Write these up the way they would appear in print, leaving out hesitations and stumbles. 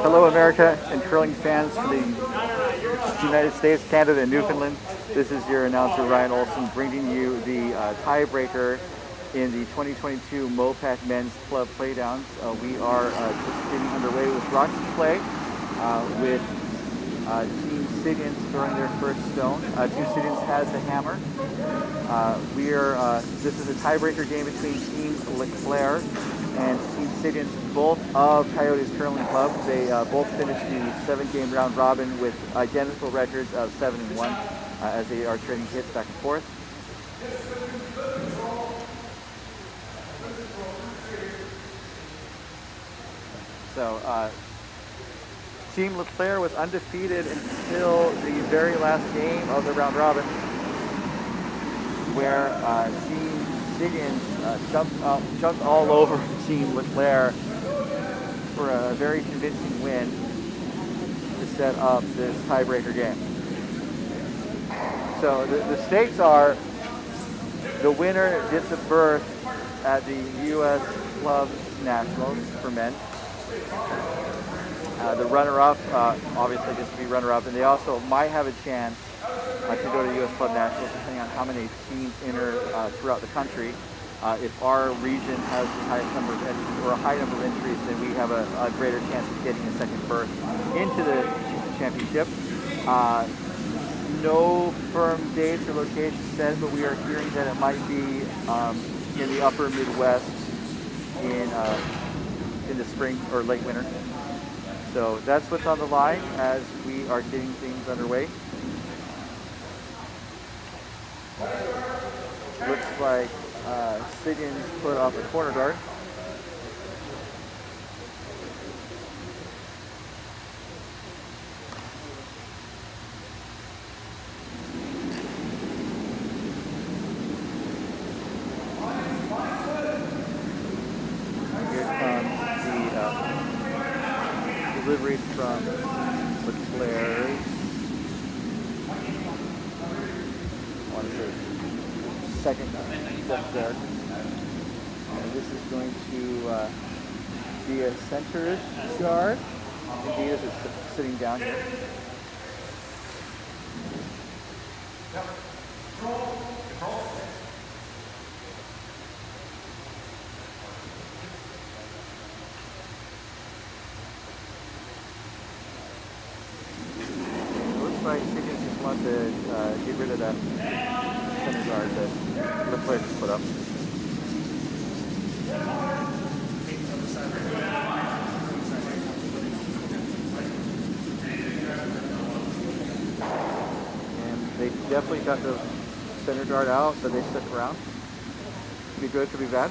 Hello, America and curling fans from the United States, Canada, and Newfoundland. This is your announcer, Ryan Olson, bringing you the tiebreaker in the 2022 MoPac Men's Club Playdowns. We are just getting underway with Roxy play with Team Siggins throwing their first stone. Team Siggins has the hammer. This is a tiebreaker game between Team LeClair and Team Siggins, both of Coyotes Curling Club. They both finished the 7-game round robin with identical records of 7-1 as they are trading hits back and forth. So Team LeClair was undefeated until the very last game of the round robin, where Team Siggins jumped all over Team LeClair for a very convincing win to set up this tiebreaker game. So the stakes are: the winner gets a berth at the U.S. Club Nationals for men. The runner-up obviously gets to be runner-up, and they also might have a chance to go to the U.S. Club Nationals, depending on how many teams enter throughout the country. If our region has the highest number of entries, or a high number of entries, then we have a greater chance of getting a second berth into the championship. No firm dates or locations set, but we are hearing that it might be in the upper Midwest in the spring or late winter. So that's what's on the line as we are getting things underway. Looks like Siggins put off a corner guard. Here comes the delivery from LeClair. Second step there. And this is going to be a center guard. Indeed, as it's sitting down here. Looks like Siggins just wants to get rid of that center guard that LeClair just put up. And they definitely got the center guard out, but they stuck around. Could be good, could be bad.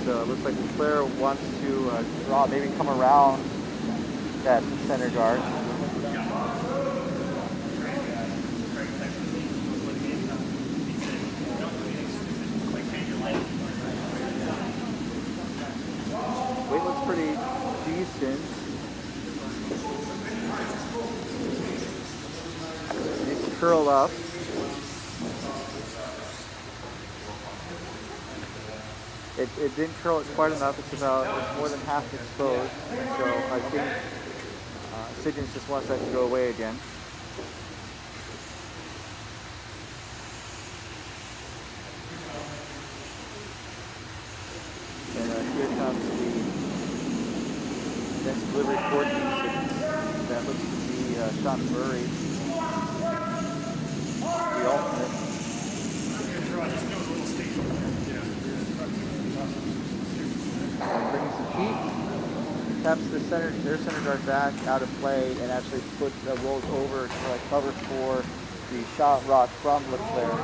So it looks like LeClair wants to draw, maybe come around that center guard. Weight looks pretty decent. Needs to curl up. It didn't curl it quite enough. It's more than half exposed. So I think Siggins just wants that to go away again. And here comes the next delivery for Team Siggins. That looks to be Sean Murray, the alternate. Bringing some heat, taps their center guard back out of play, and actually rolls over to cover for the shot rock from LeClair.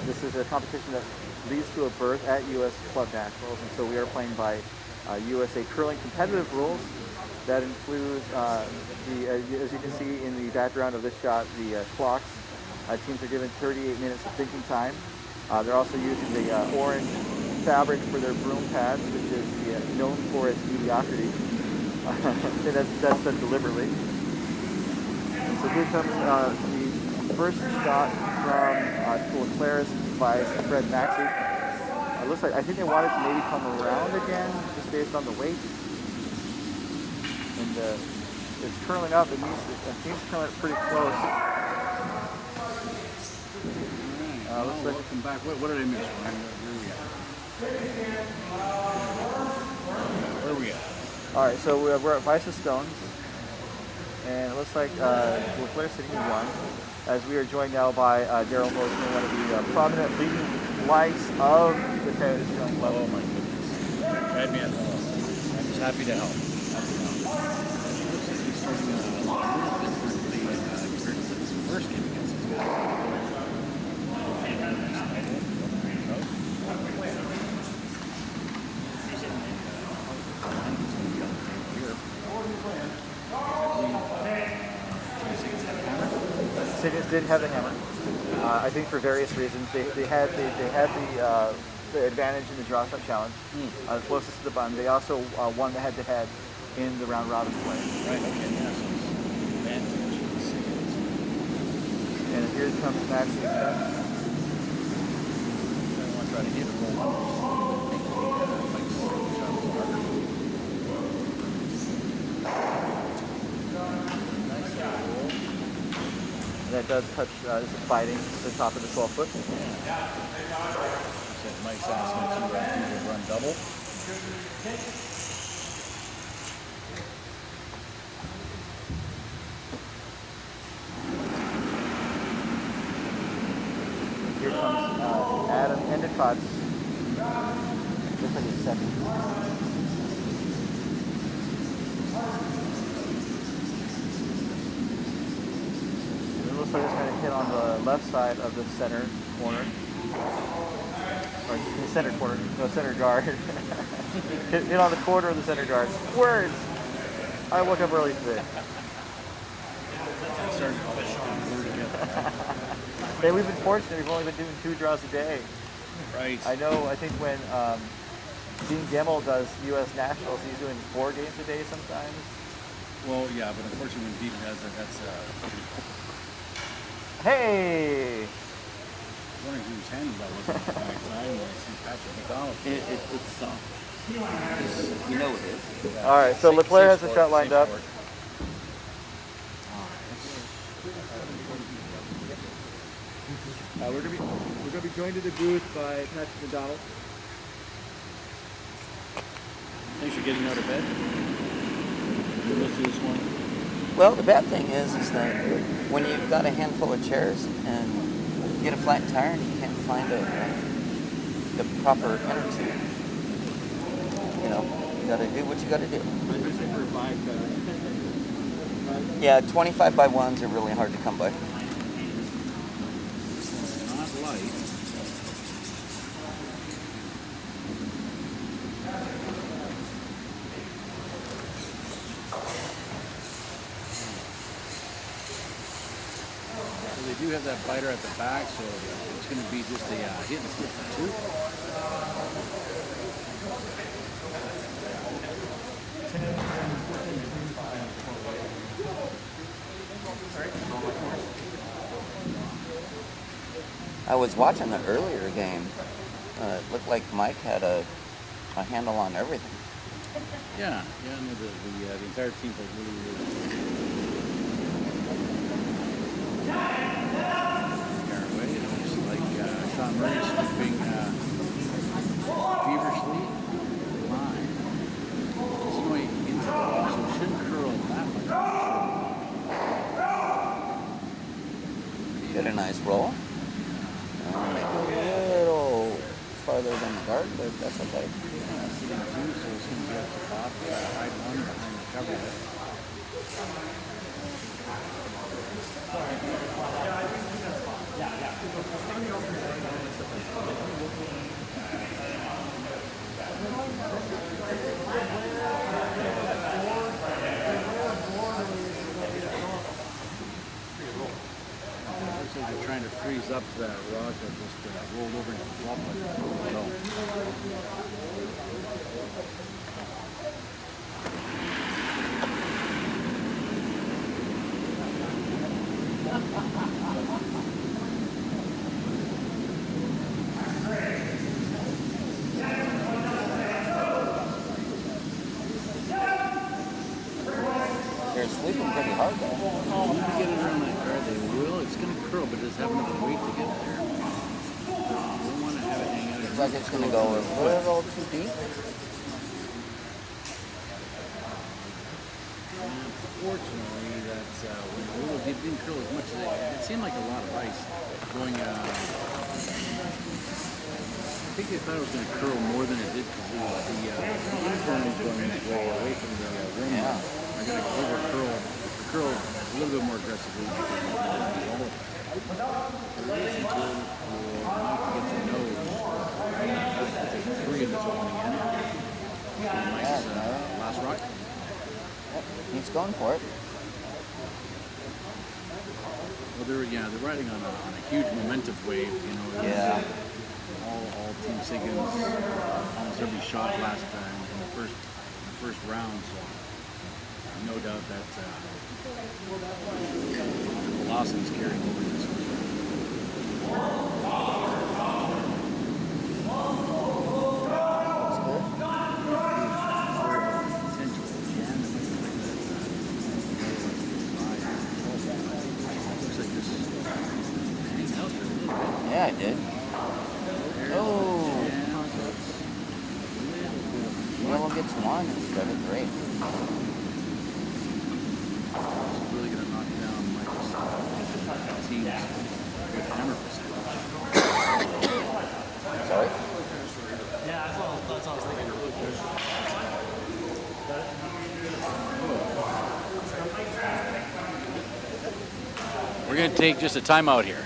This is a competition that leads to a berth at U.S. Club Nationals, and so we are playing by USA Curling competitive rules. That includes as you can see in the background of this shot, the clocks. Teams are given 38 minutes of thinking time. They're also using the orange fabric for their broom pads, which is known for its mediocrity. And that's done deliberately. And so here comes the first shot from LeClair's by Fred Maxey. It looks like, I think they wanted to maybe come around again, just based on the weight. And it's curling up. It seems to come up pretty close. Looks like welcome back. What did I miss? Where are we at? All right, so we're at Vice of Stones, and it looks like LeClair sitting in 1, as we are joined now by Daryl Holtzman, one of the prominent leading lights of the Coyote Sterling Club. Oh my goodness. Had me at home. I'm just happy to help. Looks like he's starting a little differently compared to his first game against these guys. Siggins did have the hammer. I think for various reasons. They had the advantage in the draw shot challenge, closest to the button. They also won the head-to-head in the round robin play. Right. Okay. Yeah. So advantage. And here comes Maxey. I want to try to hit a roll. That does touch, this is fighting the top of the 12-foot. Mike's asking to run double. Here comes Adam Endicott's. Looks like he's second. So it's going to hit on the left side of the center corner, or the center corner, no, center guard. hit on the corner of the center guard. Words! I woke up early today. Hey, we've been fortunate. We've only been doing 2 draws a day. Right. I know. I think when Dean Gemmel does U.S. Nationals, he's doing 4 games a day sometimes. Well, yeah, but unfortunately when Dean does it, that's Hey! I was wondering who was handing that was on the backside when I see Patrick McDonald. It's you know it is. Yeah. All right, so LeClair has a shot lined up. We're gonna be joined at the booth by Patrick McDonald. Thanks for getting out of bed. Let's do this one. Well, the bad thing is that when you've got a handful of chairs and you get a flat tire and you can't find the proper intermission, you know, you got to do what you got to do. Yeah, 25 by 1s are really hard to come by. Not light. They do have that biter at the back, so it's going to be just a hit and slip for 2. I was watching the earlier game. It looked like Mike had a handle on everything. Yeah, no, the entire team played really Sean Murray sweeping feverishly line. It's going into the wall, so it shouldn't curl that much. Did a nice roll. Maybe a little farther than the guard, but that's okay. Yeah, sitting 2, so it's going to be up the top. Hide 1 behind the cover there. Looks like they're trying to freeze up to that rock that just rolled over into the flop like no. They're sleeping pretty hard though. When you get it around that card, they will. It's going to curl, but it doesn't have enough weight to get there. You don't want to have it hang out. Looks like it's going to go a little too deep. Unfortunately, that's when a little deep didn't curl as much as it seemed like a lot of ice going. I think they thought it was going to curl more than it did because the interns going way away from the rim are going to curl a little bit more aggressively because of all of that. There is until for Mike to get to know take 3 of this opening in. Mike's last rock. Yep, he's going for it. Well, they're riding on a huge momentum wave, you know. Yeah. All Team Siggins, almost every shot last in the first round, so no doubt that the velocity's carrying over this one. Looks good. Looks like this hangs out there a little bit. Yeah, I did. Oh, yellow gets 1 instead of great. It's really going to knock down Mike's team's good hammer percentage. Sorry? Yeah, that's all I was thinking. We're going to take just a timeout here.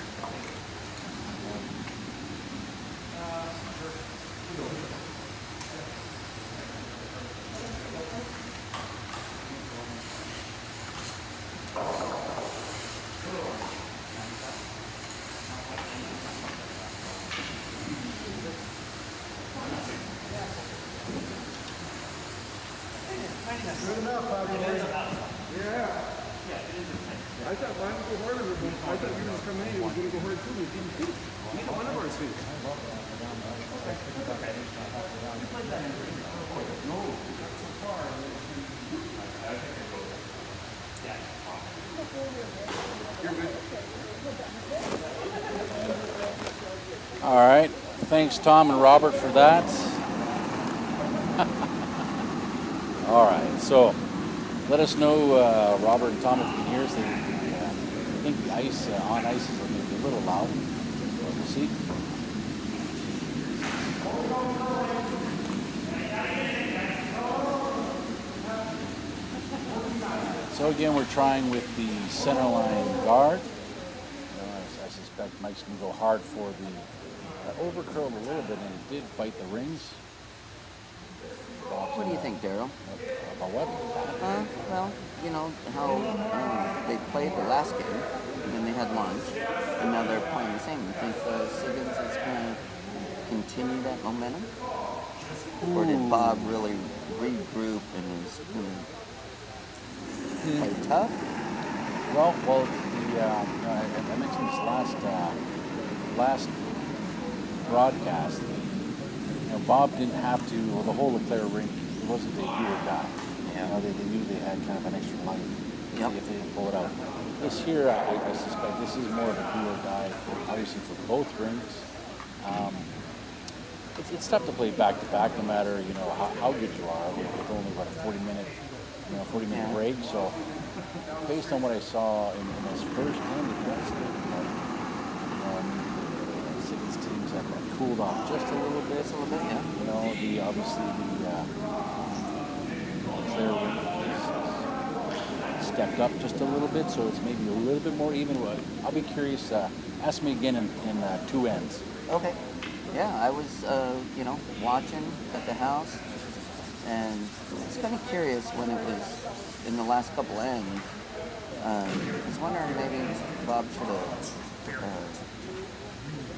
Good enough, yeah. I thought mine would go harder, but I thought you were going to come in, it was going to go hard too. It didn't fit. Neither one of ours fit. All right. Thanks, Tom and Robert, for that. All right. So let us know, Robert and Tom, if you can hear us. I think the ice on ice is maybe a little loud. We'll see. So again, we're trying with the center line guard. I suspect Mike's going to go hard for the overcurled a little bit, and it did bite the rings. What do you think, Daryl? About what? Well, you know how they played the last game, and then they had lunch, and now they're playing the same. You think Siggins is going to continue that momentum? Or did Bob really regroup and is going to play tough? Well, I mentioned this last broadcast. Bob didn't have to, or the whole LeClair rink, it wasn't a do or die. Yeah. They knew they had kind of an extra life if they didn't pull it out. This year, I suspect this is more of a do or die, obviously for both rinks. It's tough to play back to back, no matter how good you are. With only a 40-minute break. So, based on what I saw in this first game, Siggins teams have cooled off just a little bit. Yeah. Obviously the Claire rink is stepped up just a little bit, so it's maybe a little bit more even. I'll be curious. Ask me again in 2 ends. Okay. Yeah, I was, watching at the house, and I was kind of curious when it was in the last couple ends. I was wondering maybe Bob should have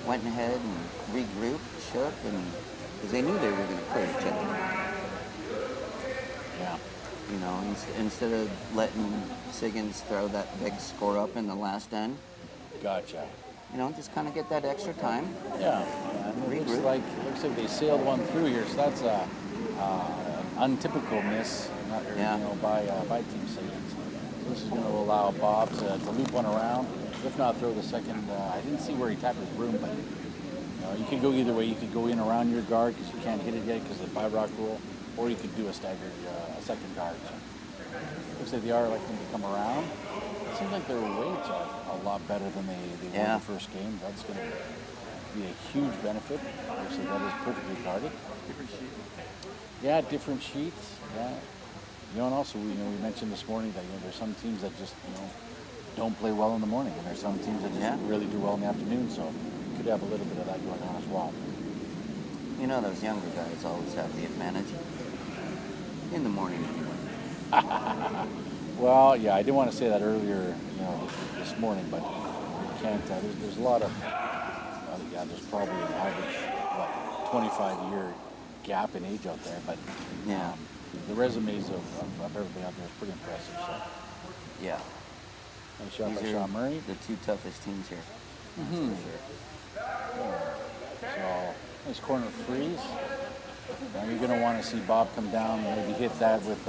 went ahead and regrouped, shook, and because they knew they were going to clear each other. Yeah. You know, instead of letting Siggins throw that big score up in the last end. Gotcha. You know, just kind of get that extra time. Yeah. And it looks like they sailed one through here, so that's an untypical miss, not you know, by Team Siggins. So this is going to allow Bob to loop one around, if not throw the second. I didn't see where he tapped his broom, but you could go either way. You could go in around your guard because you can't hit it yet because of the 5-rock rule, or you could do a staggered second guard. So looks like they are electing to come around. It seems like their weights are a lot better than they were in the first game. That's going to be a huge benefit. Obviously, that is perfectly guarded. Different sheet. Yeah, different sheets. Yeah. You know, and also we mentioned this morning that there's some teams that just don't play well in the morning, and there's some teams that just really do well in the afternoon. So you could have a little bit of that going on as well. You know, those younger guys always have the advantage in the morning anyway. Well, yeah, I didn't want to say that earlier, this morning, but you can't. There's a lot of, there's probably an average 25-year gap in age out there, but the resumes of everybody out there is pretty impressive. So. Yeah. Nice shot by These Sean are Murray. the two toughest teams here. Mm-hmm. That's for sure. So, nice corner freeze. Now you're going to want to see Bob come down, maybe hit that with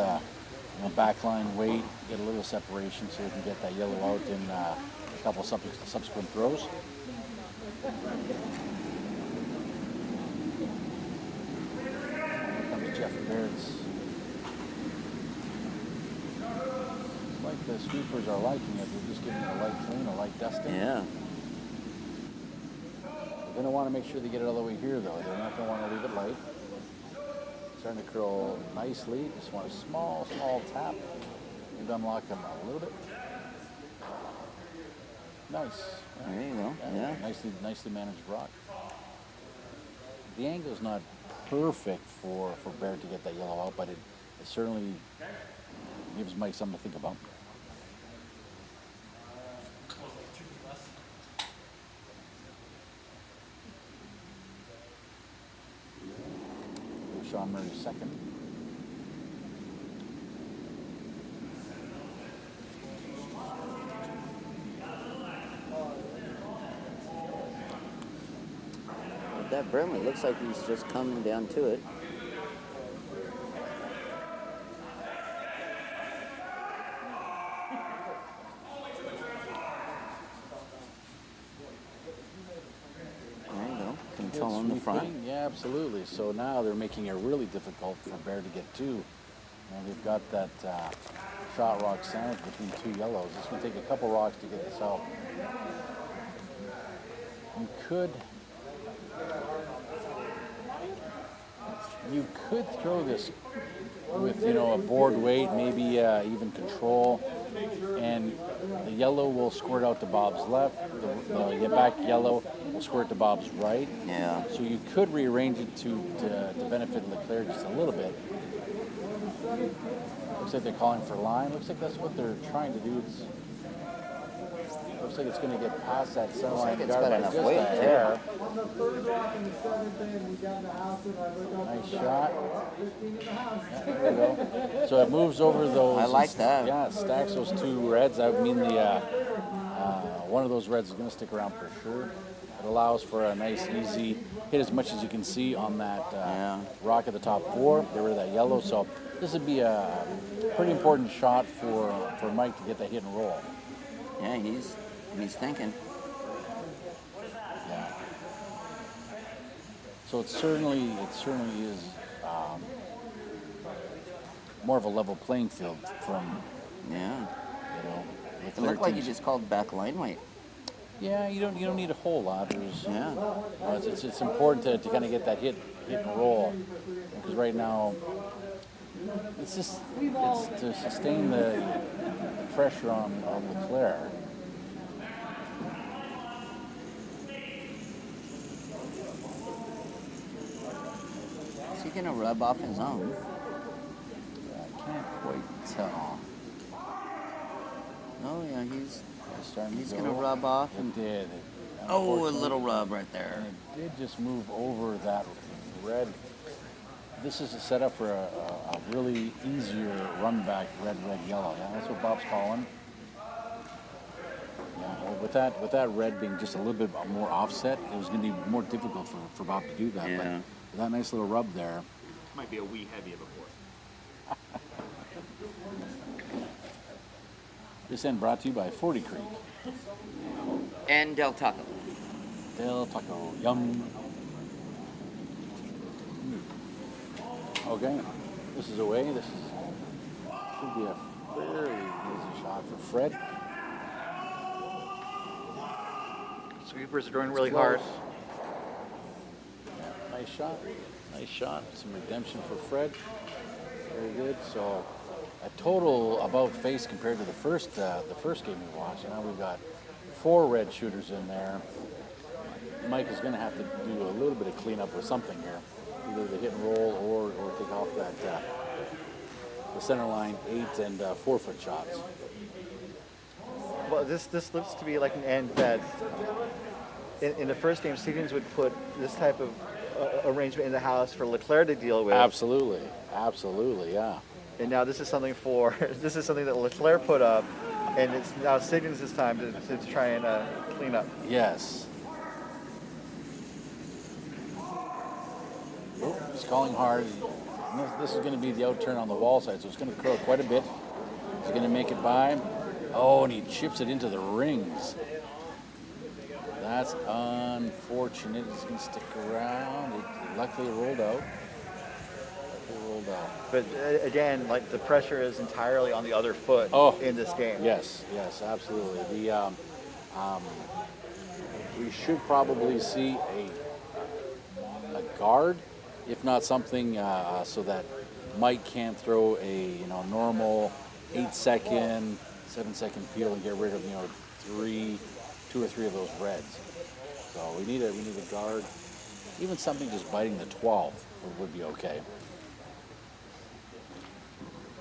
backline weight, get a little separation so we can get that yellow out in a couple subsequent throws. Here comes Jeff Baird's. Like the sweepers are liking it, they're just giving it a light clean, a light dusting. Yeah. They're going to want to make sure they get it all the way here, though. They're not going to want to leave it light. Starting to curl nicely. Just want a small tap. Maybe unlock them a little bit. Nice. There you go. Yeah. Nicely managed rock. The angle's not perfect for Baird to get that yellow out, but it certainly gives Mike something to think about. Sean Murray's second. With that broom, it looks like he's just coming down to it. Controlling the front. Yeah, absolutely. So now they're making it really difficult for Bear to get to. They've got that shot rock sandwich between two yellows. It's going to take a couple rocks to get this out. You could throw this with a board weight, maybe even control, and the yellow will squirt out to Bob's left. The back yellow will squirt to Bob's right. Yeah. So you could rearrange it to benefit LeClair just a little bit. Looks like they're calling for line. Looks like that's what they're trying to do. Looks like it's going to get past that center line. It's got enough weight there. Nice shot. Yeah, there we go. So it moves over those. I like that. Yeah, it stacks those two reds. I mean, one of those reds is going to stick around for sure. It allows for a nice, easy hit as much as you can see on that rock at the top four. Get rid of that yellow. So this would be a pretty important shot for Mike to get that hit and roll. Yeah, he's thinking. Yeah. So it certainly is more of a level playing field from. Yeah. It LeClair looked like teams. you just called back line weight. Yeah, you don't need a whole lot. It's important to kind of get that hit and roll, because right now it's to sustain the pressure on LeClair. Is he gonna rub off his own? I can't quite tell. Oh yeah, he's Starting he's to gonna go. rub off It and did. Oh, a little rub right there. And it did just move over that red. This is a setup for a really easier run back red, yellow. Yeah, that's what Bob's calling. Yeah, well, with that red being just a little bit more offset, it was going to be more difficult for Bob to do that. Yeah. But with that nice little rub there. Might be a wee heavy of a fourth. This end brought to you by 40 Creek. And Del Taco. Del Taco, yum. Okay, this is away. This should be a fairly easy shot for Fred. Sweepers are doing really hard. Yeah, nice shot. Nice shot. Some redemption for Fred. Very good. So a total about face compared to the first game we watched. Now we've got 4 red shooters in there. Mike is going to have to do a little bit of cleanup with something here. Either the hit and roll or take off that the center line 8 and 4 foot shots. Well, this looks to be like an end that in the first game, Siggins would put this type of arrangement in the house for LeClair to deal with. Absolutely, yeah. And now this is something that LeClair put up, and it's now Siggins' time to try and clean up. Yes. He's calling hard. This is going to be the out turn on the wall side, so it's going to curl quite a bit. He's going to make it by. Oh, and he chips it into the rings. That's unfortunate. It's going to stick around. Luckily, it rolled out. But again, like the pressure is entirely on the other foot in this game. Yes, absolutely. We should probably see a guard, if not something so that Mike can't throw a normal 8-second, 7-second peel and get rid of 2 or 3 of those reds. So we need a guard. Even something just biting the 12 would be okay.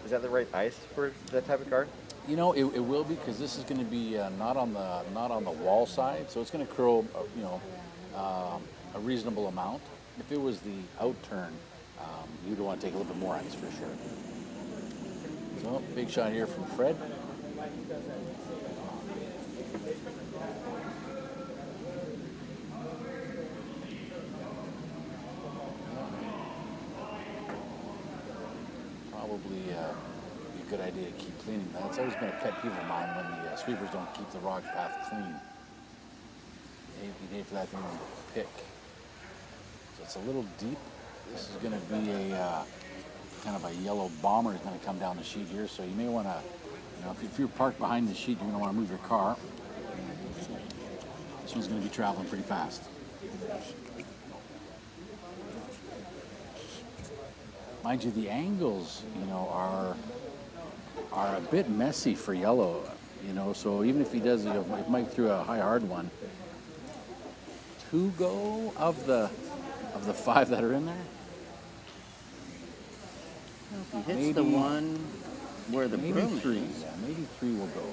Is that the right ice for that type of guard? It will be, because this is going to be not on the wall side, so it's going to curl a reasonable amount. If it was the out turn, you'd want to take a little bit more ice for sure. So big shot here from Fred. Probably be a good idea to keep cleaning that. It's always been a pet peeve of mine when the sweepers don't keep the rock path clean. You hate for that thing to pick. So it's a little deep. This is going to be a kind of a yellow bomber is going to come down the sheet here. So you may want to, if you're parked behind the sheet, you're going to want to move your car. This one's going to be traveling pretty fast. Mind you, the angles, are a bit messy for yellow, so even if he does, if Mike threw a high hard one, 2 go of the 5 that are in there? If he hits the one where the maybe broom 3. is. Yeah, maybe 3 will go.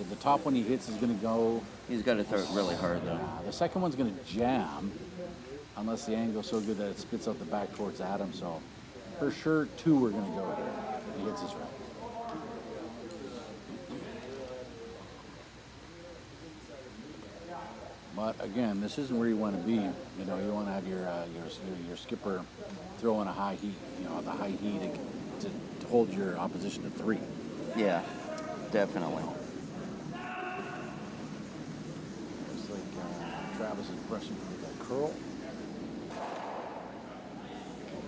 The top one he hits is going to go. He's got to throw it really hard, though. The second one's going to jam, unless the angle's so good that it spits out the back towards Adam. So for sure, 2 are going to go here. He hits this right. But again, this isn't where you want to be. You want to have your skipper throwing a high heat, the high heat to hold your opposition to 3. Yeah, definitely. Looks like Travis is brushing through that curl.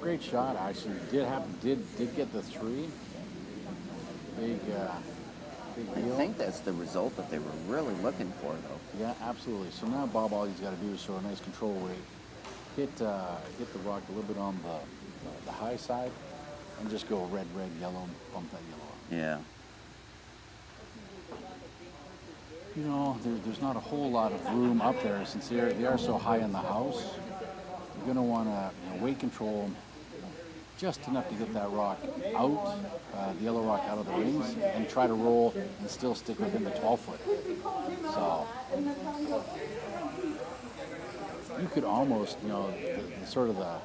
Great shot, actually. Did get the 3. Big deal. I think that's the result that they were really looking for, though. Yeah, absolutely. So now Bob, all he's got to do is show a nice control rate. Hit the rock a little bit on the high side, and just go red, yellow, and bump that yellow up. Yeah. There's not a whole lot of room up there since they are so high in the house. You're going to want to weight control just enough to get that rock out, the yellow rock out of the rings, and try to roll and still stick within the 12 foot. So you could almost, you know, the sort of the,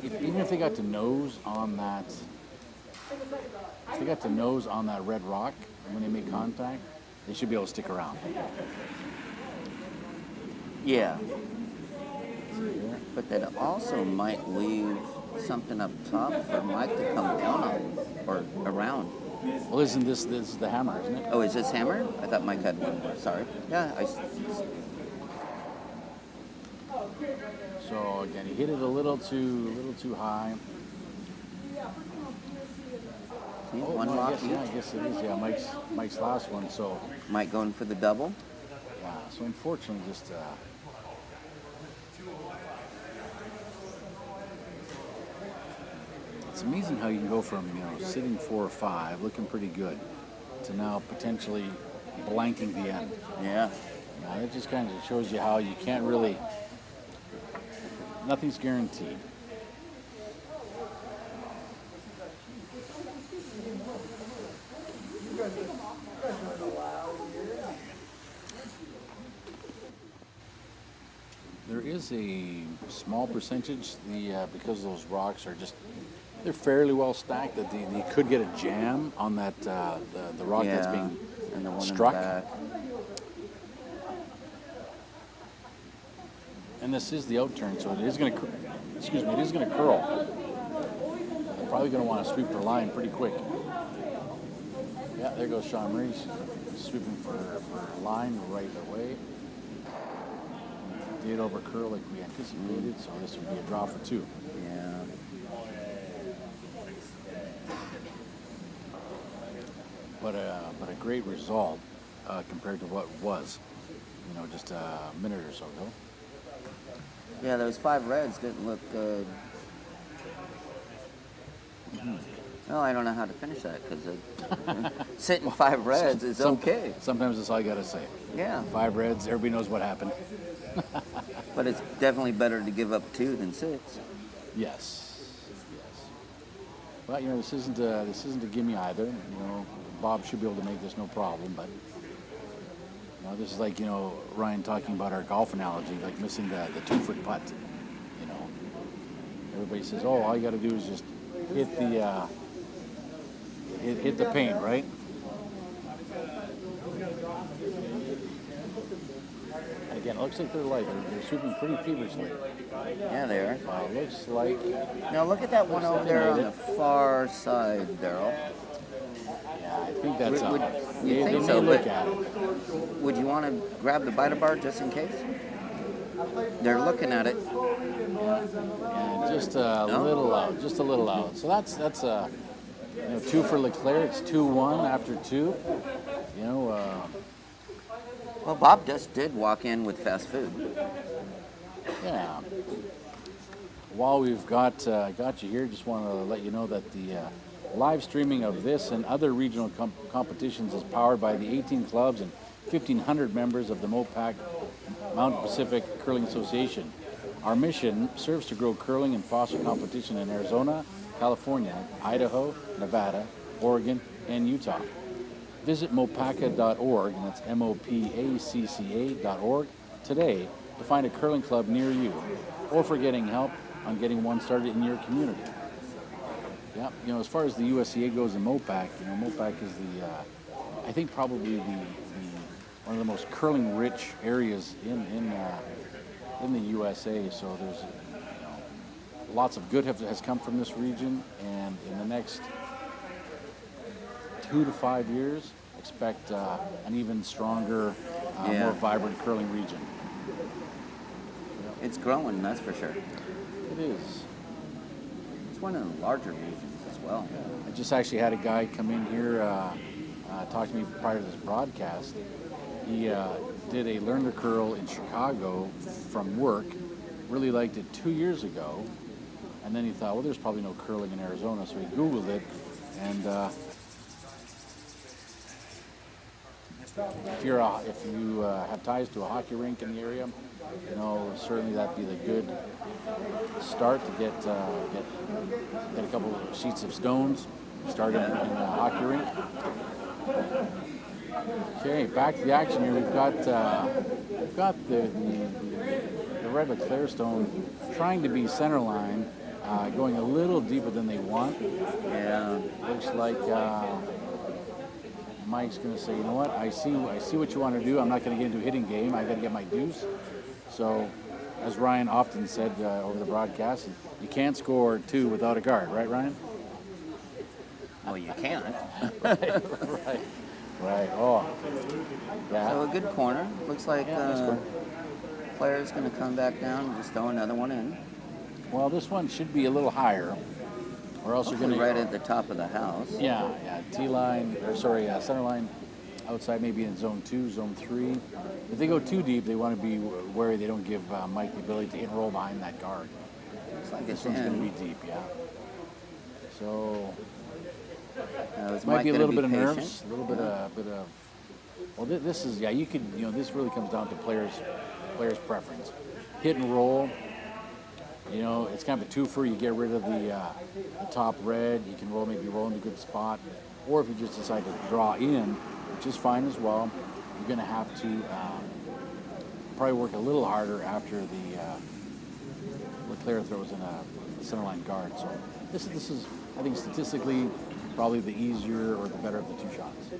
even if they got to nose on that, if they got to nose on that red rock when they make contact, they should be able to stick around. Yeah. But that also might leave something up top for Mike to come down on or around. Well, isn't this is the hammer, isn't it? Oh, is this hammer? I thought Mike had one more. Sorry. Yeah. So again, he hit it a little too high. See, Oh, one well, lock I guess it is. Yeah, Mike's last one. So Mike going for the double. yeah. So unfortunately, just. It's amazing how you can go from, you know, sitting 4 or 5, looking pretty good, to now potentially blanking the end. Yeah. It just kind of shows you how you can't really, nothing's guaranteed. There is a small percentage, because those rocks are just, they're fairly well stacked, that you could get a jam on that the rock that's being and the one struck. In the back. And this is the outturn, so it is going to, it is going to curl. They're probably going to want to sweep their line pretty quick. Yeah, there goes Sean Maurice, sweeping for line right away. Did over curl like we anticipated, so this would be a draw for 2. Yeah. But a great result compared to what was, you know, just a minute or so ago. Yeah, those 5 reds didn't look good. Well, I don't know how to finish that because sitting 5 reds is okay. Sometimes that's all you got to say. Yeah. 5 reds, everybody knows what happened. But it's definitely better to give up 2 than 6. Yes. But, you know, this isn't a gimme either. You know, Bob should be able to make this no problem, but you know, this is like, you know, Ryan talking about our golf analogy, like missing the 2-foot putt. You know, everybody says, oh, all you got to do is just hit the hit the paint, right? And again, it looks like they're light. They're shooting pretty feverishly. Yeah, they are. It looks like. Now look at that one over there on the far side, Daryl. Yeah, I think that's You think they so, look but at it. would you want to grab the biter bar just in case? They're looking at it. And just a little out, just a little out. So that's you know, 2 for LeClair. It's 2-1 after 2. You know. Well, Bob just did walk in with fast food. Yeah. While we've got you here, just want to let you know that the live streaming of this and other regional competitions is powered by the 18 clubs and 1,500 members of the MoPac Mountain Pacific Curling Association. Our mission serves to grow curling and foster competition in Arizona, California, Idaho, Nevada, Oregon, and Utah. Visit mopaca.org, and that's MOPACCA.org, today to find a curling club near you, or for getting help on getting one started in your community. Yeah, you know, as far as the USCA goes in MoPac, you know, MoPac is I think probably one of the most curling-rich areas in the USA. So there's, you know, lots of good has come from this region, and in the next 2 to 5 years, expect an even stronger, more vibrant curling region. It's growing, that's for sure. It is. It's one of the larger regions as well. I just actually had a guy come in here, talk to me prior to this broadcast. He did a learner curl in Chicago from work, really liked it 2 years ago, and then he thought, well, there's probably no curling in Arizona, so he Googled it, and if you have ties to a hockey rink in the area, you know, certainly that'd be the good start to get a couple of sheets of stones, start in a hockey rink. Okay, back to the action here. We've got the red LeClair stone trying to be center line, going a little deeper than they want. Yeah. Looks like Mike's going to say, you know what? I see what you want to do. I'm not going to get into a hitting game. I got to get my deuce. So, as Ryan often said over the broadcast, you can't score 2 without a guard, right, Ryan? Well, you can't. Right. Oh, yeah. So a good corner. Looks like nice corner. player's going to come back down and just throw another one in. Well, this one should be a little higher, or else Hopefully you're going to right at the top of the house. Yeah. T-line, center line, outside maybe in zone 2, zone 3. If they go too deep, they want to be wary they don't give Mike the ability to hit and roll behind that guard. Looks like This it's one's going to in. be deep, yeah. So Is might Mike be a gonna little bit of patient? nerves, a little bit of. Well, this is you could this really comes down to players' preference. Hit and roll. It's kind of a twofer. You get rid of the top red. You can maybe roll in a good spot, or if you just decide to draw in, which is fine as well. You're going to have to probably work a little harder after the LeClair throws in a center line guard. So this is I think statistically probably the easier or the better of the 2 shots.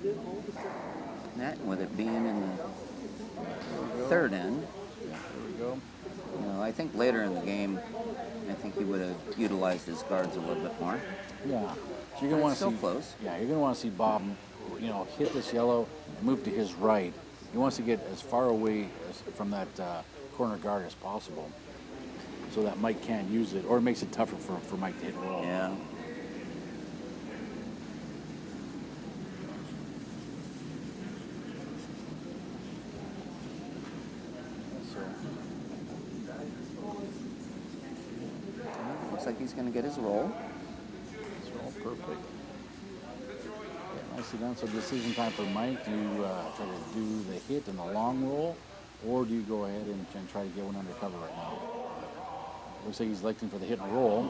That, with it being in the third end, Yeah, there we go. I think later in the game, I think he would have utilized his guards a little bit more. Yeah. So you're gonna want to Still see close. Yeah, you're gonna want to see Bob, hit this yellow and move to his right. He wants to get as far away from that corner guard as possible, so that Mike can't use it, or it makes it tougher for Mike to hit and roll. Yeah. Looks like he's going to get his roll. It's all perfect. Yeah, nicely done. So decision time for Mike. Do you try to do the hit and the long roll, or do you go ahead and try to get one under cover right now? Looks like he's electing for the hit and roll.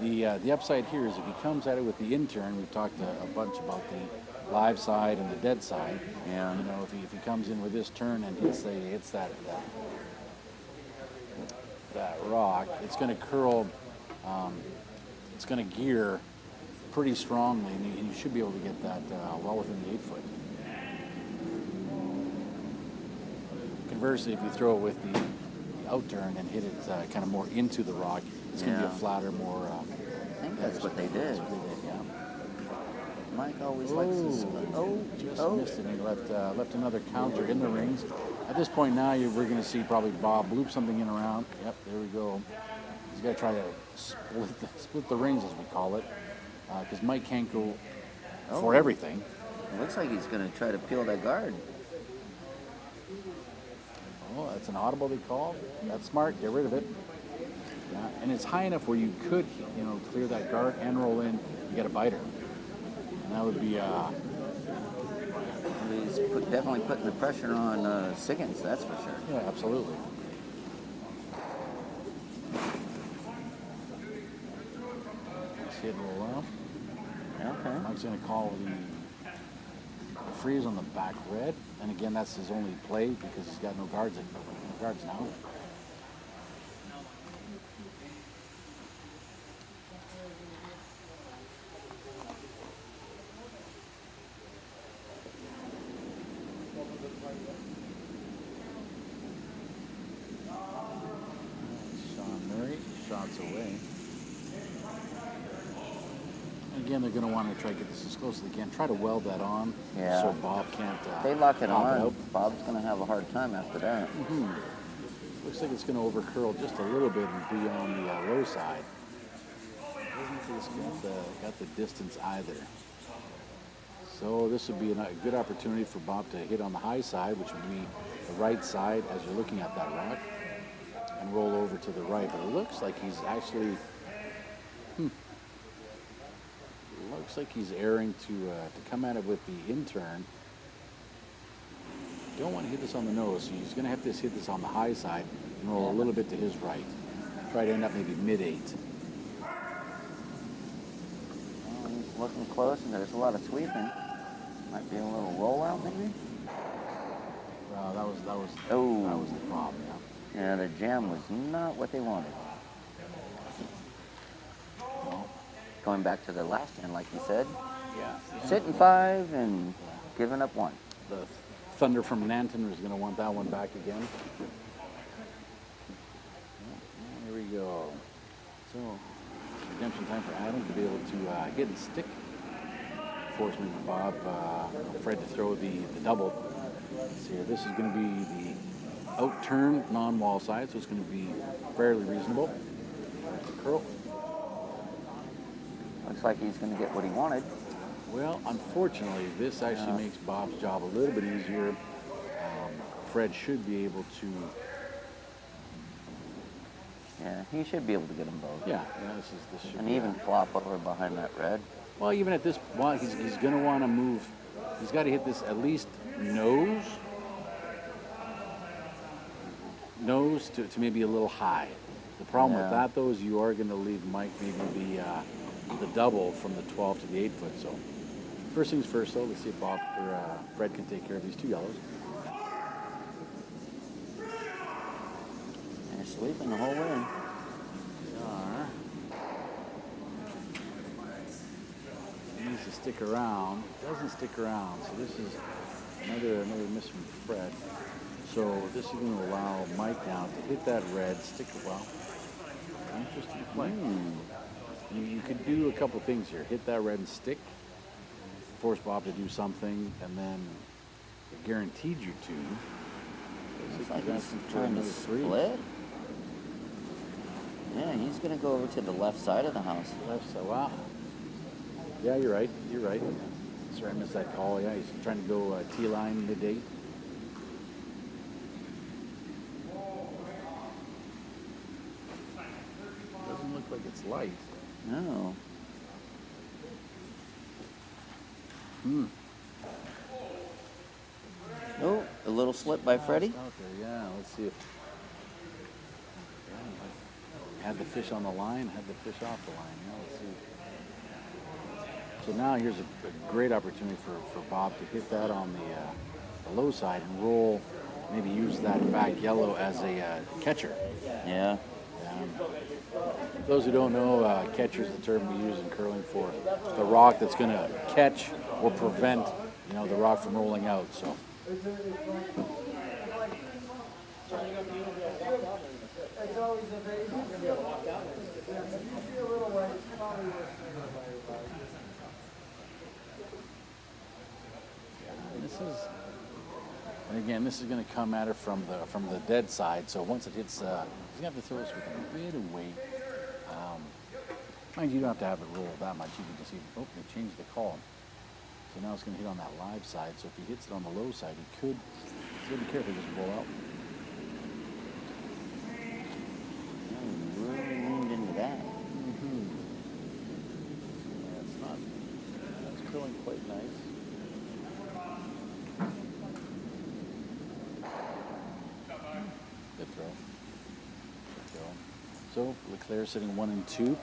The upside here is if he comes at it with the in-turn, we've talked a bunch about the live side and the dead side. Yeah. If he comes in with this turn and hits that rock, it's going to curl, it's going to gear pretty strongly, and you should be able to get that well within the 8 foot. Conversely, if you throw it with the outturn and hit it kind of more into the rock, it's going to be a flatter, more. I think that's what they did. That's what they did, yeah. Mike always likes to Just missed it. And he left another counter in the rings. At this point now, we're going to see probably Bob loop something in around. Yep, there we go. He's got to try to split the rings, as we call it, because Mike can't go for everything. It looks like he's going to try to peel that guard. Oh, that's an audible they call. That's smart. Get rid of it. Yeah, and it's high enough where you could, clear that guard and roll in. You get a biter, and that would be. He's definitely putting the pressure on Siggins. That's for sure. Yeah, absolutely. Let's hit and roll out. Okay. Mike's going to call the freeze on the back red, and again, that's his only play because he's got no guards now. Shots away. Again, they're going to want to try to get this as close as they can. Try to weld that on so Bob can't. They lock it on. Out. Bob's going to have a hard time after that. Looks like it's going to overcurl just a little bit and be on the low side. Doesn't think it's got the distance either. So this would be a good opportunity for Bob to hit on the high side, which would be the right side as you're looking at that rock, and roll over to the right. But it looks like he's actually, looks like he's erring to come at it with the in-turn. Don't want to hit this on the nose, so he's going to have to hit this on the high side and roll a little bit to his right. Try to end up maybe mid-8. He's looking close, and there's a lot of sweeping. Might be a little rollout, maybe. Well, that was Oh. that was the problem. Yeah. Yeah, the jam was not what they wanted. No. Going back to the last hand, like you said, Yeah. sitting 5 and giving up 1. The Thunder from Nanton was going to want that one back again. Here we go. So, redemption time for Adam to be able to get and stick. Force maybe Bob, Fred to throw the double. Let's see here. This is going to be the out-turn non-wall side, so it's going to be fairly reasonable. Curl. Looks like he's going to get what he wanted. Well, unfortunately, this actually makes Bob's job a little bit easier. Fred should be able to. Yeah, he should be able to get them both. Yeah, this should. And be even flop over behind that red. Well, even at this point, he's going to want to move. He's got to hit this at least nose to maybe a little high. The problem with that, though, is you are going to leave Mike maybe the double from the 12 to the 8 foot. So first things first, though, let's see if Bob or Fred can take care of these 2 yellows. They're sweeping the whole way. He needs to stick around. Doesn't stick around. So this is another miss from Fred. So this is going to allow Mike now to hit that red, stick it well. Interesting play. You could do a couple things here. Hit that red and stick. Force Bob to do something, and then guaranteed you to. Looks like he's trying to split. Yeah, he's going to go over to the left side of the house. Left side, wow. Yeah, you're right. You're right. Sorry, I missed that call. Yeah, he's trying to go T-line mid-8. Doesn't look like it's light. No. Oh, a little slip by Freddie. Out there, yeah. Let's see if had the fish on the line, had the fish off the line. Yeah, let's see. So now here's a great opportunity for Bob to hit that on the low side and roll. Maybe use that back yellow as a catcher. Yeah. Those who don't know, catcher is the term we use in curling for the rock that's going to catch or prevent, the rock from rolling out. So. And again, this is going to come at her from the dead side. So once it hits, he's going to have to throw this with a bit of weight. Mind you, don't have to have it roll that much. You can just see, they changed the call. So now it's going to hit on that live side. So if he hits it on the low side, he could be careful, just roll out. He really leaned into that. That's curling quite nice. Good throw. So LeClair sitting 1 and 2. Now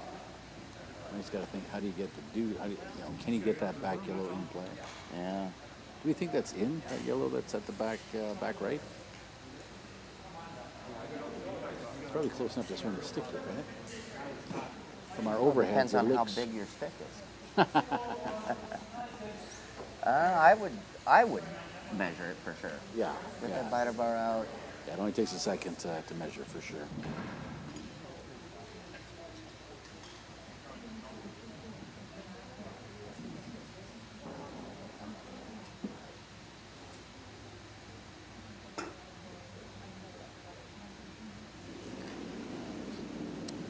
he's got to think, how do you get can he get that back yellow in play? Yeah. Do we think that's in, that yellow that's at the back right? It's probably close enough to swing the stick here, right? From our overhead, Depends on how big your stick is. I would measure it for sure. Yeah. Get that biter bar out. Yeah, it only takes a second to measure for sure.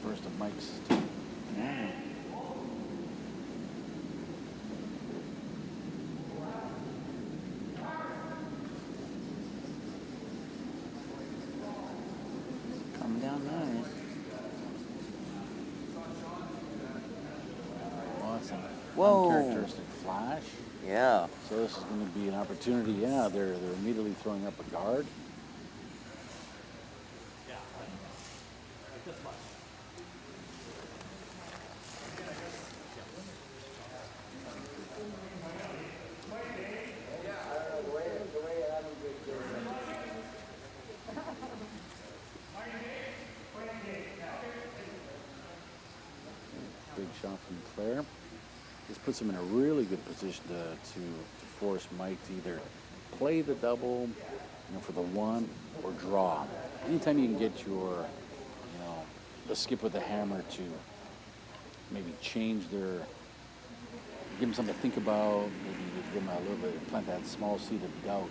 First of Mike's. Yeah. Coming down nice. Awesome. Whoa. Uncharacteristic flash. Yeah. So this is going to be an opportunity. Yeah, they're immediately throwing up a guard. Team LeClair. This puts him in a really good position to force Mike to either play the double, for the one, or draw. Anytime you can get your, the skip with the hammer to maybe change their, give them something to think about, maybe give them a little bit, plant that small seed of doubt.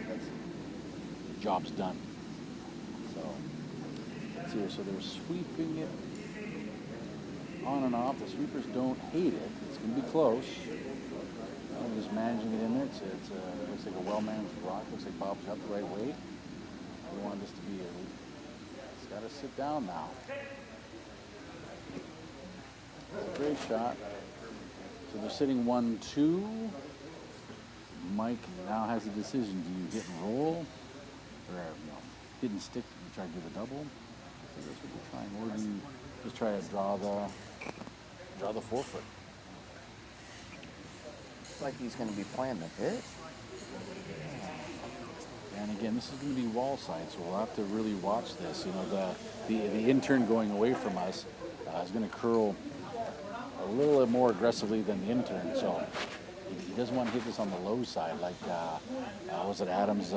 That's the job's done. So, let's see here. So they're sweeping it on and off. The sweepers don't hate it. It's going to be close. I'm just managing it in there. It looks like a well-managed rock. Looks like Bob's got the right weight. We want this to be it's got to sit down now. It's a great shot. So they're sitting 1-2. Mike now has a decision. Do you hit and roll? Or hit and stick and try to do the double? I think that's what you're trying. Or do you just try to draw the 4-foot? Looks like he's going to be playing the hit. And again, this is going to be wall side, so we'll have to really watch this. The intern going away from us is going to curl a little bit more aggressively than the intern, so he doesn't want to hit this on the low side, like was it Adam's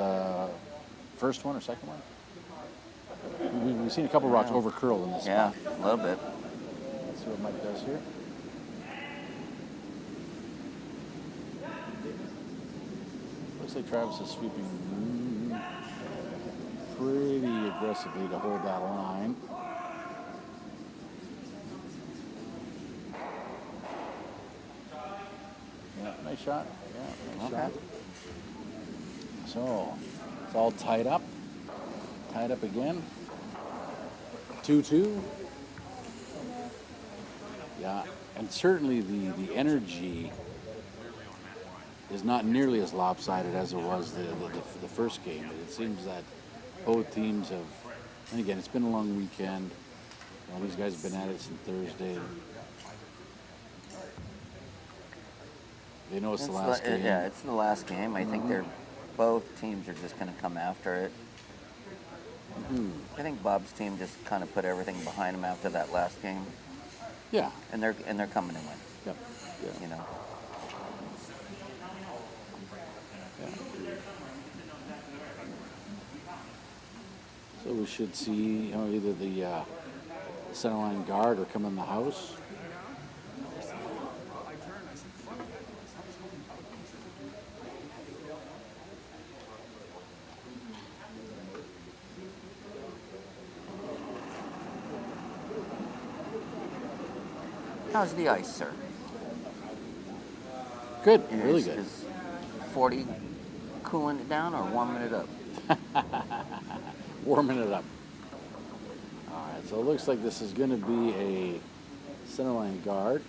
first one or second one? We've seen a couple rocks over curl in this spot. Yeah, a little bit. Let's see what Mike does here. Looks like Travis is sweeping pretty aggressively to hold that line. Yeah, nice shot. Yeah, nice shot. So, it's all tied up. Tied up again. 2-2. Yeah, and certainly the energy is not nearly as lopsided as it was the first game. It seems that both teams have, and again, it's been a long weekend. These guys have been at it since Thursday. They know it's the last game. Yeah, it's the last game. I think both teams are just going to come after it. I think Bob's team just kind of put everything behind him after that last game. Yeah. And they're coming to win. Yep. Yeah. Yeah. So we should see either the center line guard or come in the house. How's the ice, sir? Good, really good. Is 40 cooling it down or warming it up? Warming it up. All right, so it looks like this is going to be a centerline guard.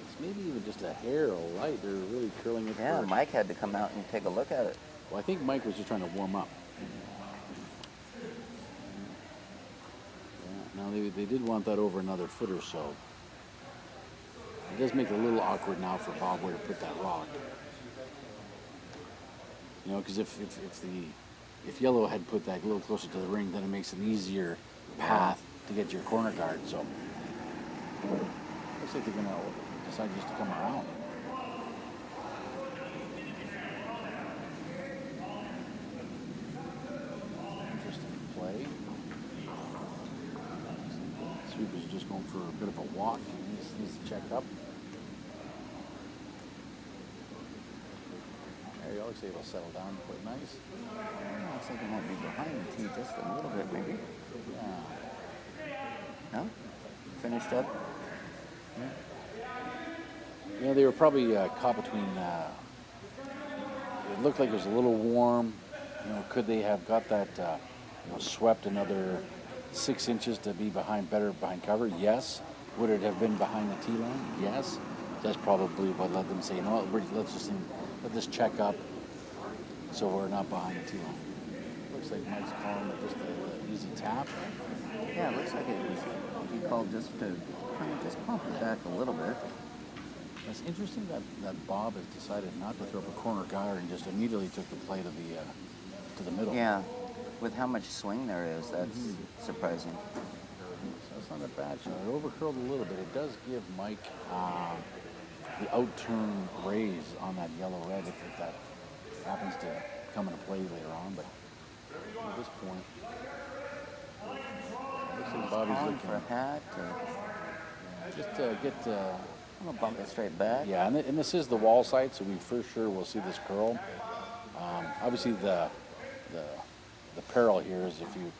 It's maybe even just a hair light. They're really curling it. Yeah, first. Mike had to come out and take a look at it. Well, I think Mike was just trying to warm up. Yeah, now they did want that over another foot or so. It does make it a little awkward now for Bob where to put that rock. Because if Yellow had put that a little closer to the ring, then it makes an easier path to get your corner guard. So looks like they're going to decide just to come around. Interesting play. Sweeper's just going for a bit of a walk. He needs to check up. There you go. Looks like it'll settle down quite nice. Looks like it might be behind the tee just a little bit, maybe. Yeah. No? Finished up? Yeah. They were probably caught between. It looked like it was a little warm. Could they have got that swept another 6 inches to be better behind cover? Yes. Would it have been behind the tee line? Yes. That's probably what led them to say, let's just let this check up so we're not behind the tee line. Looks like Mike's calling it just an easy tap. Yeah, it looks like it was. He called just to kind of just pump it back a little bit. It's interesting that Bob has decided not to throw up a corner guard and just immediately took the play to the middle. Yeah, with how much swing there is, that's surprising. So it's not a bad shot. It overcurled a little bit. It does give Mike the outturn raise on that yellow red if that happens to come into play later on. But at this point, looks like Bobby's looking for a hat. just to get. I'm gonna bump it straight back. Yeah, and this is the wall side, so we for sure will see this curl. Obviously, the peril here is if you,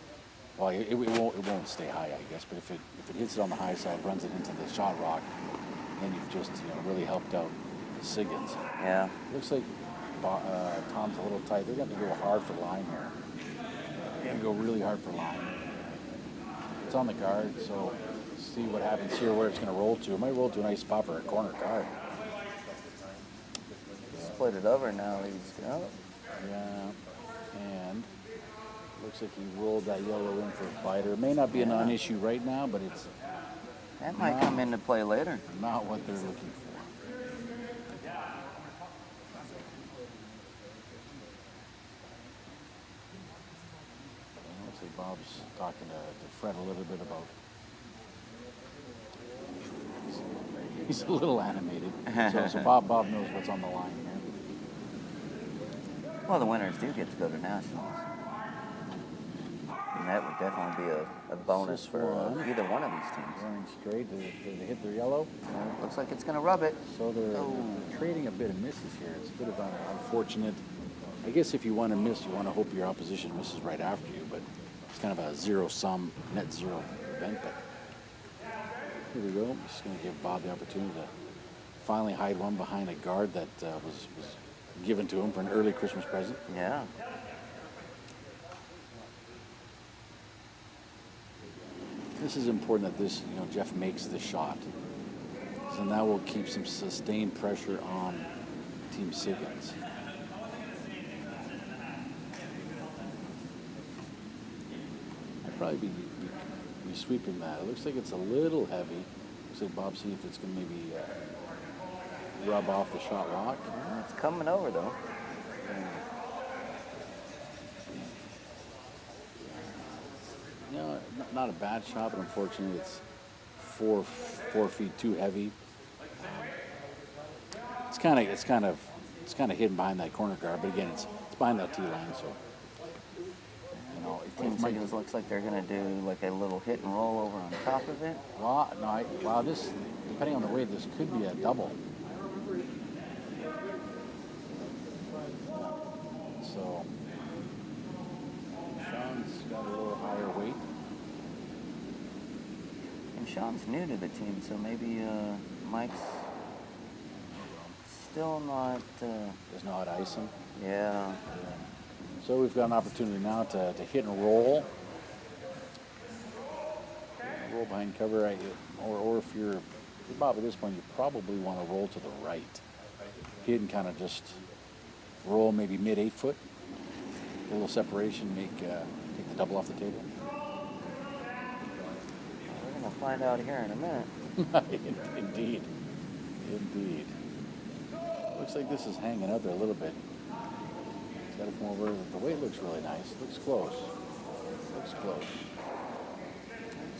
well, it won't stay high, I guess. But if it hits it on the high side, runs it into the shot rock, then you've just really helped out Siggins. Yeah. Looks like Tom's a little tight. They're going to have to go hard for line here. They're going to go really hard for line. It's on the guard, so see what happens here, where it's going to roll to. It might roll to a nice spot for a corner guard. Split it over now. He's out. Yeah, and looks like he rolled that yellow in for a biter. It may not be a non-issue right now, but it's that might come into play later. Not what they're looking for. Looks like Bob's talking to Fred a little bit about. He's a little animated, so Bob knows what's on the line here. Well, the winners do get to go to nationals, and that would definitely be a bonus for either one of these teams. Running straight, did they hit their yellow? Looks like it's going to rub it. So they're trading a bit of misses here. It's a bit of unfortunate. I guess if you want to miss, you want to hope your opposition misses right after you, but it's kind of a zero-sum, net zero event. But here we go. Just going to give Bob the opportunity to finally hide one behind a guard that was given to him for an early Christmas present. Yeah. This is important that this, Jeff makes the shot. So that will keep some sustained pressure on Team Siggins. I'd probably be sweeping that. It looks like it's a little heavy. Looks like Bob, see if it's going to maybe rub off the shot rock. Yeah, it's coming over though. Not a bad shot, but unfortunately it's four feet too heavy. It's kind of hidden behind that corner guard, but again, it's behind that tee line, so. Team Siggins looks like they're going to do like a little hit and roll over on top of it. Wow, this, depending on the weight, this could be a double. So, Sean's got a little higher weight. And Sean's new to the team, so maybe Mike's still not... Doesn't know how to ice him. Yeah. So we've got an opportunity now to hit and roll. Roll behind cover, or if you're Bob at this point, you probably want to roll to the right. Hit and kind of just roll maybe mid 8 foot. Get a little separation, take the double off the table. We're going to find out here in a minute. Indeed. Looks like this is hanging out there a little bit. It's got to come over. The weight looks really nice. Looks close. He's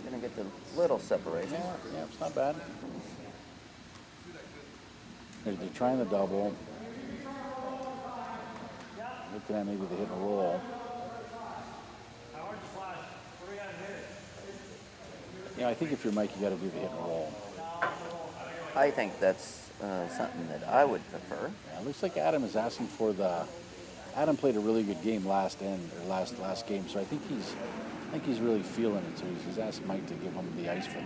going to get the little separation. Yeah, it's not bad. They're trying the double. Looking at maybe the hit and roll. Yeah, I think if you're Mike, you got to do the hit and roll. I think that's something that I would prefer. Yeah, it looks like Adam is asking for the. Adam played a really good game last game, so I think he's really feeling it. So he's asked Mike to give him the ice for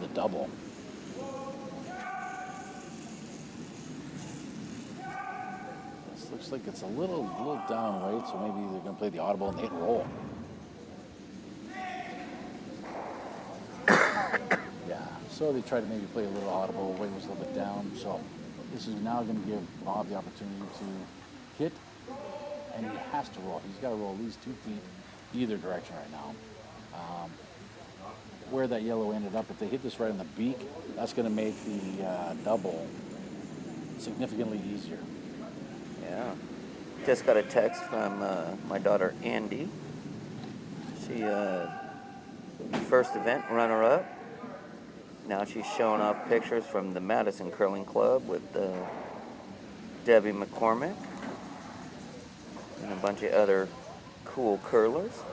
the double. This looks like it's a little down weight, so maybe they're going to play the audible and the hit and roll. Yeah, so they tried to maybe play a little audible. Weight was a little bit down, so this is now going to give Bob the opportunity to hit. And he has to roll. He's got to roll at least 2 feet either direction right now. Where that yellow ended up, if they hit this right on the beak, that's going to make the double significantly easier. Yeah. Just got a text from my daughter, Andy. She, first event runner-up. Now she's showing off pictures from the Madison Curling Club with Debbie McCormick and a bunch of other cool curlers.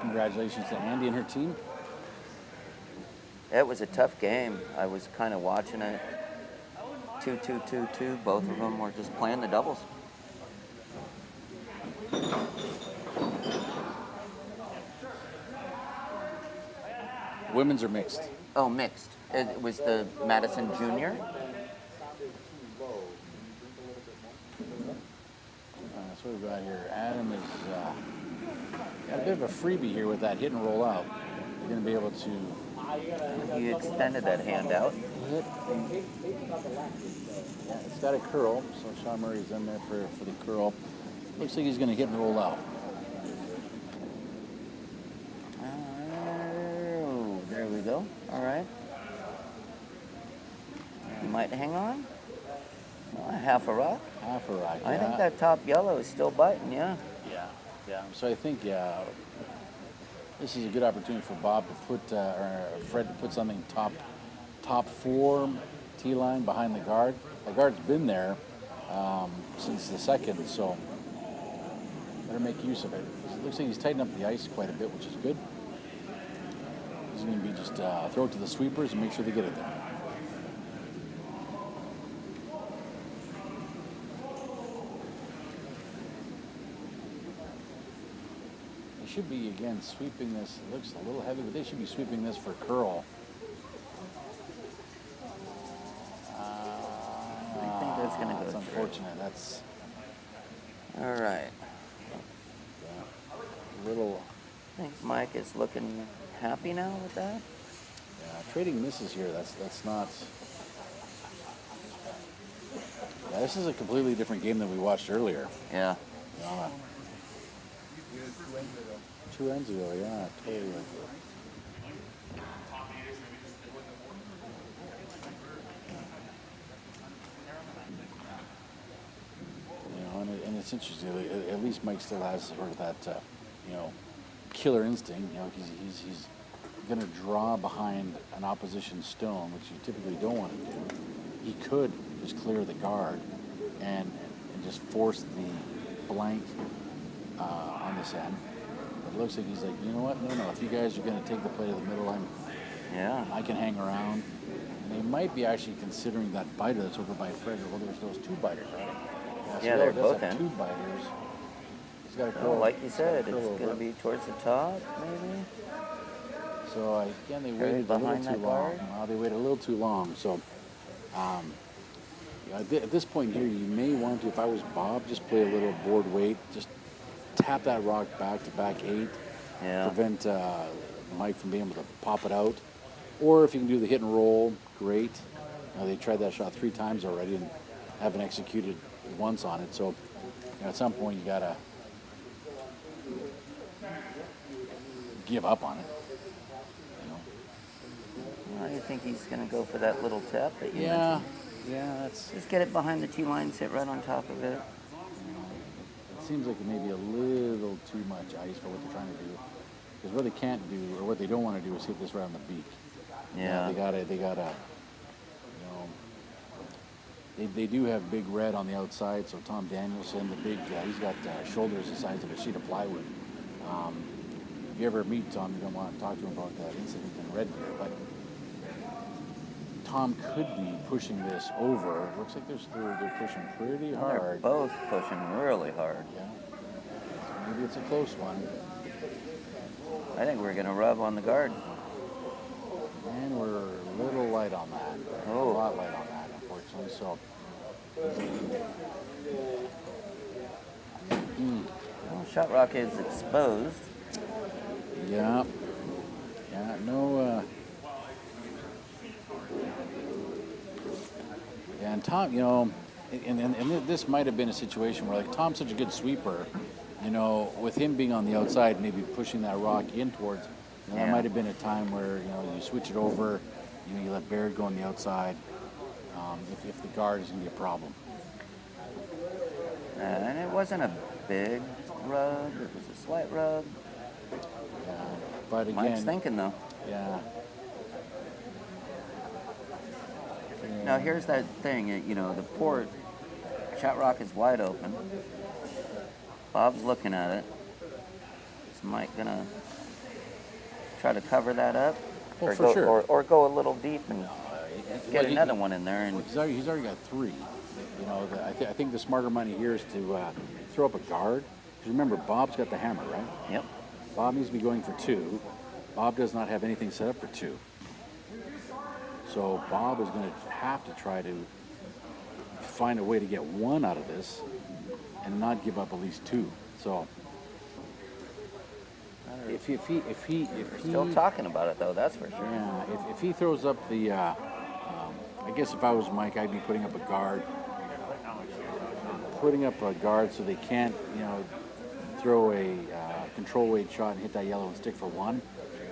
Congratulations to Andy and her team. It was a tough game. I was kind of watching it. 2-2-2-2. Both of them were just playing the doubles. Women's or mixed? Oh, mixed. It was the Madison Junior. That's what we've got here. Adam is got a bit of a freebie here with that hit and roll out. You're going to be able to... He extended that hand out. Hit. Yeah, it's got a curl, so Sean Murray's in there for the curl. Looks like he's going to hit and roll out. Oh, there we go. All right. You might hang on. Half a rock. Half a rock, yeah. I think that top yellow is still biting, yeah. Yeah. So I think, this is a good opportunity for Bob to put, or Fred to put something top four T-line behind the guard. The guard's been there since the second, so better make use of it. It looks like he's tightened up the ice quite a bit, which is good. He's going to be just throw it to the sweepers and make sure they get it there. Should be, again, sweeping this. It looks a little heavy, but they should be sweeping this for curl. I think that's going to go. That's unfortunate. That's all right. A little. I think Mike is looking happy now with that. Yeah, trading misses here. That's not. Yeah, this is a completely different game than we watched earlier. Yeah. Two ends ago, yeah, totally. And it's interesting. At least Mike still has sort of that, killer instinct. He's going to draw behind an opposition stone, which you typically don't want to do. He could just clear the guard and just force the blank on this end. It looks like he's like, you know what? No. If you guys are going to take the play to the middle, I can hang around. And they might be actually considering that biter that's over by Fred. Well, there's those two biters, right? Yeah, they're both in. Two biters. He's got a curl. Oh, like you said, it's going to be towards the top, maybe. So again, they waited a little too long. They waited a little too long. So at this point here, you may want to, if I was Bob, just play a little board weight. Just tap that rock back to back 8. Yeah. Prevent Mike from being able to pop it out. Or if you can do the hit and roll, great. They tried that shot 3 times already and haven't executed once on it. So at some point you gotta give up on it. I think he's going to go for that little tap that you mentioned. Yeah, that's. Just get it behind the T-line, sit right on top of it. It seems like it may be a little too much ice for what they're trying to do. Because what they can't do, or what they don't want to do, is hit this right on the beak. Yeah. They gotta, they do have Big Red on the outside, so Tom Danielson, the big, he's got shoulders the size of a sheet of plywood. If you ever meet Tom, you don't want to talk to him about that incident in Red Deer, but Tom could be pushing this over. It looks like they're pushing pretty hard. They're both pushing really hard. Yeah. So maybe it's a close one. I think we're going to rub on the guard. And we're a little light on that. Oh. A lot light on that, unfortunately. So. Well, Shot Rock is exposed. Yeah. Yeah, no. Yeah, and Tom, and this might have been a situation where, like, Tom's such a good sweeper, with him being on the outside, maybe pushing that rock in towards, that might have been a time where, you switch it over, you let Baird go on the outside, if the guard is going to be a problem. And it wasn't a big rub, it was a slight rub. Yeah. But again, Mike's thinking though. yeah. Now here's that thing, you know, the port, shot rock is wide open. Bob's looking at it. Is Mike gonna try to cover that up? Well, or for go, sure. Or go a little deep and get Well, another one in there. And he's already got 3. You know, I think the smarter money here is to throw up a guard. Because remember, Bob's got the hammer, right? Yep. Bob needs to be going for 2. Bob does not have anything set up for 2. So Bob is going to have to try to find a way to get 1 out of this and not give up at least 2. So if he still talking about it though, that's for sure. yeah, if he throws up the I guess if I was Mike, I'd be putting up a guard. Putting up a guard so they can't, you know, throw a control weight shot and hit that yellow and stick for 1.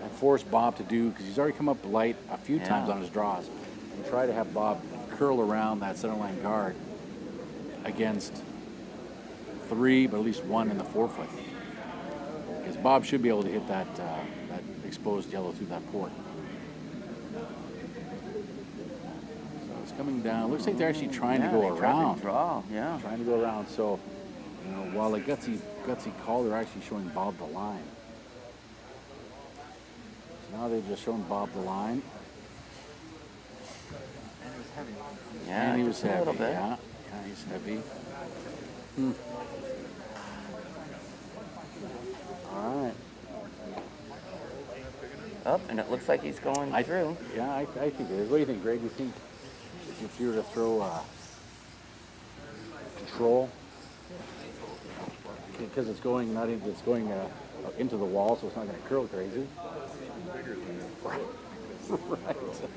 And force Bob to do, because he's already come up light a few times on his draws. And try to have Bob curl around that center line guard against 3, but at least 1 in the 4-foot. Because Bob should be able to hit that exposed yellow through that port. So it's coming down. Looks like they're actually trying to go around. Draw, yeah. Trying to go around. So, you know, while a gutsy call, they're actually showing Bob the line. So now they've just shown Bob the line. And it was heavy. Yeah, and he was heavy. A little bit. Yeah, he's heavy. All right. Up, and it looks like he's going through. Yeah, I think it is. What do you think, Greg? Do you think if you were to throw control, because it's going into the wall, so it's not going to curl crazy.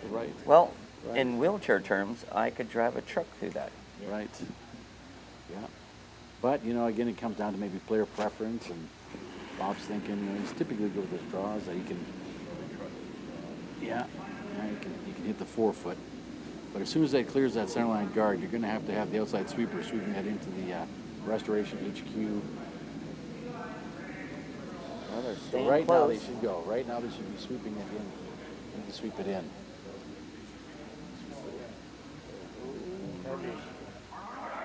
Right. Well, in wheelchair terms, I could drive a truck through that. Right. Yeah. But, you know, again, it comes down to maybe player preference, and Bob's thinking, you know, he's typically good with his draws that he can, you can hit the 4-foot. But as soon as that clears that center line guard, you're going to have the outside sweeper sweeping that into the restoration HQ. Well, So right now they should go. Right now they should be sweeping it in. They need to sweep it in.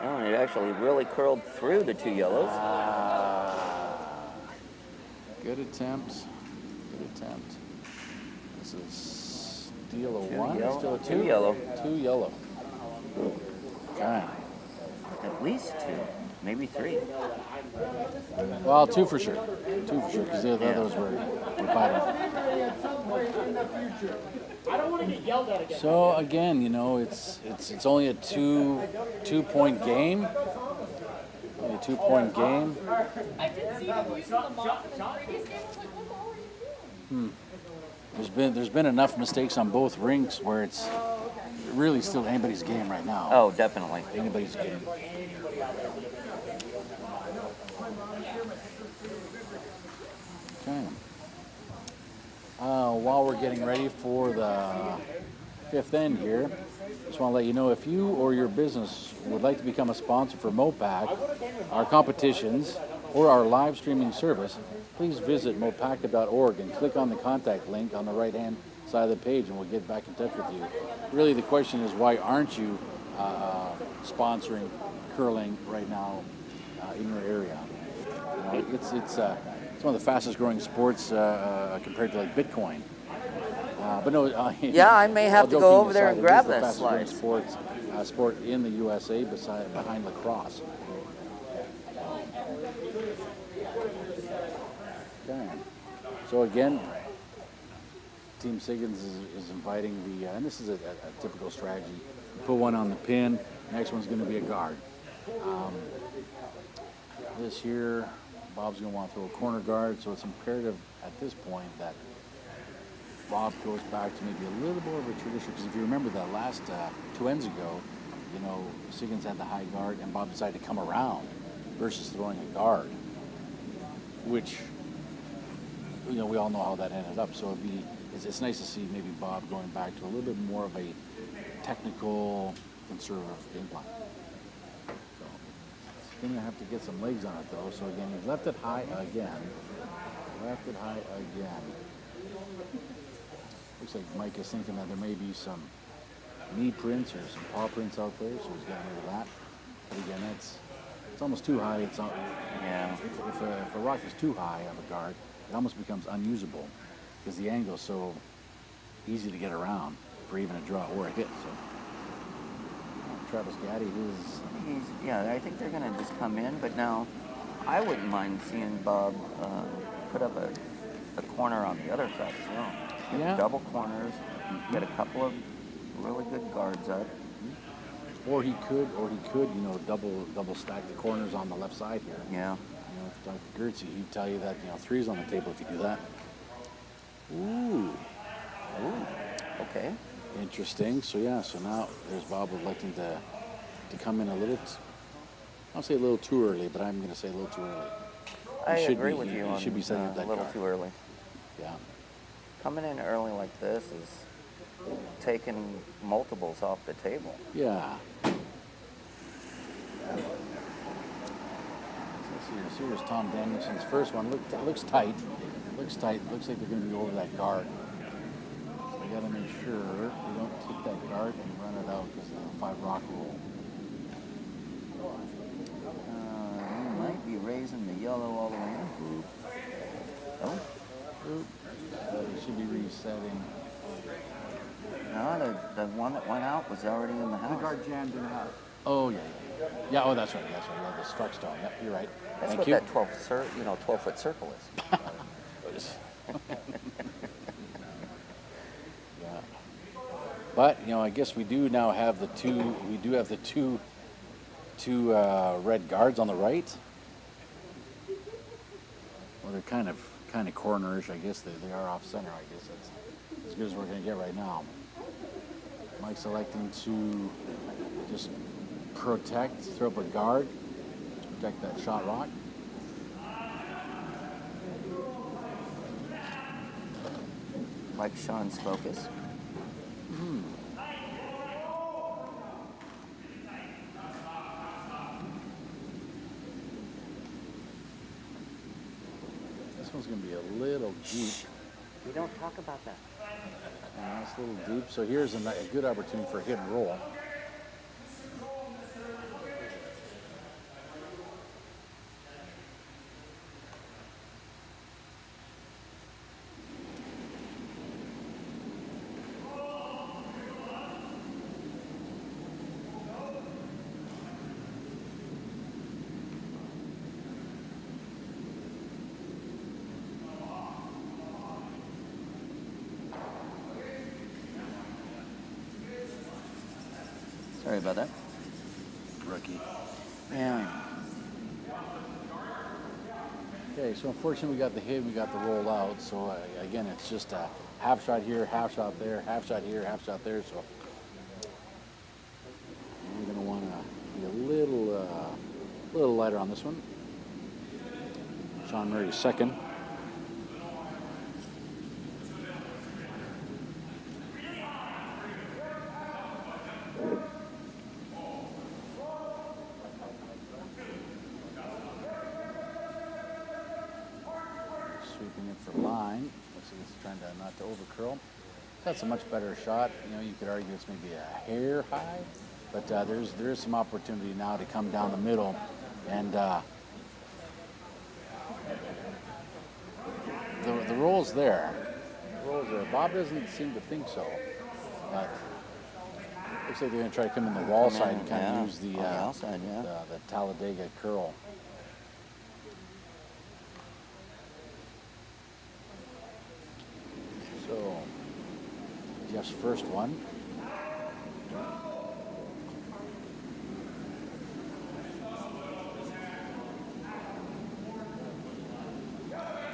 Oh, and it actually really curled through the 2 yellows. Good attempt. Good attempt. This is steal a 1. Yellow. Still a 2. 2 yellow. 2 yellow. Okay. At least 2, maybe 3. Well, 2 for sure. 2 for sure, because the others were biting. So again, you know, it's only a 2-point game. Only a 2-point game. I did see them using the mop in the previous game. I was like, what the hell are you doing? There's been enough mistakes on both rinks where it's really still anybody's game right now. Oh, definitely. Anybody's game. Okay. While we're getting ready for the 5th end here, just want to let you know, if you or your business would like to become a sponsor for MoPac, our competitions, or our live streaming service, please visit mopaca.org and click on the contact link on the right-hand side of the page, and we'll get back in touch with you. Really, the question is, why aren't you sponsoring curling right now in your area? You know, it's one of the fastest growing sports compared to like Bitcoin. But no, yeah, I may have to go over there and grab that slice. Sport in the USA behind lacrosse. Okay. So again, Team Siggins is inviting the, and this is a typical strategy. Put one on the pin. Next one's going to be a guard. This here, Bob's going to want to throw a corner guard, so it's imperative at this point that Bob goes back to maybe a little more of a tradition, because if you remember that last 2 ends ago, you know, Siggins had the high guard and Bob decided to come around versus throwing a guard, which, you know, we all know how that ended up. So it's nice to see maybe Bob going back to a little bit more of a technical, conservative game plan. So he's going to have to get some legs on it though. So again, he's left it high again. Left it high again. looks like Mike is thinking that there may be some knee prints or some paw prints out there, so he's getting rid of that. But again, it's almost too high. It's not, Yeah. If a rock is too high of a guard, it almost becomes unusable because the angle is so easy to get around for even a draw or a hit. So Travis Gaddy Yeah, I think they're going to just come in, but now I wouldn't mind seeing Bob put up a corner on the other side as well. Get double corners, get a couple of really good guards up. or he could, you know, double stack the corners on the left side here. Yeah. You know, if Dr. Gertzy, he'd tell you that, you know, 3's on the table if you do that. Ooh. Okay. Interesting. So yeah, so now there's Bob electing to come in a little, I'll say a little too early, but I'm going to say a little too early. I agree with you on should be setting up that a little card. too early. Yeah. Coming in early like this is taking multiples off the table. Yeah. So here's Tom Danielson's first one. Looks tight. Looks like they're going to be over that guard. So we got to make sure we don't take that guard and run it out because of the 5 rock rule. He might be raising the yellow all the way in. Oh. It should be resetting. No, the one that went out was already in the The house. guard jammed in the house. Oh, yeah. Yeah, oh, that's right. Yeah, the struck stone. Yep, you're right. That's Thank what you. that 12-foot circle is. Yeah. But, you know, I guess we do now have the two red guards on the right. Well, they're kind of cornerish, I guess. They are off center, I guess. That's as good as we're going to get right now. Mike's electing to just throw up a guard to protect that shot rock. Like Sean's focus. This one's going to be a little deep. We don't talk about that. Yeah, it's a little deep. So here's a good opportunity for a hit and roll. Sorry about that. Rookie. Yeah. Okay, so unfortunately we got the hit, we got the roll out. So again, it's just a half shot here, half shot there, half shot here, half shot there. So we're going to want to be a little lighter on this one. Sean Murray's second. Sweeping it for line. Looks like it's trying not to overcurl. That's a much better shot. You know, you could argue it's maybe a hair high, but there is some opportunity now to come down the middle, and the roll's there. The roll's there. Bob doesn't seem to think so, but looks like they're going to try to come in the wall side and kind of use the outside, the Talladega curl. So Jeff's first one.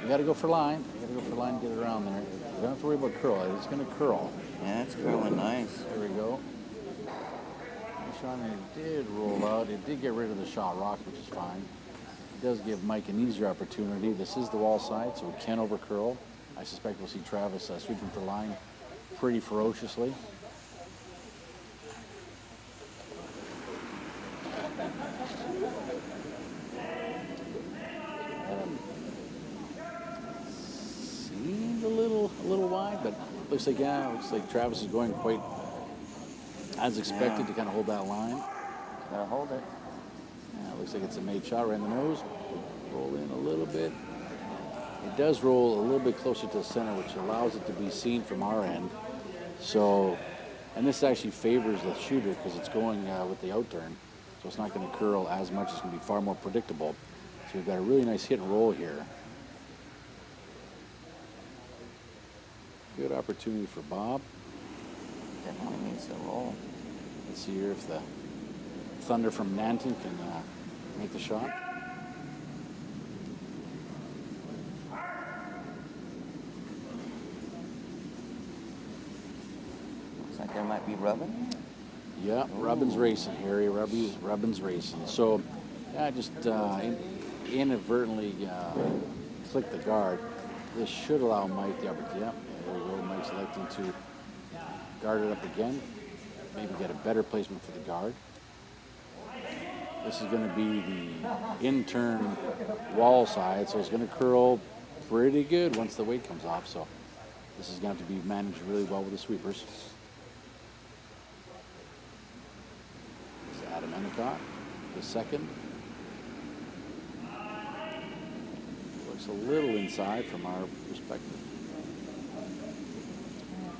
You got to go for line. You got to go for line and get it around there. You don't have to worry about curl. It's going to curl. Yeah, it's curling nice. There we go. Sean, it did roll out. It did get rid of the shot rock, which is fine. It does give Mike an easier opportunity. This is the wall side, so it can overcurl. I suspect we'll see Travis sweeping for line pretty ferociously. Seemed a little wide, but looks like Travis is going quite as expected to kind of hold that line. Gotta hold it. Yeah, looks like it's a made shot right in the nose. Roll in a little bit. It does roll a little bit closer to the center, which allows it to be seen from our end. So, and this actually favors the shooter because it's going with the outturn. So it's not going to curl as much. It's going to be far more predictable. So we've got a really nice hit and roll here. Good opportunity for Bob. Definitely needs to roll. Let's see here if the Thunder from Nanton can make the shot. Looks like there might be rubbing. Yeah, Rubbin's racing, Harry. Rubbin's racing. So, yeah, just inadvertently click the guard. This should allow Mike the opportunity. Yeah, there we go. Mike's electing to guard it up again. Maybe get a better placement for the guard. This is going to be the in-turn wall side, so it's going to curl pretty good once the weight comes off. So this is going to have to be managed really well with the sweepers. It's Adam Endicott, the second. Looks a little inside from our perspective.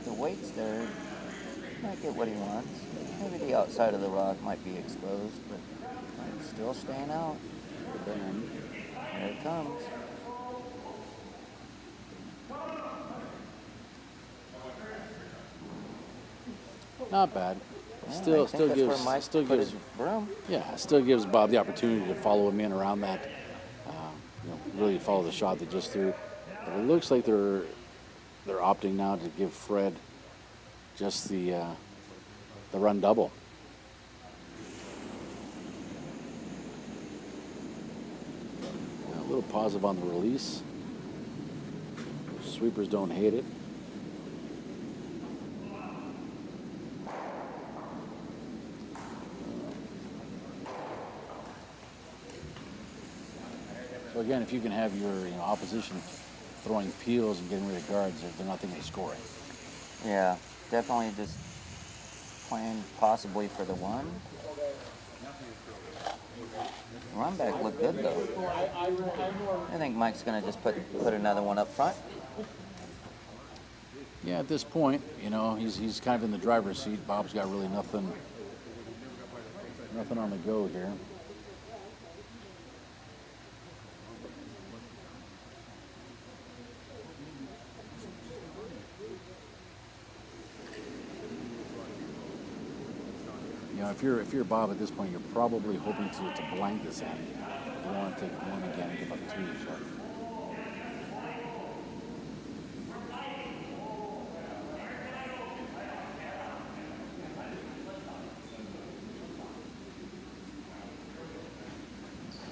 The weight's there. Might get what he wants. Maybe the outside of the rock might be exposed, but it's still staying out. And here it comes. Not bad. Yeah, Still I think that's gives where Mike still put gives his broom. yeah still gives Bob the opportunity to follow him in around that. Really follow the shot they just threw. But it looks like they're opting now to give Fred just the run double. A little positive on the release. Sweepers don't hate it. So again, if you can have your opposition throwing peels and getting rid of guards, they're not thinking of scoring. Yeah, definitely just playing possibly for the one. Run back looked good though. I think Mike's gonna just put another one up front. Yeah, at this point, he's kind of in the driver's seat. Bob's got really nothing on the go here. If you're Bob at this point, you're probably hoping to blank this end. You want to take one again and give up two. So.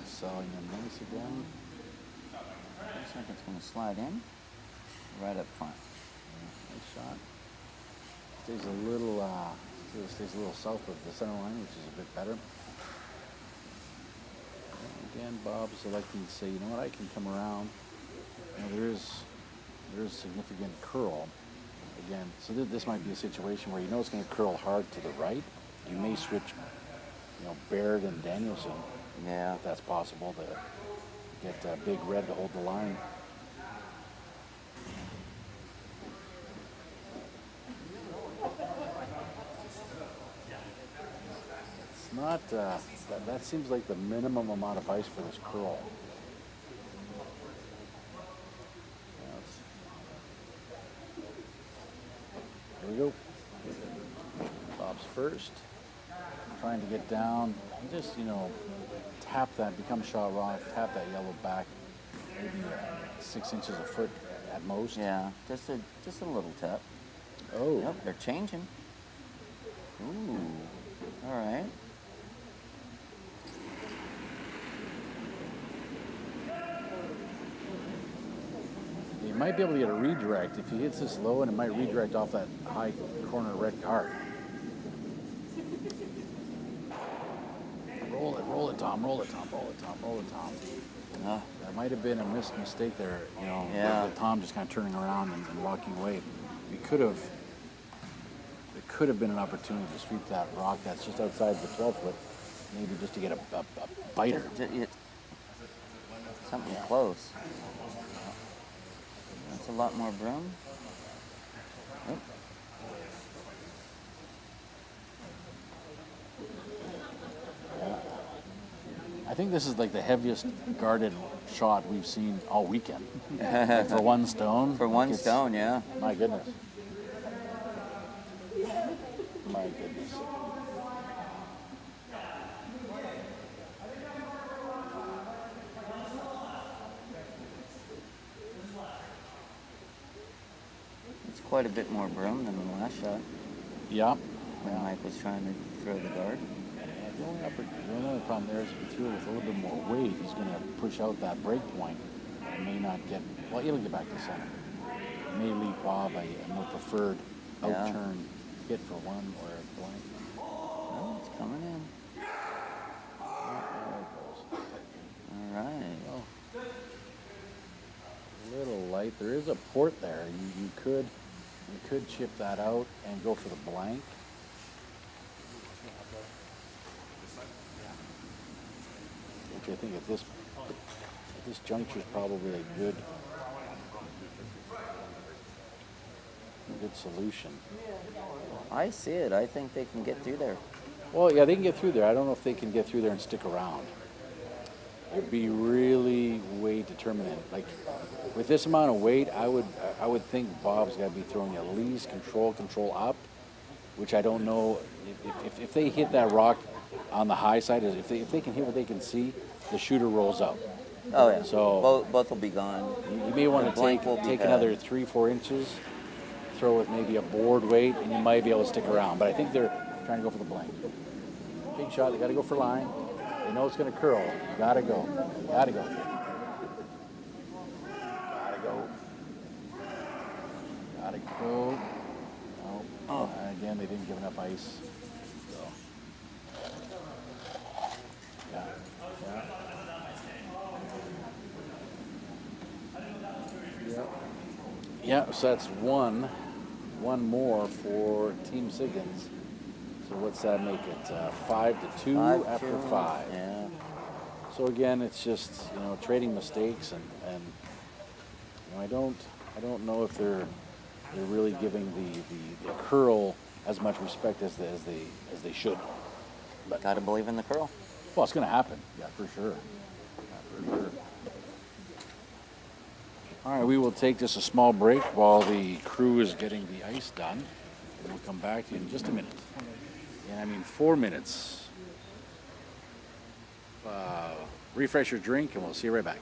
Selling them nice again. Looks like it's going to slide in right up front. Nice shot. Stays a little south of the center line, which is a bit better. And again, Bob's electing to say, you know what, I can come around. There is significant curl. Again, so this might be a situation where it's going to curl hard to the right. You may switch, Baird and Danielson. Yeah, if that's possible, to get Big Red to hold the line. It's not, that seems like the minimum amount of ice for this curl. There we go. Bob's first. Trying to get down, just, tap that, become shot rock, tap that yellow back, maybe 6 inches a foot at most. Yeah, just a little tap. Oh. Yep, they're changing. Ooh, all right. You might be able to get a redirect if he hits this low, and it might redirect off that high corner red guard. Roll it, Tom. Roll it, Tom. That might have been a mistake there, Yeah. with Tom just kind of turning around and walking away. there could have been an opportunity to sweep that rock that's just outside the 12-foot, maybe just to get a biter. Something close. That's a lot more broom. Oh. I think this is like the heaviest guarded shot we've seen all weekend. Like for one stone. For one stone, yeah. My goodness. My goodness. It's quite a bit more broom than the last shot. Yeah. When Mike was trying to throw the guard. The only other problem there is if he threw it with a little bit more weight, he's going to push out that break point and may not get, well, he'll get back to center. It may leave Bob a more preferred out-turn hit for one or a blank. Oh, it's coming in. There it goes. All right. Well, a little light. There is a port there. You could chip that out and go for the blank. Which I think at this juncture is probably a good solution. I see it. I think they can get through there. Well, yeah, they can get through there. I don't know if they can get through there and stick around. It'd be really weight determinant. Like with this amount of weight, I would think Bob's got to be throwing at least control up, which I don't know if they hit that rock on the high side. If they can hit what they can see, the shooter rolls out. Oh yeah. So both will be gone. You may want to take another 3-4 inches, throw with maybe a board weight, and you might be able to stick around. But I think they're trying to go for the blank. Big shot. They got to go for line. They know it's going to curl. Gotta go. Gotta go. Gotta go. Gotta go. No. Oh. Again, they didn't give enough ice. So. Yeah. Yeah, so that's one more for Team Siggins. So what's that make it? 5-2 after 5. Yeah. So again, it's just trading mistakes, and I don't know if they're really giving the curl as much respect as they should. But gotta believe in the curl. Well, it's going to happen. Yeah, for sure. Yeah, for sure. All right, we will take just a small break while the crew is getting the ice done, and we'll come back to you in just a minute. And I mean 4 minutes. Refresh your drink, and we'll see you right back.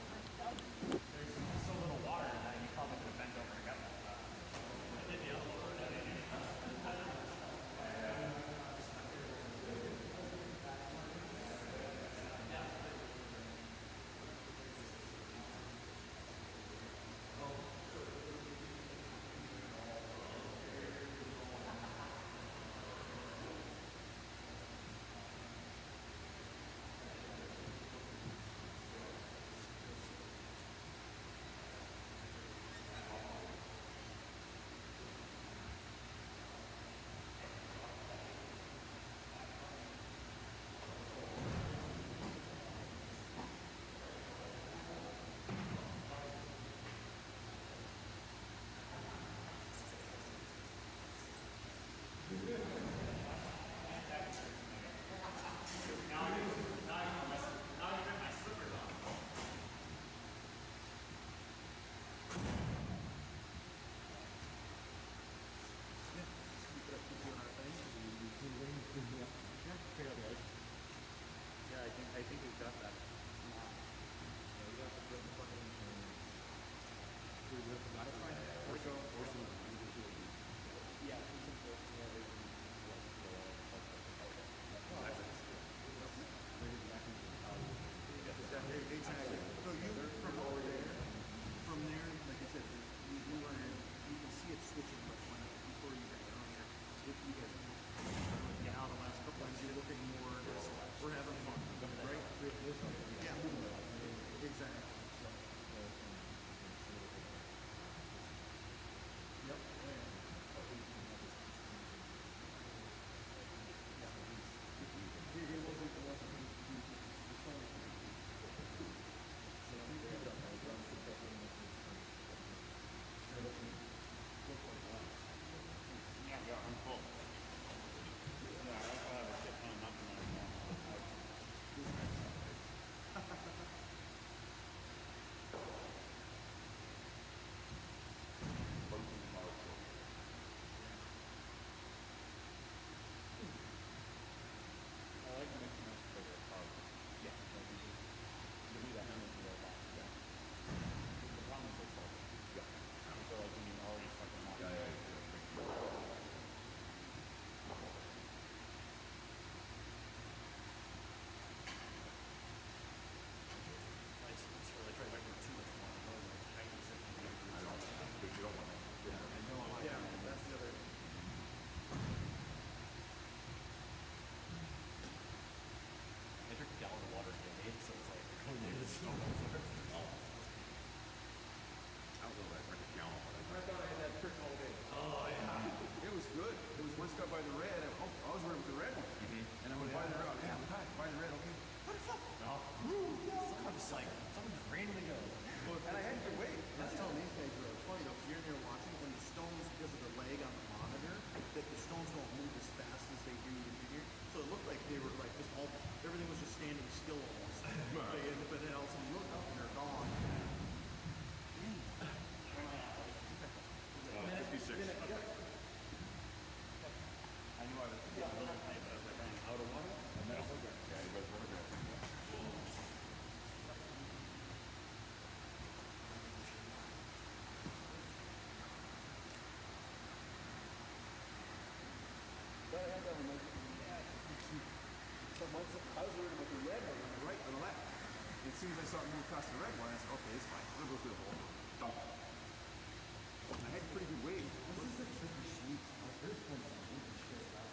I was worried about the red one on the right or the left. And as soon as I saw it move across the red one, I said, okay, it's fine. I'm going to go through the hole. Dump. I had a pretty good wave. This is a tricky sheet. There's one that shit out.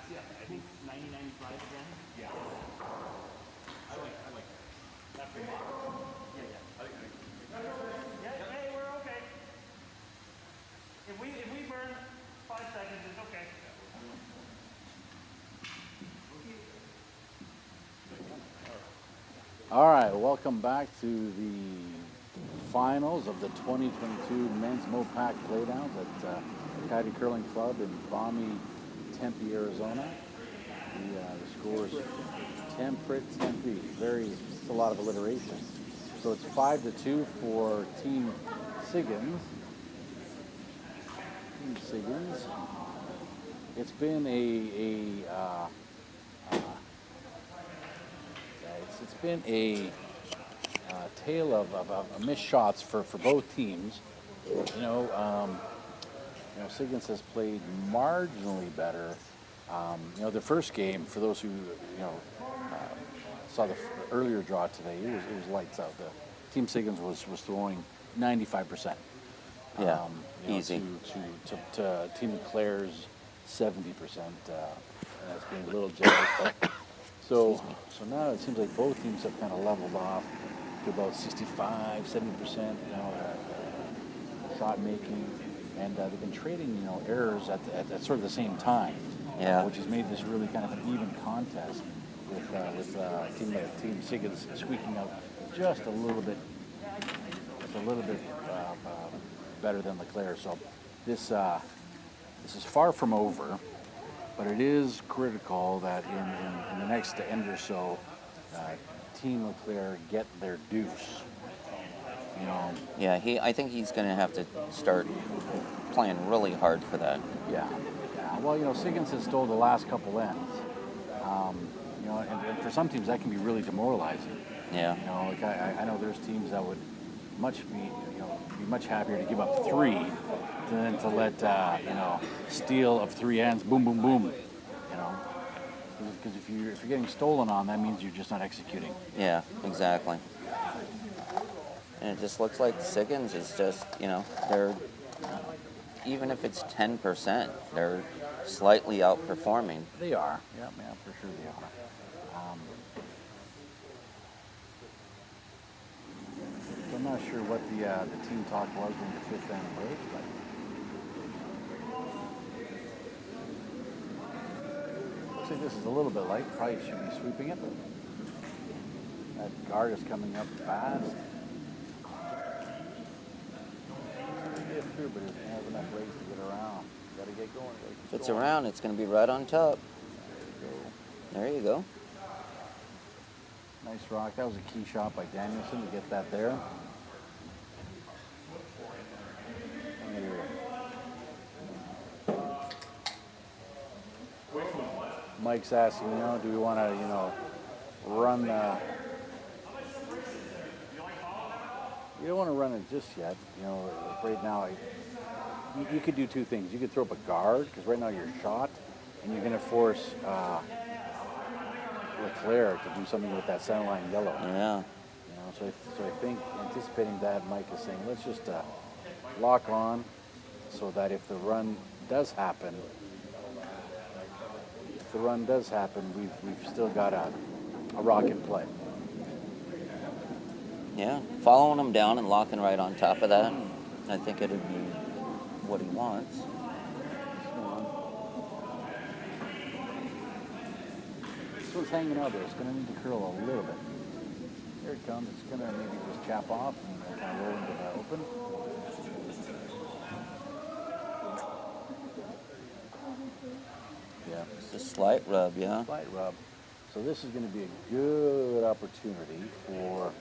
I think 90, 95 again. Yeah. I like that. That's pretty much. Yeah. Yeah, hey, we're okay. If we burn 5 seconds, it's okay. All right, welcome back to the finals of the 2022 Men's MoPac Playdowns at Coyote Curling Club in balmy Tempe, Arizona. The scores Temperate, Tempe. It's a lot of alliteration. So it's 5-2 for Team Siggins. It's been it's been a tale of missed shots for both teams. Siggins has played marginally better. The first game, for those who saw the earlier draw today, it was lights out. The Team Siggins was throwing 95%. Yeah, easy. To Team LeClair's 70%. And that's being a little generous. But so now it seems like both teams have kind of leveled off to about 65, 70%. Shot making, and they've been trading errors at sort of the same time. Yeah. Which has made this really kind of an even contest with Team Siggins squeaking out just a little bit better than LeClair. So this is far from over, but it is critical that in the next end or so, Team LeClair get their deuce. Yeah, I think he's going to have to start playing really hard for that. Yeah. Well, Siggins has stole the last couple ends. And for some teams that can be really demoralizing. Yeah. I know there's teams that would be much happier to give up 3 than to let steal of 3 ends, boom, boom, boom. Because if you're getting stolen on, that means you're just not executing. Yeah, exactly. And it just looks like Siggins is just, they're, even if it's 10%, they're slightly outperforming. They are. Yeah, for sure they are. I'm not sure what the team talk was in the 5th end break, but looks like this is a little bit light. Probably should be sweeping it. That guard is coming up fast. sure, but it doesn't have enough legs to get around. Gotta get going. If it's around, it's going to be right on top. There you go. Nice rock. That was a key shot by Danielson to get that there. Mike's asking, do we want to, run? You don't want to run it just yet. Right now, you could do two things. You could throw up a guard, because right now you're shot, and you're going to force LeClair to do something with that center line yellow. Yeah. So I think, anticipating that, Mike is saying, let's just lock on, so that if the run does happen, we've still got a rock in play. Yeah, following him down and locking right on top of that, I think it'd be what he wants. This one's hanging out there. It's going to need to curl a little bit. Here it comes. It's going to maybe just chap off and kind of roll into the open. Yeah. It's a slight rub, yeah. Slight rub. So this is going to be a good opportunity for...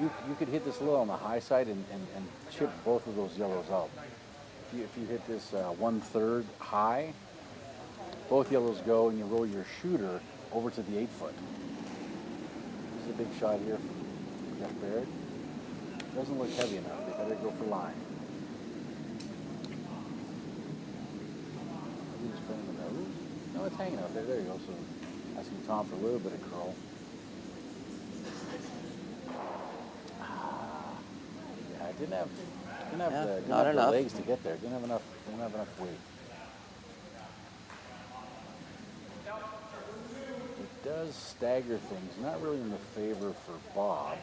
You could hit this a little on the high side and chip both of those yellows out. If you hit this 1/3 high, both yellows go, and you roll your shooter over to the 8-foot. This is a big shot here from Jeff Baird. Doesn't look heavy enough. They better go for line. No, it's hanging out there. There you go. So asking Tom for a little bit of curl. Yeah, I didn't have the legs to get there. Didn't have enough weight. It does stagger things, not really in the favor for Bob.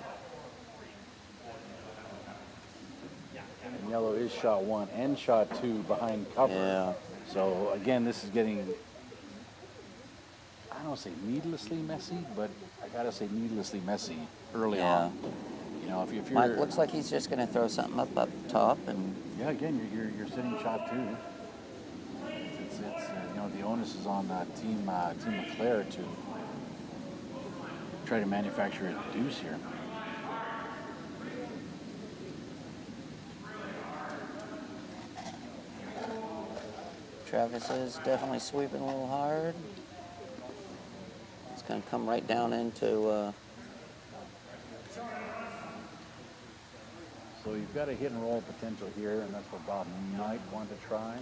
And yellow is shot 1 and shot 2 behind cover. Yeah. So again, this is getting, I don't want to say needlessly messy, but I gotta say needlessly messy early on. If you're Mike looks like he's just going to throw something up top, and yeah, again, you're sitting shot 2. It's the onus is on Team LeClair to try to manufacture a deuce here. Travis is definitely sweeping a little hard. It's going to come right down into... So you've got a hit and roll potential here, and that's what Bob might want to try.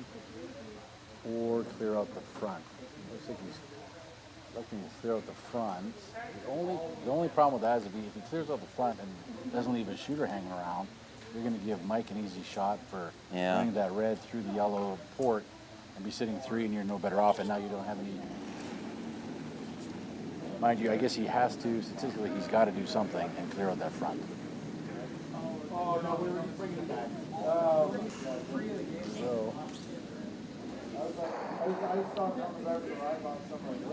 Or clear out the front. Looks like he's looking to clear out the front. The only problem with that is if he clears out the front and doesn't leave his shooter hanging around, you're going to give Mike an easy shot for running that red through the yellow port and be sitting 3, and you're no better off, and now you don't have any... Mind you, I guess he has to, statistically, he's got to do something and clear out that front. Oh, no, we were just bringing it back. So,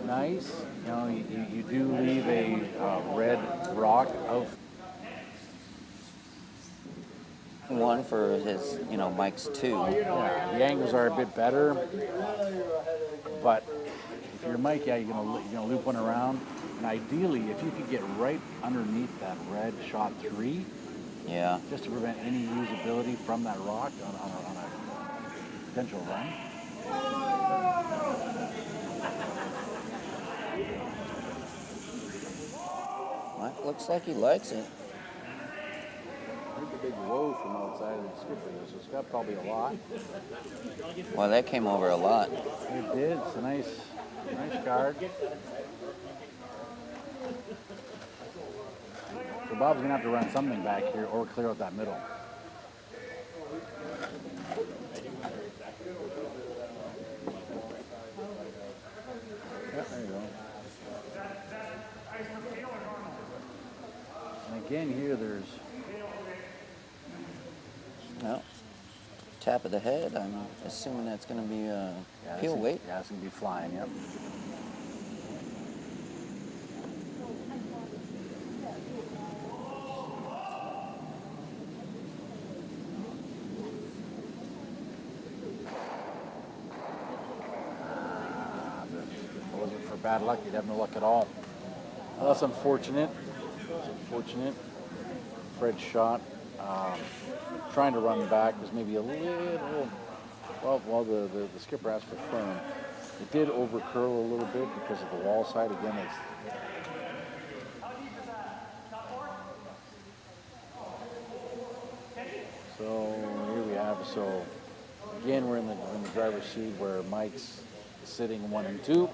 nice. You do leave a red rock out. One for his, Mike's 2. Yeah, the angles are a bit better, but if you're Mike, you're gonna loop one around, and ideally, if you could get right underneath that red shot 3, just to prevent any usability from that rock on a potential run. Mike looks like he likes it. Here's the big whoa from outside of the skipper, so it's got probably a lot. Well, that came over a lot. It did. It's a nice card. So Bob's gonna have to run something back here or clear out that middle. Yeah, there you go. And again here there's... Well, tap of the head. I'm assuming that's going to be peel weight. Yeah, it's going to be flying, yep. bad luck. You'd have no luck at all. Well, that's unfortunate. It's unfortunate. Fred's shot, trying to run back was maybe a little, well, the skipper asked for firm. It did overcurl a little bit because of the wall side. Again, it's so here we have. So again, we're in the driver's seat where Mike's sitting 1 and 2.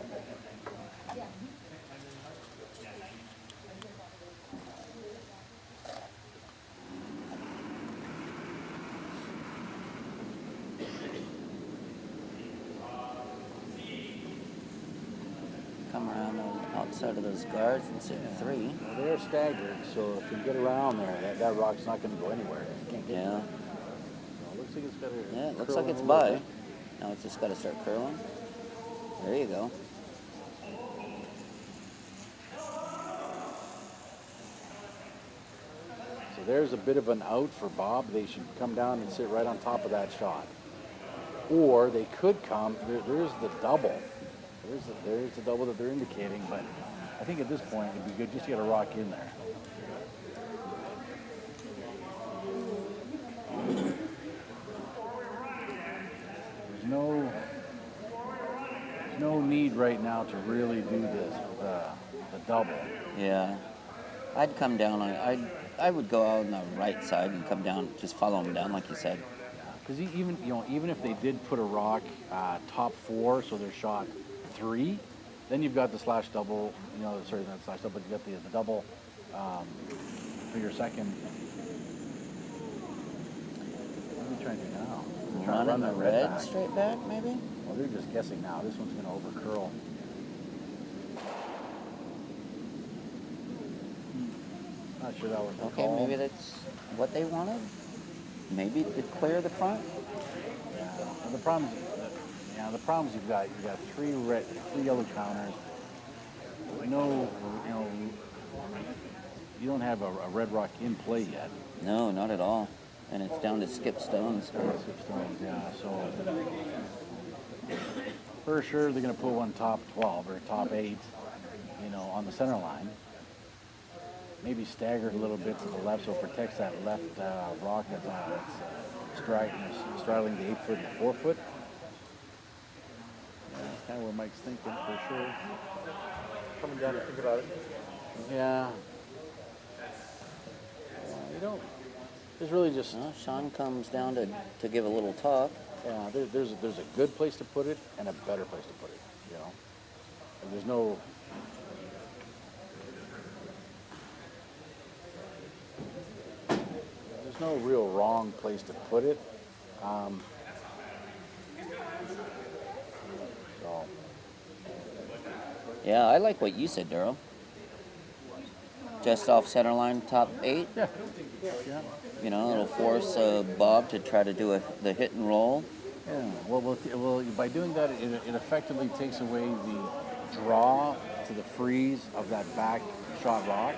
Come around the outside of those guards and sit 3. Well, they're staggered, so if you get around there, that rock's not going to go anywhere. You can't get Yeah. it. So it looks like it's got to. Yeah, it looks like it's by. Now it's just got to start curling. There you go. So there's a bit of an out for Bob. They should come down and sit right on top of that shot. Or they could come, there's the double. There's the double that they're indicating, but I think at this point it'd be good just to get a rock in there. There's no need right now to really do this, the double. Yeah. I'd come down. I would go out on the right side and come down, just follow them down like you said. Because even if they did put a rock top 4, so they're shot 3, then you've got the slash double. Sorry, not slash double, but you got the double for your second. What are we trying to do now? Run the red back. Straight back, maybe? Well, they're just guessing now. This one's going to overcurl. Not sure that was the okay, call. maybe that's what they wanted. Maybe to clear the front. Yeah. Well, the problem is you've got 3 yellow counters. No, you don't have a red rock in play yet. No, not at all. And it's down to skip stones. Skip stones, yeah. So for sure they're going to put one top 12 or top 8, on the center line. Maybe staggered a little bit to the left so it protects that left rock that's straddling the 8-foot and the 4-foot. Yeah, that's kind of where Mike's thinking for sure. Coming down to think about it. Yeah. There's really just. Well, Sean comes down to give a little talk. Yeah, there's a good place to put it and a better place to put it. And there's no real wrong place to put it. So. Yeah, I like what you said, Daryl. Just off center line, top 8. Yeah. It'll force Bob to try to do the hit and roll. Yeah. Well, by doing that, it effectively takes away the draw to the freeze of that back shot rock,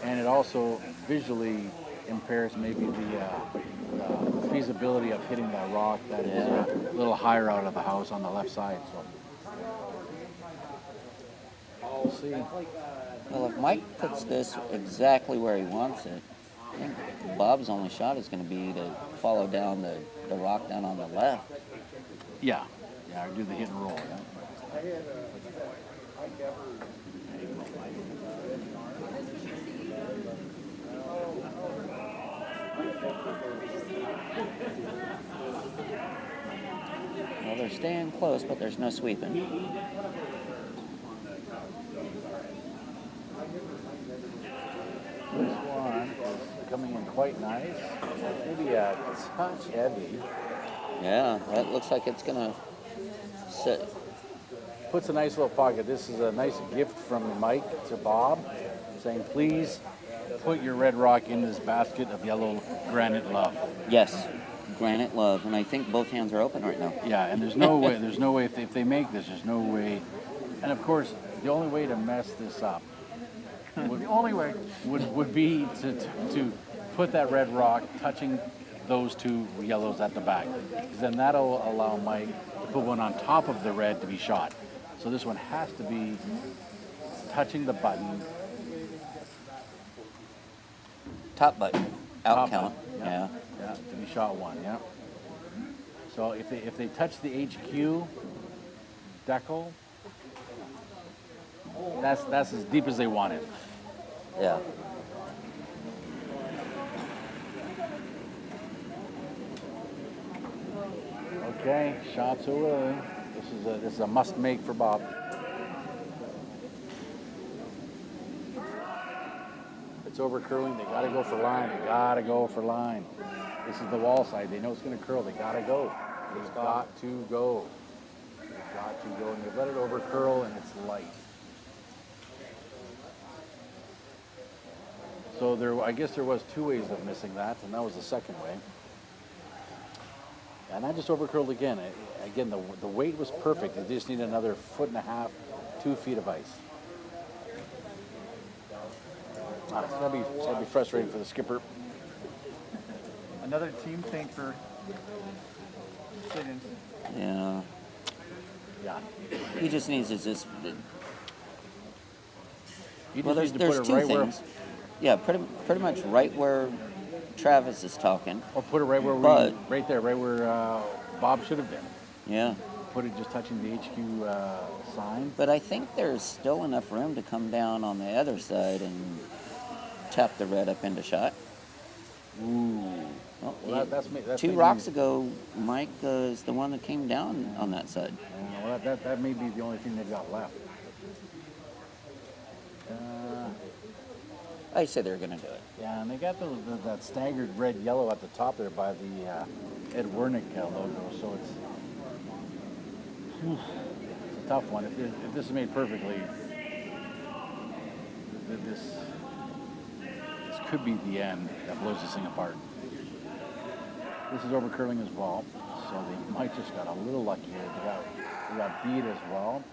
and it also visually impairs maybe the feasibility of hitting that rock that is a little higher out of the house on the left side. So we'll see. Well, if Mike puts this exactly where he wants it, I think Bob's only shot is going to be to follow down the rock down on the left. Yeah, or do the hit and roll. Yeah. Well, they're staying close, but there's no sweeping. This one is coming in quite nice. Maybe a touch heavy. Yeah, that looks like it's going to sit. Puts a nice little pocket. This is a nice gift from Mike to Bob, saying, please put your red rock in this basket of yellow granite love. Yes, granite love. And I think both hands are open right now. Yeah, and there's no way, if they make this, there's no way. And of course, the only way to mess this up would be to put that red rock touching those 2 yellows at the back. Because then that'll allow Mike to put one on top of the red to be shot. So this one has to be touching the button. Top button. Out Top count. button, Yeah. Yeah, to be shot 1, yeah. So if they touch the HQ decal, that's as deep as they want it. Yeah. Okay, shots away. This is a must make for Bob. It's over curling. They gotta go for line. They gotta go for line. This is the wall side. They know it's gonna curl. They gotta go. They've got to go. They've got to go, and they've let it over curl, and it's light. So I guess there was 2 ways of missing that, and that was the second way. And I just overcurled again. Again, the weight was perfect. They just need another 1.5 feet, 2 feet of ice. It's gotta be frustrating for the skipper. Another team thing for Siggins. Yeah. Yeah. He just needs to just. You Well, just need to there's put it two right things. Yeah, pretty much right where Travis is talking. Or put it right where right there, right where Bob should have been. Yeah. Put it just touching the HQ sign. But I think there's still enough room to come down on the other side and tap the red up into shot. Ooh. Well, That's 2 rocks ago, Mike is the one that came down on that side. Well, that may be the only thing they've got left. I said they were going to do it. Yeah, and they got that staggered red-yellow at the top there by the Ed Wernick logo, so it's a tough one. If this is made perfectly, this could be the end that blows this thing apart. This is over curling as well, so they might just got a little lucky here. They got beat as well.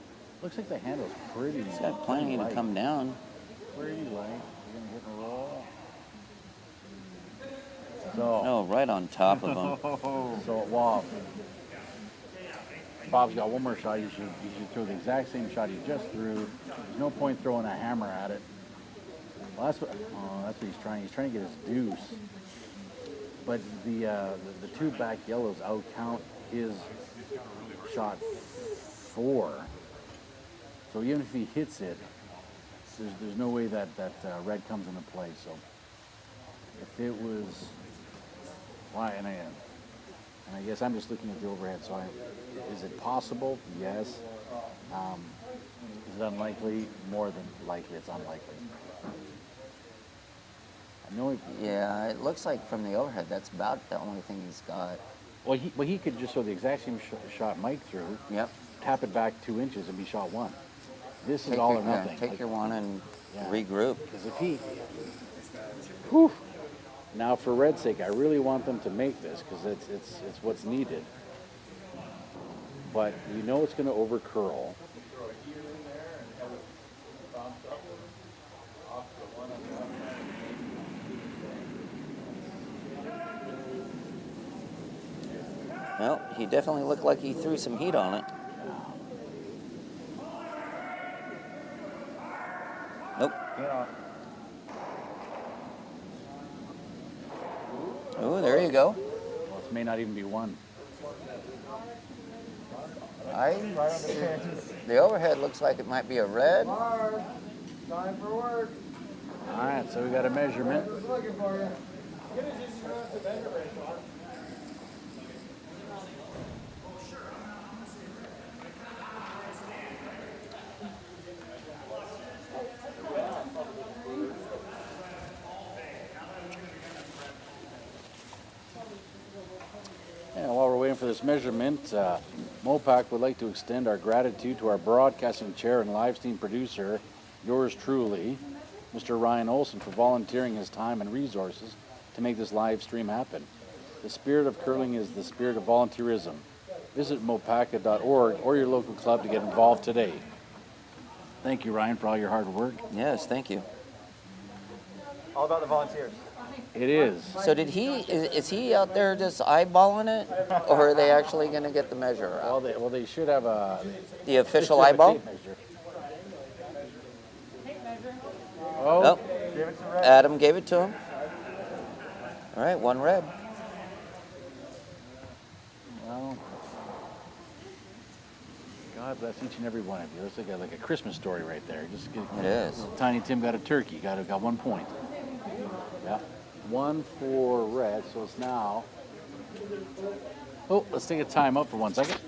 Looks like the handle's pretty. It's got plenty to come down. Pretty light. You're gonna hit and roll. So. Oh, right on top of him. So wow. Bob's got one more shot. You should throw the exact same shot he just threw. There's no point throwing a hammer at it. Well, that's what he's trying. He's trying to get his deuce. But the 2 back yellows outcount his shot 4. So even if he hits it, there's no way that red comes into play. So if it was, why? And I guess I'm just looking at the overhead. So is it possible? Yes. Is it unlikely? More than likely, it's unlikely. Yeah, it looks like from the overhead, that's about the only thing he's got. Well, he could just throw the exact same shot Mike threw. Yep. Tap it back 2 inches and be shot 1. This is all or nothing. Take your one and regroup. Because if he, now for red's sake, I really want them to make this because it's what's needed. But you know it's going to over curl. Well, he definitely looked like he threw some heat on it. Nope. Oh, there you go. Well, this may not even be 1. The overhead looks like it might be a red. Time for work. All right, so we got a measurement. Just looking for you. Get as easy as the measurement. And while we're waiting for this measurement, MoPac would like to extend our gratitude to our broadcasting chair and live stream producer, yours truly, Mr. Ryan Olson, for volunteering his time and resources to make this live stream happen. The spirit of curling is the spirit of volunteerism. Visit mopaca.org or your local club to get involved today. Thank you, Ryan, for all your hard work. Yes, thank you. All about the volunteers. It is. So did he? Is he out there just eyeballing it, or are they actually going to get the measure out? Well, they should have a The official eyeball? tape measure. Oh, Oh, Give it to Red. Adam gave it to him. All right, 1 red. well, God bless each and every one of you. It's like a Christmas story right there. Just get, It is. Tiny Tim got a turkey. Got 1 point. Yeah, 1 for red. So it's now. Oh, let's take a time up for 1 second.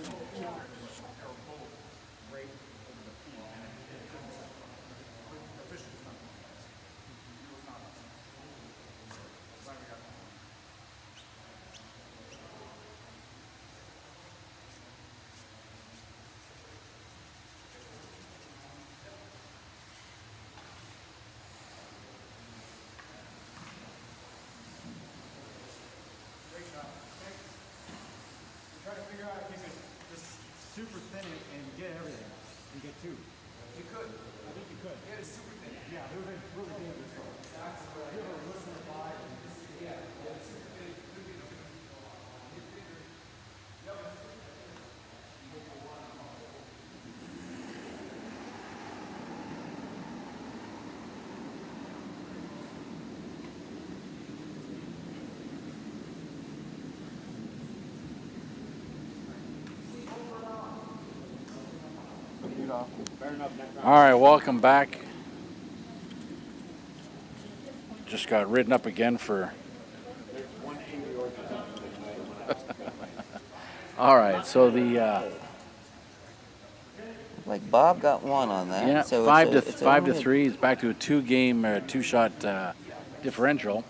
Try to figure out if you could just super thin it and get everything and get 2. You could. I think you could. Yeah, it's super thin. Yeah, it would have been really dangerous though. That's right. You ever listen to 5 and just, yeah, it's super thin. All right, welcome back. Just got written up again for. All right, so the Like Bob got 1 on that. yeah, So five it's to only- 3 is back to a 2-game, 2-shot differential.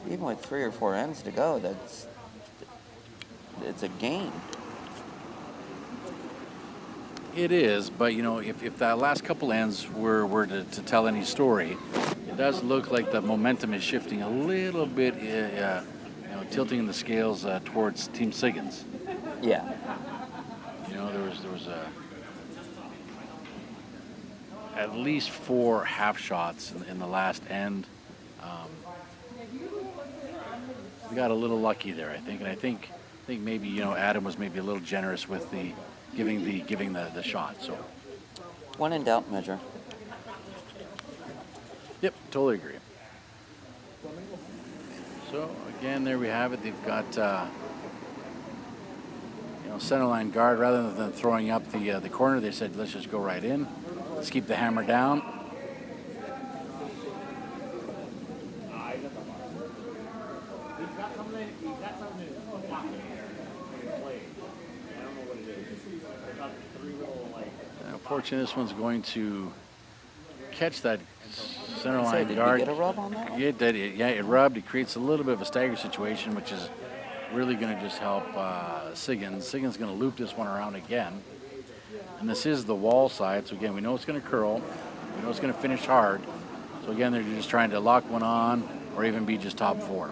Even with 3 or 4 ends to go, it's a game. It is, but you know, if that last couple ends were to tell any story, it does look like the momentum is shifting a little bit, tilting the scales towards Team Siggins. Yeah. You know, there was at least 4 half shots in the last end. We got a little lucky there, I think, and I think maybe Adam was maybe a little generous with the giving the shot. So 1 in doubt measure. yep, totally agree. So again, there we have it. They've got center line guard rather than throwing up the corner. They said let's just go right in. Let's keep the hammer down. Unfortunately, this one's going to catch that center line Did guard. you get a rub on that one? It rubbed. It creates a little bit of a stagger situation, which is really going to just help Siggins. Siggins going to loop this one around again. And this is the wall side, so again, we know it's going to curl. We know it's going to finish hard. So again, they're just trying to lock one on or even be just top 4.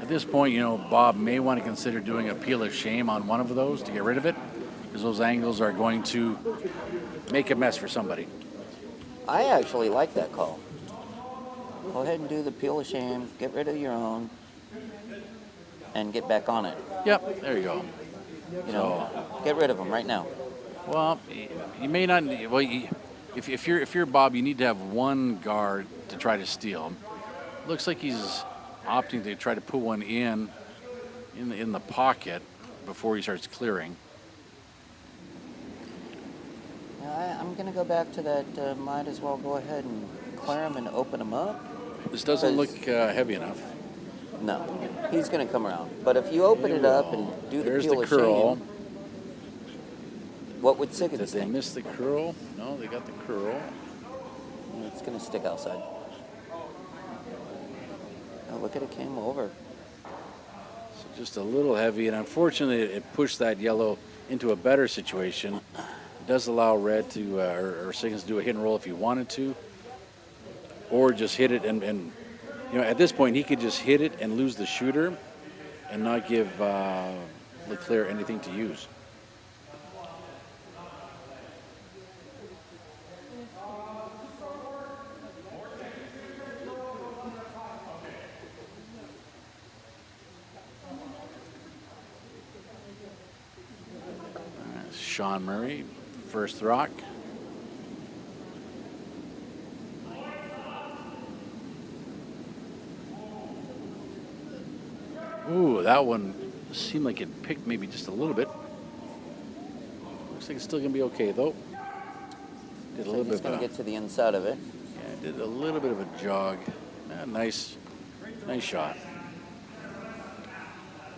At this point, Bob may want to consider doing a peel of shame on one of those to get rid of it, because those angles are going to make a mess for somebody. I actually like that call. Go ahead and do the peel of shame, get rid of your own, and get back on it. Yep, there you go. Get rid of them right now. Well, you may not. Well, if you're Bob, you need to have 1 guard to try to steal. Looks like he's opting to try to put one in the pocket before he starts clearing. I'm going to go back to that. Might as well go ahead and clear them and open them up. This doesn't look heavy enough. No, he's going to come around. But if you open it up and do the There's peel the of curl. shame, what would Siggins Did they think? miss the curl? No, they got the curl. It's going to stick outside. Oh, look at it came over. So just a little heavy, and unfortunately, it pushed that yellow into a better situation. It does allow red to, or Siggins to do a hit and roll if he wanted to, or just hit it and at this point, he could just hit it and lose the shooter and not give LeClair anything to use. Sean Murray, first rock. Ooh, that one seemed like it picked maybe just a little bit. Looks like it's still gonna be okay though. Did a little bit. He's gonna get to the inside of it. Yeah, did a little bit of a jog. Nice shot.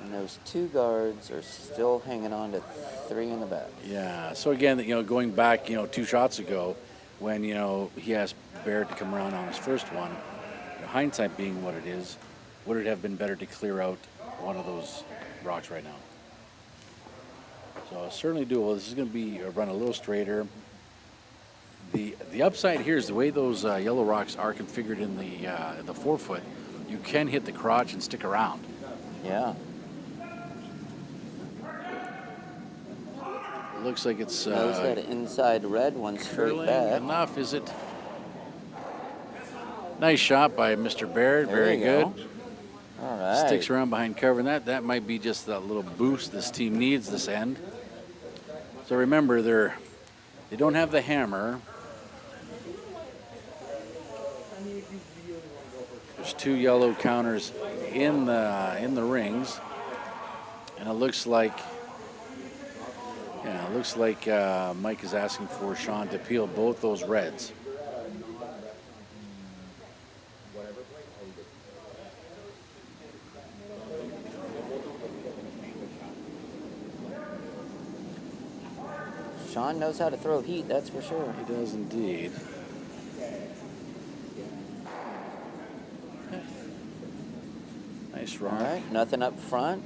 And those two guards are still hanging on to 3 in the back. Yeah. So again, going back, 2 shots ago, when he asked Baird to come around on his first one. Hindsight being what it is, would it have been better to clear out one of those rocks right now? So certainly doable. This is going to be run a little straighter. The upside here is the way those yellow rocks are configured in the forefoot. You can hit the crotch and stick around. Yeah. It looks like it's There's that inside red one straight curling back. enough, is it? Nice shot by Mr. Baird. Very good. All right. Sticks around behind cover, and that might be just that little boost this team needs this end. So remember, they don't have the hammer. There's 2 yellow counters in the rings, and it looks like Mike is asking for Sean to peel both those reds. Sean knows how to throw heat, that's for sure. He does indeed. Nice rock. All right, nothing up front.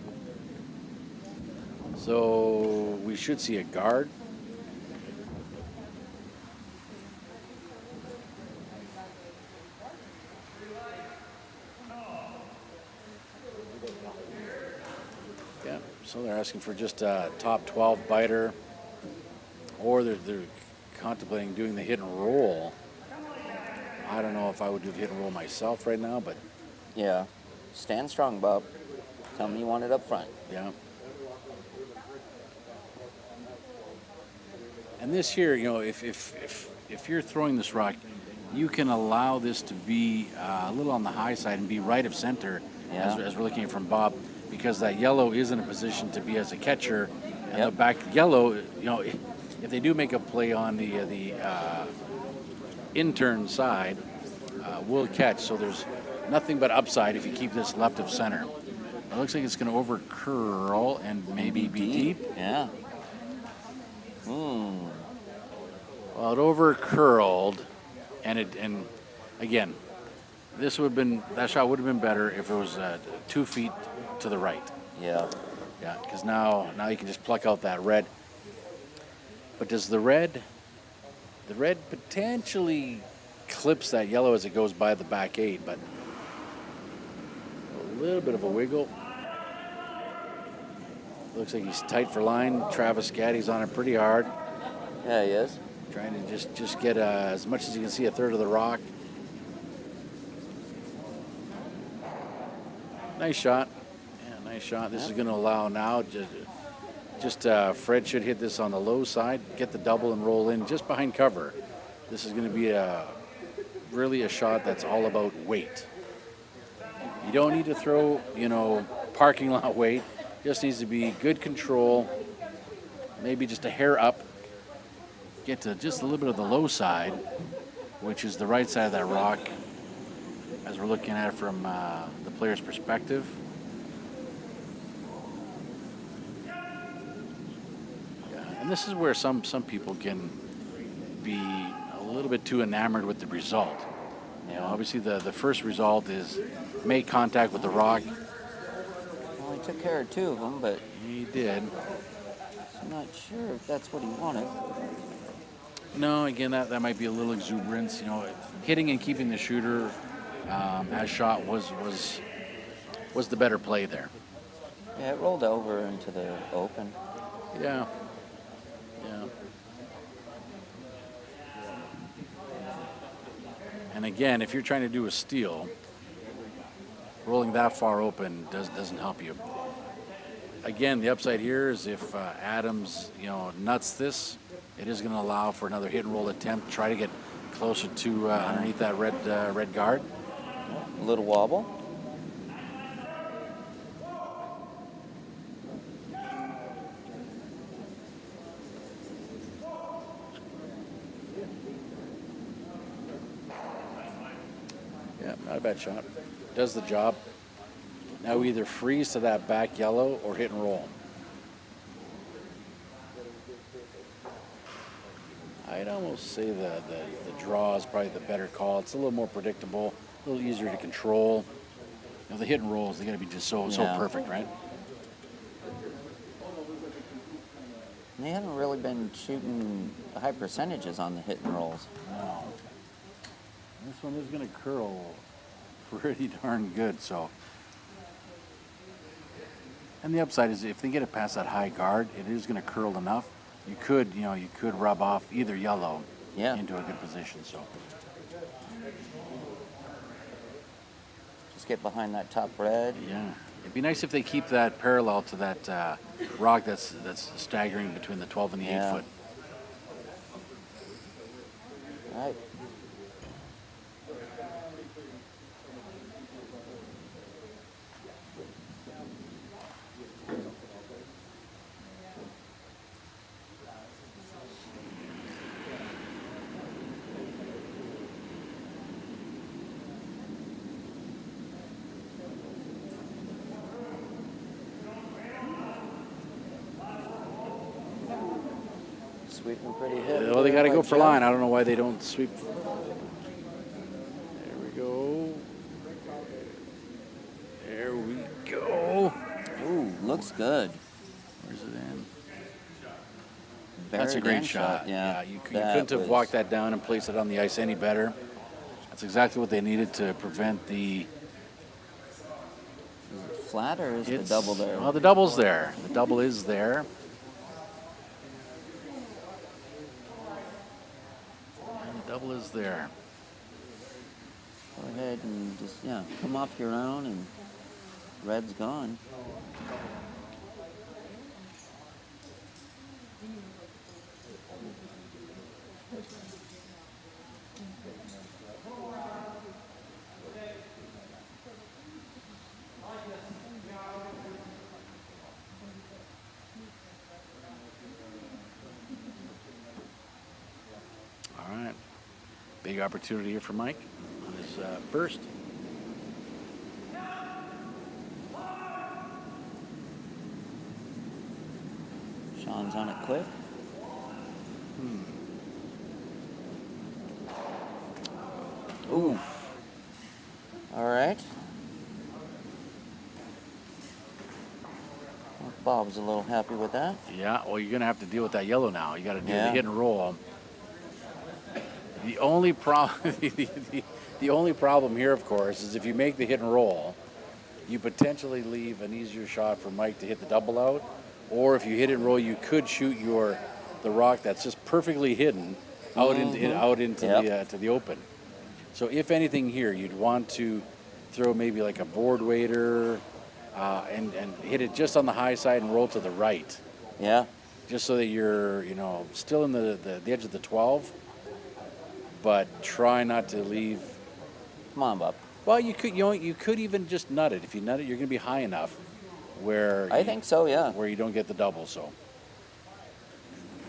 So we should see a guard. Yeah, so they're asking for just a top 12 biter, or they're contemplating doing the hit and roll. I don't know if I would do the hit and roll myself right now, but Yeah. Stand strong, Bob. Tell me you want it up front. yeah. And this here, if you're throwing this rock, you can allow this to be a little on the high side and be right of center, Yeah. as we're looking at from Bob, because that yellow is in a position to be as a catcher, and the back yellow, if they do make a play on the intern side, will catch. So there's nothing but upside if you keep this left of center. It looks like it's going to over curl and maybe be deep. Yeah. Well, it over curled, and again, that shot would have been better if it was 2 feet to the right. Yeah. Yeah, because now you can just pluck out that red. But does the red potentially clips that yellow as it goes by the back 8, but a little bit of a wiggle. Looks like he's tight for line. Travis Gaddy's on it pretty hard. Yeah, he is. Trying to just get as much as you can see, a third of the rock. Nice shot. Yeah, nice shot. This is going to allow now just Fred should hit this on the low side, get the double and roll in just behind cover. This is going to be really a shot that's all about weight. You don't need to throw, parking lot weight. Just needs to be good control, maybe just a hair up. Get to just a little bit of the low side, which is the right side of that rock, as we're looking at it from the player's perspective. Yeah, and this is where some people can be a little bit too enamored with the result. Obviously the first result is make contact with the rock. Well, he took care of 2 of them, but He did. I'm not sure if that's what he wanted. No, again, that might be a little exuberance. Hitting and keeping the shooter as shot was the better play there. Yeah, it rolled over into the open. Yeah. And again, if you're trying to do a steal, rolling that far open doesn't help you. again, the upside here is if Adams, nuts this, it is going to allow for another hit and roll attempt. Try to get closer to underneath that red guard. A little wobble. Yeah, not a bad shot. Does the job. Now we either freeze to that back yellow or hit and roll. I'd almost say the draw is probably the better call. It's a little more predictable, a little easier to control. The hit and rolls, they got to be just so perfect, right? They haven't really been shooting high percentages on the hit and rolls. No. This one is going to curl pretty darn good, so. And the upside is if they get it past that high guard, it is going to curl enough. You could rub off either yellow into a good position, so. Just get behind that top red. Yeah. It'd be nice if they keep that parallel to that rock that's staggering between the 12 and the 8 foot. All right. Sweeping pretty heavy. Well, they got to go for line. I don't know why they don't sweep. There we go. There we go. Ooh, looks good. Where's it in? That's a great shot. Yeah, you couldn't have walked that down and placed it on the ice any better. That's exactly what they needed to prevent the. Is it flat or is the double there? Well, the double's there. The double is there. Double is there. Go ahead and just, come off your own and red's gone. All right. Big opportunity here for Mike on his first. Sean's on it quick. Ooh. All right. Bob's a little happy with that. Yeah, well, you're going to have to deal with that yellow now. You got to do the hit and roll. The only problem, the only problem here, of course, is if you make the hit and roll, you potentially leave an easier shot for Mike to hit the double out. Or if you hit and roll, you could shoot the rock that's just perfectly hidden out into to the open. So if anything here, you'd want to throw maybe like a board waiter and hit it just on the high side and roll to the right. Yeah. Just so that you're still in the edge of the 12. But try not to leave. Come on, Bob. Well, you could even just nut it. If you nut it, you're going to be high enough where I think so, yeah. Where you don't get the double. So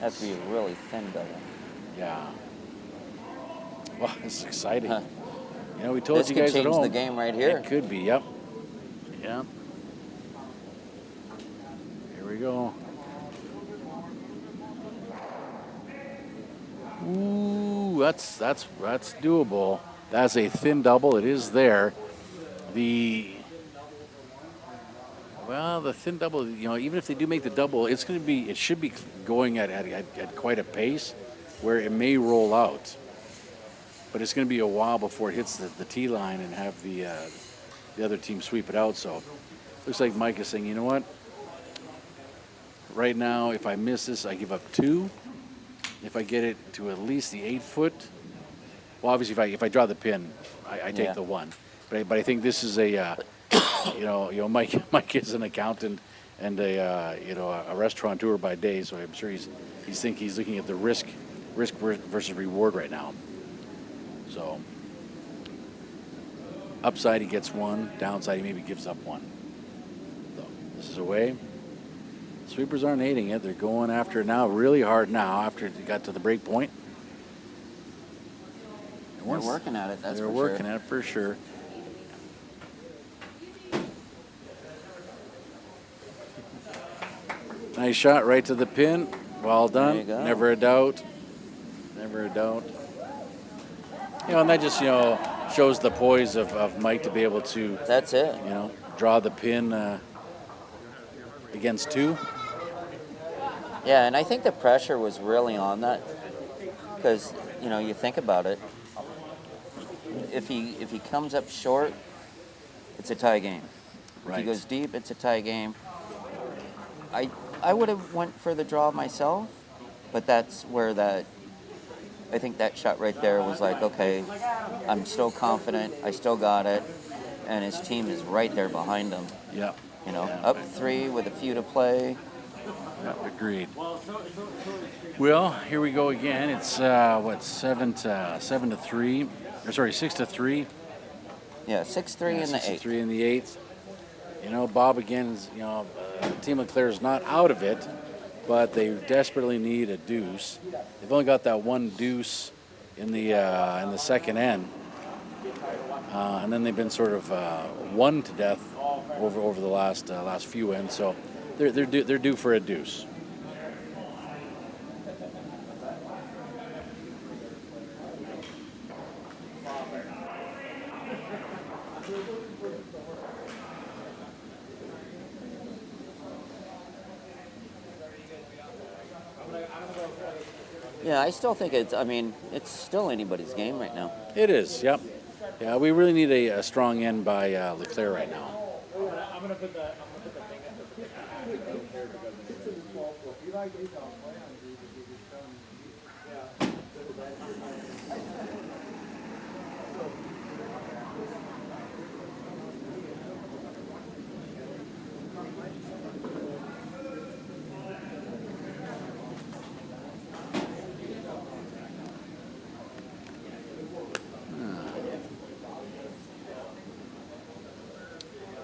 that'd be a really thin double. Yeah. Well, it's exciting. Huh. We told you guys at home. This could change the game right here. It could be. Yep. Yeah. Here we go. Ooh, that's doable. That's a thin double. It is there. The thin double. Even if they do make the double, it should be going at quite a pace, where it may roll out. But it's going to be a while before it hits the tee line and have the other team sweep it out. So looks like Mike is saying, you know what? Right now, if I miss this, I give up 2. If I get it to at least the 8 foot, well, obviously if I draw the pin, I take the 1. But I think this is a, Mike is an accountant, and a a restaurateur by day. So I'm sure he's looking at the risk versus reward right now. So upside he gets one, downside he maybe gives up one. So this is away. Sweepers aren't hating it. They're going after it now really hard now after it got to the break point. They're working at it, that's for sure. They're working at it for sure. Nice shot right to the pin. Well done. There you go. Never a doubt. Never a doubt. And that just, shows the poise of Mike to be able to, that's it. Draw the pin against two. Yeah, and I think the pressure was really on that because, you think about it. If he comes up short, it's a tie game. Right. If he goes deep, it's a tie game. I would have went for the draw myself, but that's where I think that shot right there was like, okay, I'm still confident, I still got it, and his team is right there behind him. Yeah. Up 3 with a few to play. Yep, agreed. Well, here we go again. It's 7 to 3. Or sorry, 6 to 3. Yeah, 6-3 in the 8th. 6-3 in the 8th. Bob again is, Team LeClair is not out of it, but they desperately need a deuce. They've only got that one deuce in the second end, and then they've been sort of won to death over the last few ends. So they're due for a deuce. Yeah, I still think it's still anybody's game right now. It is, yep. Yeah, we really need a strong end by LeClair right now.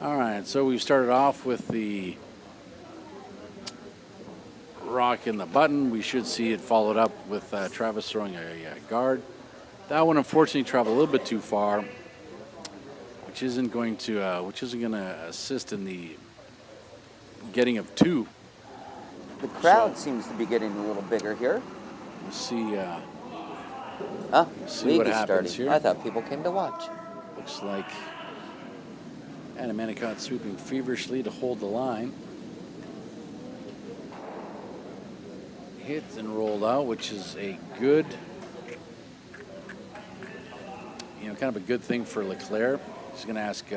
All right, so we've started off with the rock in the button. We should see it followed up with Travis throwing a guard. That one unfortunately traveled a little bit too far, which isn't going to assist in the getting of two. The crowd seems to be getting a little bigger here. We'll see. See what happens here. I thought people came to watch. Looks like Anna Manicott sweeping feverishly to hold the line. Hit and rolled out, which is a good, kind of a good thing for LeClair. He's going to ask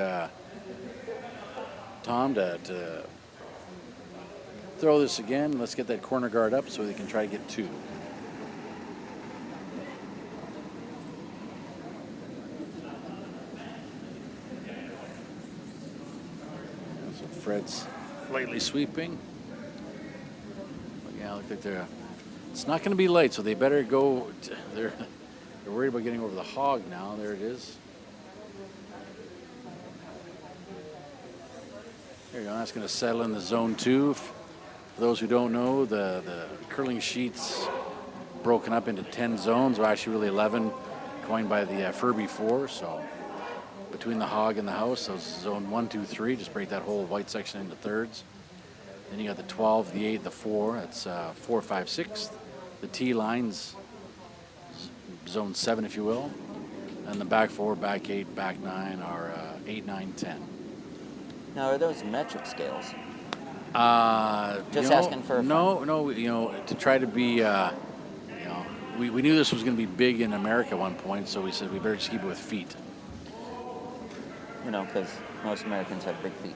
Tom to throw this again. Let's get that corner guard up so they can try to get two. Fred's lightly sweeping. But yeah, look like it's not going to be light, so they better go. They're worried about getting over the hog now. There it is. There you go. That's going to settle in the zone 2. For those who don't know, the curling sheets broken up into 10 zones, or actually really 11, coined by the Furby 4. So between the hog and the house, so zone 1, 2, 3, just break that whole white section into thirds. Then you got the 12, the 8, the 4. That's 4, 5, 6. The T lines, zone 7, if you will. And the back 4, back 8, back 9 are 8, 9, 10. Now, are those metric scales? Just asking for a no, to try to be, we knew this was going to be big in America at one point, so we said we better just keep it with feet. Because most Americans have big feet.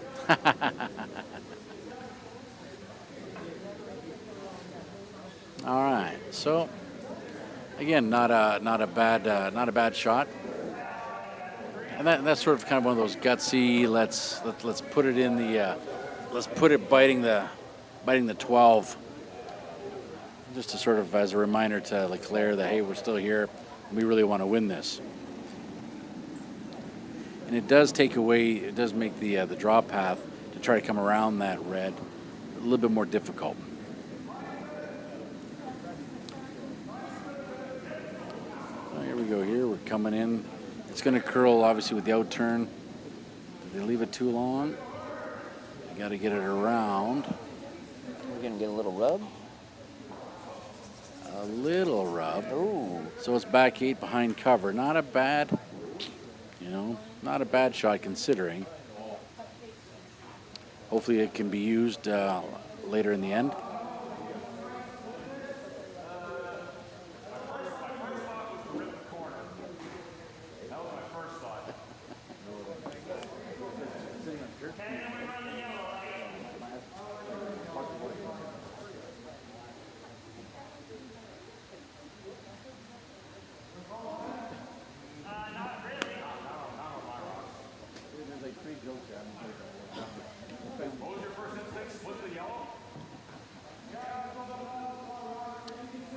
All right. So again, not a bad shot. And that's sort of kind of one of those gutsy. Let's put it in the let's put it biting the 12, just to sort of as a reminder to LeClair that hey, we're still here, and we really want to win this. And it does take away, it does make the draw path to try to come around that red a little bit more difficult. Oh, here we go. Here we're coming in. It's going to curl obviously with the out turn. Did they leave it too long? You got to get it around. We're going to get a little rub. A little rub. Ooh. So it's back 8 behind cover. Not a bad, you know, not a bad shot considering. Hopefully it can be used later in the end.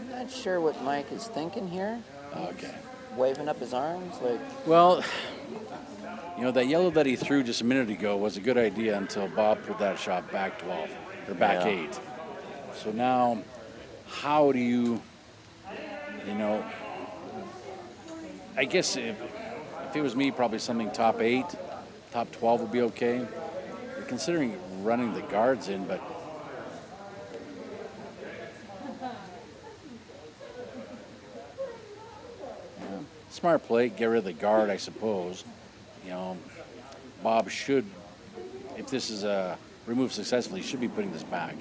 I'm not sure what Mike is thinking here. Okay. Waving up his arms like. Well, you know, that yellow that he threw just a minute ago was a good idea until Bob put that shot back 12 or back 8. So now, how do you know, I guess if it was me, probably something top 8, top 12 would be okay. Considering running the guards in, but smart play, get rid of the guard, I suppose. You know, Bob should, if this is removed successfully, should be putting this back.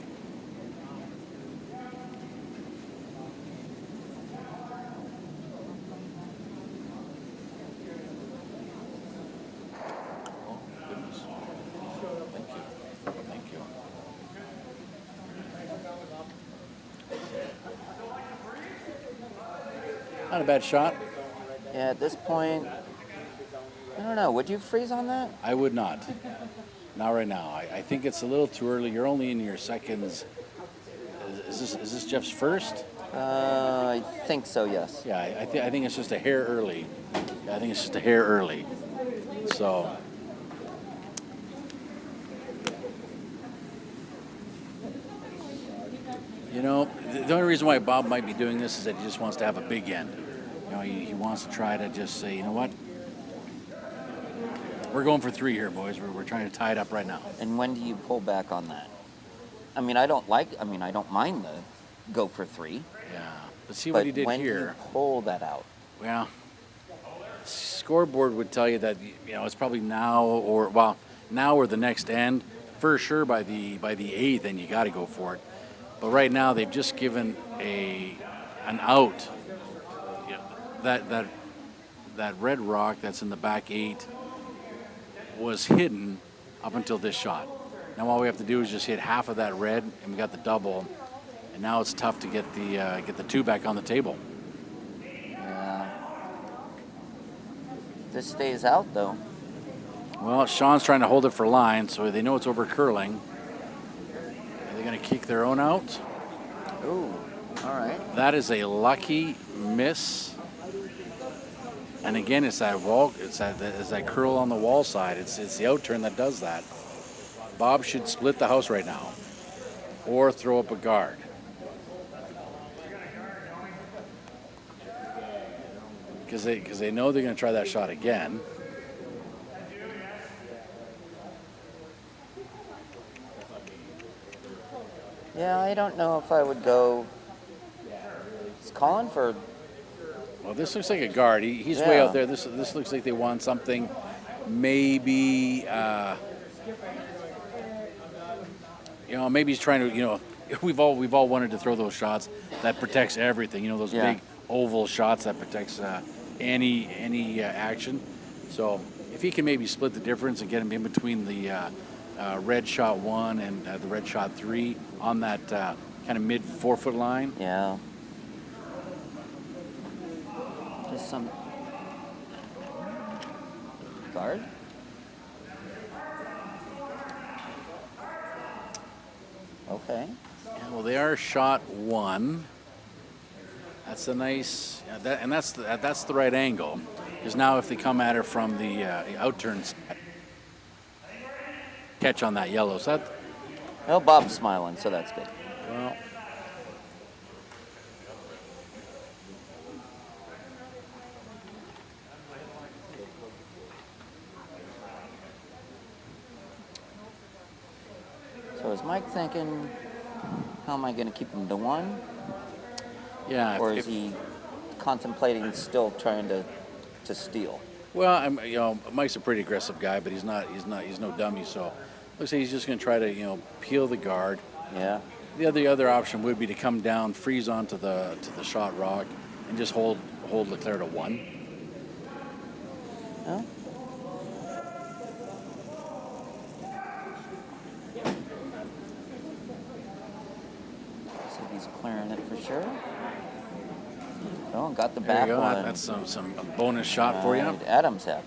Oh, goodness. Thank you. Not a bad shot. Yeah, at this point, I don't know. Would you freeze on that? I would not. Not right now. I think it's a little too early. You're only in your seconds. Is this Jeff's first? I think so, yes. Yeah, I think it's just a hair early. Yeah, I think it's just a hair early. So. You know, the only reason why Bob might be doing this is that he just wants to have a big end. You know, he wants to try to just say, you know what? We're going for 3 here, boys. We're trying to tie it up right now. And when do you pull back on that? I mean, I don't mind the go for 3. Yeah, but see what he did when here. Do you pull that out? Well, scoreboard would tell you that, you know, it's probably now or the next end. For sure by the 8th, then you got to go for it. But right now they've just given an out. You know, that red rock that's in the back 8 was hidden up until this shot. Now all we have to do is just hit half of that red, and we got the double. And now it's tough to get the 2 back on the table. Yeah. This stays out though. Well, Sean's trying to hold it for line, so they know it's over curling. Are they going to kick their own out? Ooh, all right. That is a lucky miss. And again, it's that wall. It's that curl on the wall side. It's the out turn that does that. Bob should split the house right now, or throw up a guard. Because they know they're going to try that shot again. Yeah, I don't know if I would go. It's calling for. Well, this looks like a guard. He's way out there. This looks like they want something. Maybe maybe he's trying to. You know, we've all wanted to throw those shots that protects everything. You know, those big oval shots that protects any action. So if he can maybe split the difference and get him in between the red shot 1 and the red shot 3 on that kind of mid 4-foot line. Yeah. Just some guard. Okay. Yeah, well, they are shot 1. That's a nice, that's the right angle. Because now if they come at her from the outturn side, catch on that yellow. So that, Well, Bob's smiling, so that's good. well, So is Mike thinking, how am I going to keep him to 1? yeah. Or is he contemplating still trying to steal? Well, Mike's a pretty aggressive guy, but he's no dummy. So looks like he's just going to try to, peel the guard. Yeah. The other option would be to come down, freeze onto the shot rock, and just hold LeClair to 1. Yeah. So he's clearing it for sure. Oh, got the There back you go. one. That's some bonus shot for you. Right, Adam's happy.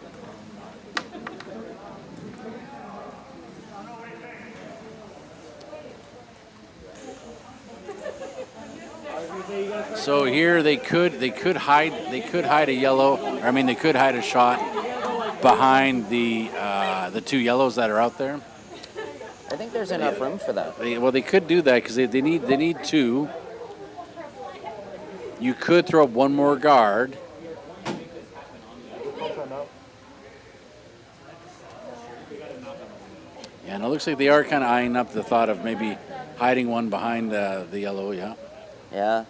So here they could hide a yellow, or I mean they could hide a shot behind the 2 yellows that are out there. I think there's enough room for that. They could do that because they need 2. You could throw up 1 more guard. Yeah, and it looks like they are kind of eyeing up the thought of maybe hiding one behind the yellow. Yeah. Yeah.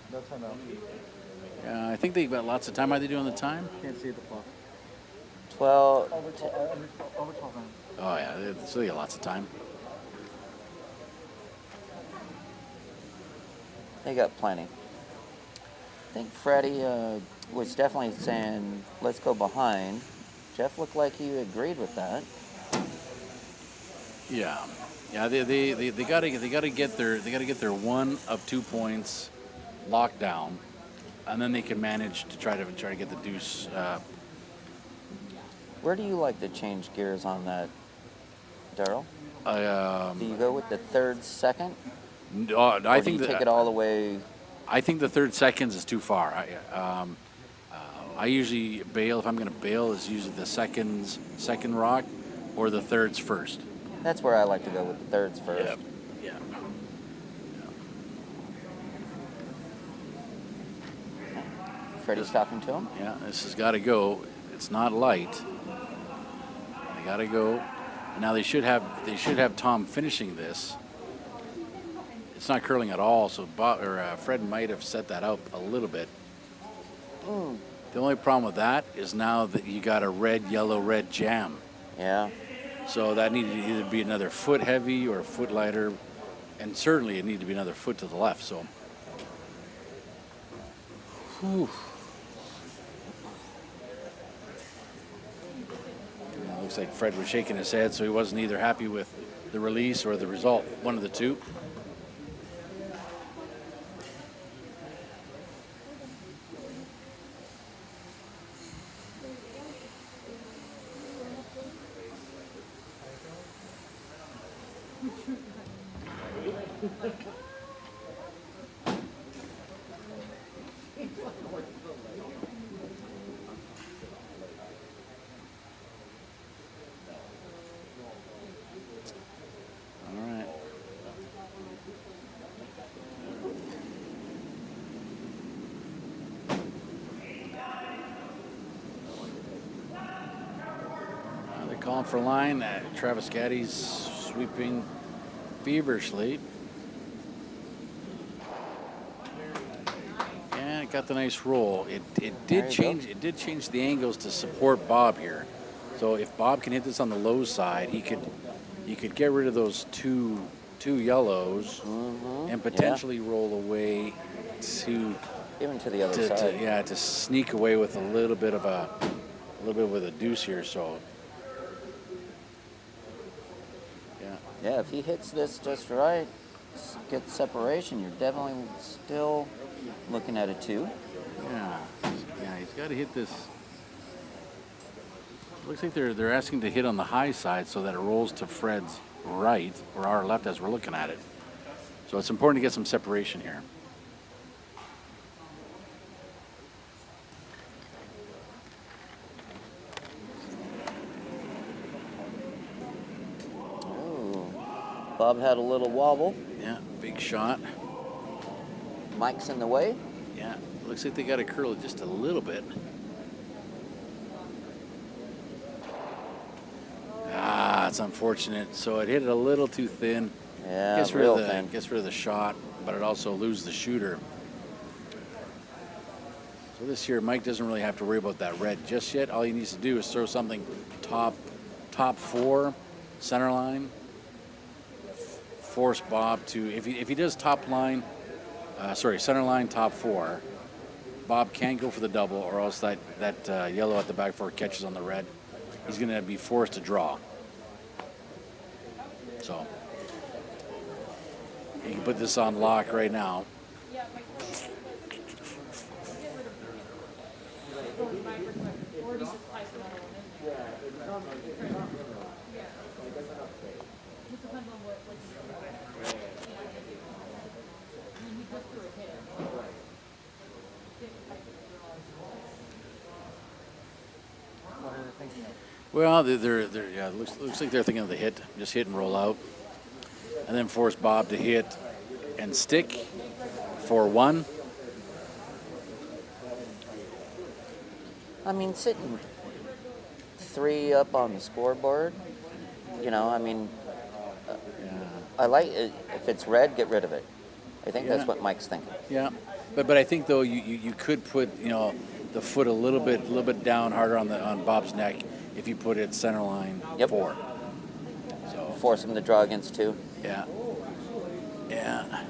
Yeah, I think they've got lots of time. How are they doing the time? Can't see the clock. 12. Over 12 minutes. Oh yeah, so they got lots of time. They got plenty. I think Freddie was definitely saying, let's go behind. Jeff looked like he agreed with that. Yeah, they gotta get their 1 of 2 points locked down, and then they can manage to try to get the deuce. Where do you like to change gears on that, Daryl? Do you go with the 3rd second? I think do you take it all the way? I think the 3rd seconds is too far. I usually bail if I'm going to bail is usually the second rock or the 3rds first. That's where I like to go with the 3rds first. Yeah. Freddie's talking to him. Yeah, this has got to go. It's not light. They got to go. And now they should have Tom finishing this. It's not curling at all, so Fred might have set that up a little bit. The only problem with that is now that you got a red, yellow, red jam. Yeah. So that needed to either be another foot heavy or a foot lighter, and certainly it needed to be another foot to the left. So, whew. Yeah, looks like Fred was shaking his head, so he wasn't either happy with the release or the result. One of the two. Calling for line. Travis Gaddy's sweeping feverishly. And it got the nice roll. It did change the angles to support Bob here. So if Bob can hit this on the low side, he could get rid of those two yellows and potentially roll away to even to the other side. To sneak away with a little bit with a deuce here. So. Yeah, if he hits this just right, gets separation, you're definitely still looking at a 2. Yeah, he's got to hit this. Looks like they're asking to hit on the high side so that it rolls to Fred's right or our left as we're looking at it. So it's important to get some separation here. Ooh. Bob had a little wobble. Yeah, big shot. Mike's in the way. Yeah, looks like they got to curl it just a little bit. Ah, it's unfortunate. So it hit it a little too thin. Yeah, Gets rid real of the, thin. Gets rid of the shot, but it also loses the shooter. So this year, Mike doesn't really have to worry about that red just yet. All he needs to do is throw something top 4, center line. Force Bob to, if he does top line, center line, top 4, Bob can't go for the double, or else that yellow at the back 4 catches on the red. He's going to be forced to draw. So you can put this on lock right now. Well, yeah, it looks like they're thinking of the hit, just hit and roll out, and then force Bob to hit and stick for 1. I mean, sitting 3 up on the scoreboard, you know, I mean, I like it. If it's red, get rid of it. I think that's what Mike's thinking. Yeah, but I think though you could put the foot a little bit down harder on Bob's neck if you put it center line 4. So force him to draw against 2. Yeah. Yeah.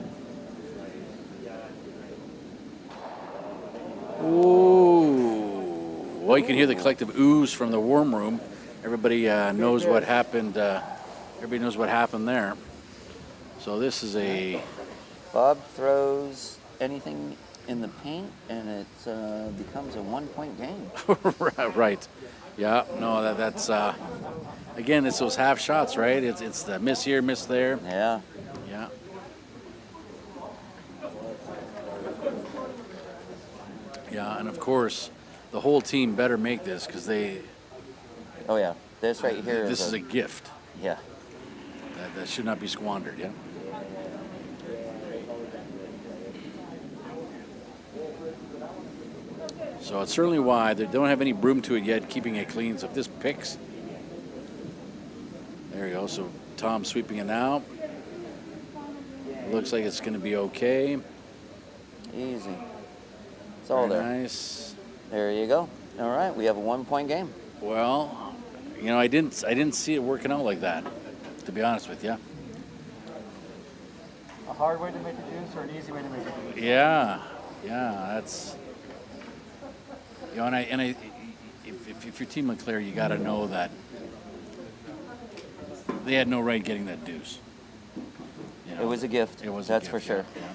Ooh. Well, you can hear the collective oohs from the warm room. Everybody knows what happened. Everybody knows what happened there. So this is a... Bob throws anything in the paint, and it becomes a 1-point game. Right. Yeah. No, that's... again, it's those half shots, right? It's the miss here, miss there. Yeah. Yeah. Yeah, and of course, the whole team better make this because they... Oh, yeah. This right here This is a gift. Yeah. That should not be squandered, yeah? So it's certainly why they don't have any broom to it yet, keeping it clean. So if this picks... There you go. So Tom sweeping it out. Looks like it's going to be okay. Easy. It's all there. Nice. There you go. All right, we have a 1-point game. Well, I didn't see it working out like that, to be honest with you. A hard way to make a deuce or an easy way to make a deuce? Yeah, that's... if you're Team LeClair, you got to know that they had no right getting that deuce. It was a gift. It was That's a for gift, sure. Yeah.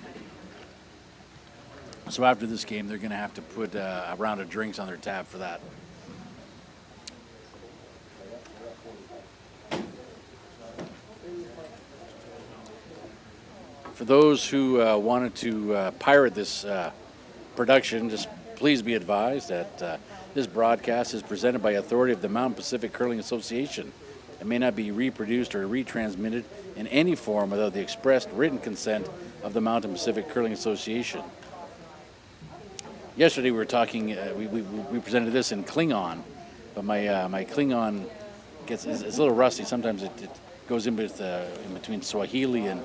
So after this game, they're going to have to put a round of drinks on their tab for that. For those who wanted to pirate this production, just please be advised that this broadcast is presented by authority of the Mountain Pacific Curling Association. It may not be reproduced or retransmitted in any form without the expressed written consent of the Mountain Pacific Curling Association. Yesterday we were talking, we presented this in Klingon, but my Klingon is a little rusty. Sometimes it goes in between Swahili and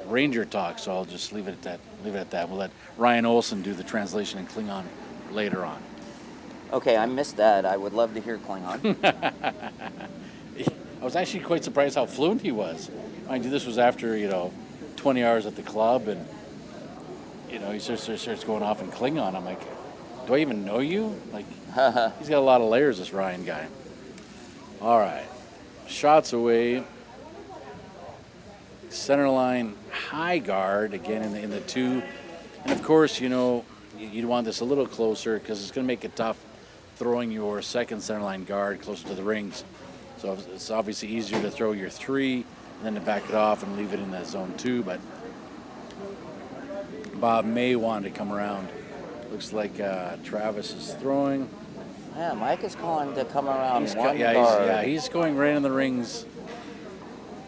Ranger talk, so I'll just leave it at that. We'll let Ryan Olson do the translation in Klingon later on. Okay, I missed that. I would love to hear Klingon. I was actually quite surprised how fluent he was. Mind you, this was after 20 hours at the club, and he starts going off in Klingon. I'm like, do I even know you? Like, he's got a lot of layers, this Ryan guy. All right, shots away. Center line, high guard again in the 2, and of course you'd want this a little closer because it's going to make it tough throwing your second center line guard closer to the rings. So it's obviously easier to throw your 3 and then to back it off and leave it in that zone 2, but Bob may want to come around. Looks like Travis is throwing. Yeah, Mike is calling to come around He's one guard. he's going right in the rings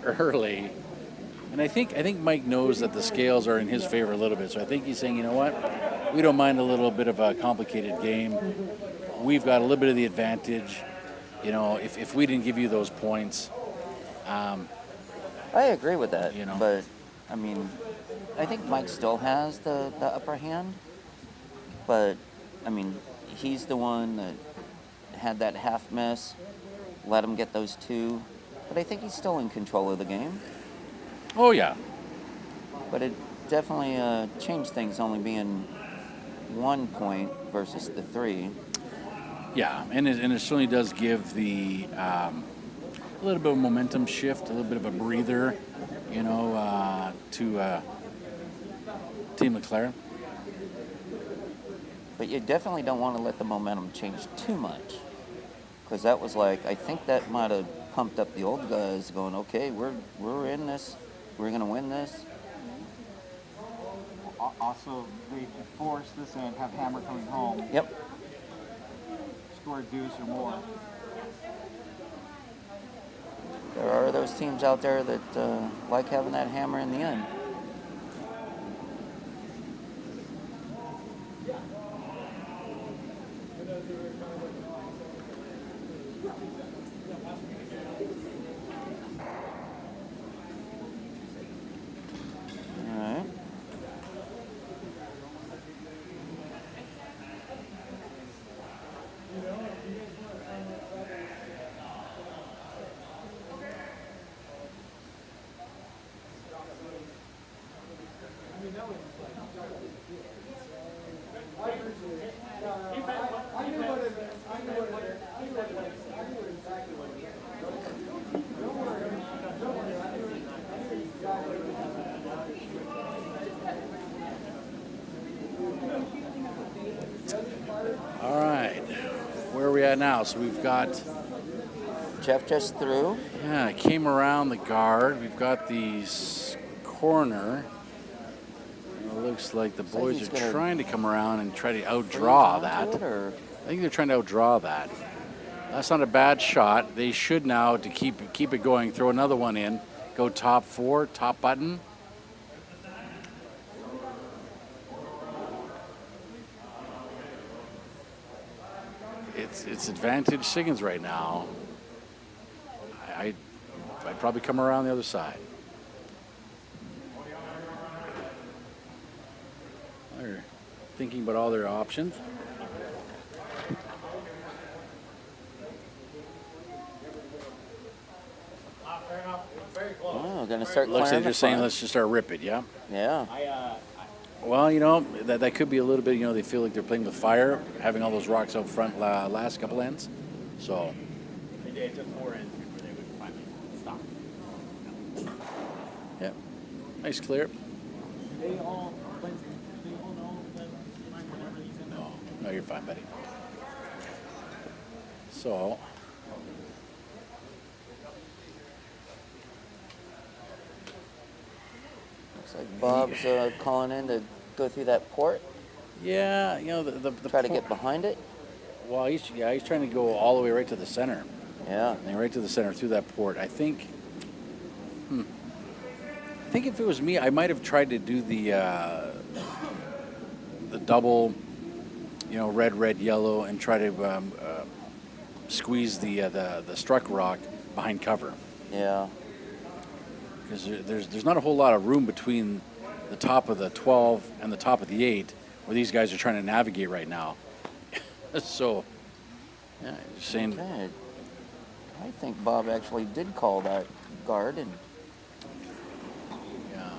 early. And I think Mike knows that the scales are in his favor a little bit. So I think he's saying, you know what? We don't mind a little bit of a complicated game. We've got a little bit of the advantage. You know, if we didn't give you those points. I agree with that. You know. But, I mean, I think Mike still has the upper hand. But, I mean, he's the one that had that half miss, let him get those two. But I think he's still in control of the game. Oh, yeah. But it definitely changed things only being 1 point versus the 3. Yeah, and it certainly does give the a little bit of momentum shift, a little bit of a breather, you know, to Team LeClair. But you definitely don't want to let the momentum change too much. Because that was like, I think that might have pumped up the old guys going, okay, we're in this. We're going to win this. Also, they can force this and have Hammer coming home. Yep. Score a deuce or more. There are those teams out there that like having that hammer in the end. All right, where are we at now? So we've got Jeff just threw. Yeah, came around the guard. We've got the corner. It looks like the boys are trying to come around and try to outdraw that. I think they're trying to outdraw that. That's not a bad shot. They should now, to keep it going, throw another one in. Go top 4, top button. It's advantage Siggins right now. I'd probably come around the other side. They're thinking about all their options. Oh, going to start. Looks like they're saying let's just start rip it. Yeah. Yeah. Well, you know, that could be a little bit, you know, they feel like they're playing with fire, having all those rocks out front last couple ends. So. They took 4 ends before they would finally stop. Yeah. Nice clear. They all know that whenever these end up? No, you're fine, buddy. So. Looks like Bob's calling in to go through that port. Yeah, you know, the try to get behind it. Well, he's trying to go all the way right to the center. Yeah. And right to the center through that port. I think if it was me, I might have tried to do the double, you know, red, yellow, and try to squeeze the struck rock behind cover. Yeah. Because there's not a whole lot of room between the top of the 12 and the top of the 8 where these guys are trying to navigate right now. So, yeah, just saying. Okay. I think Bob actually did call that guard, and yeah.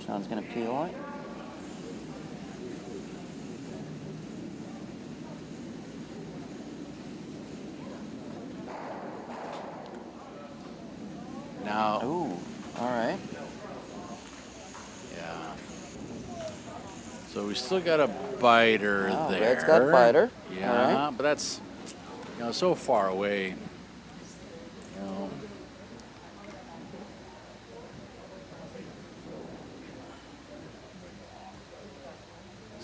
Sean's going to peel it. Now. Ooh, all right. Yeah. So we still got a biter there. Red's got a biter. Yeah, right. but that's, you know, so far away. You know.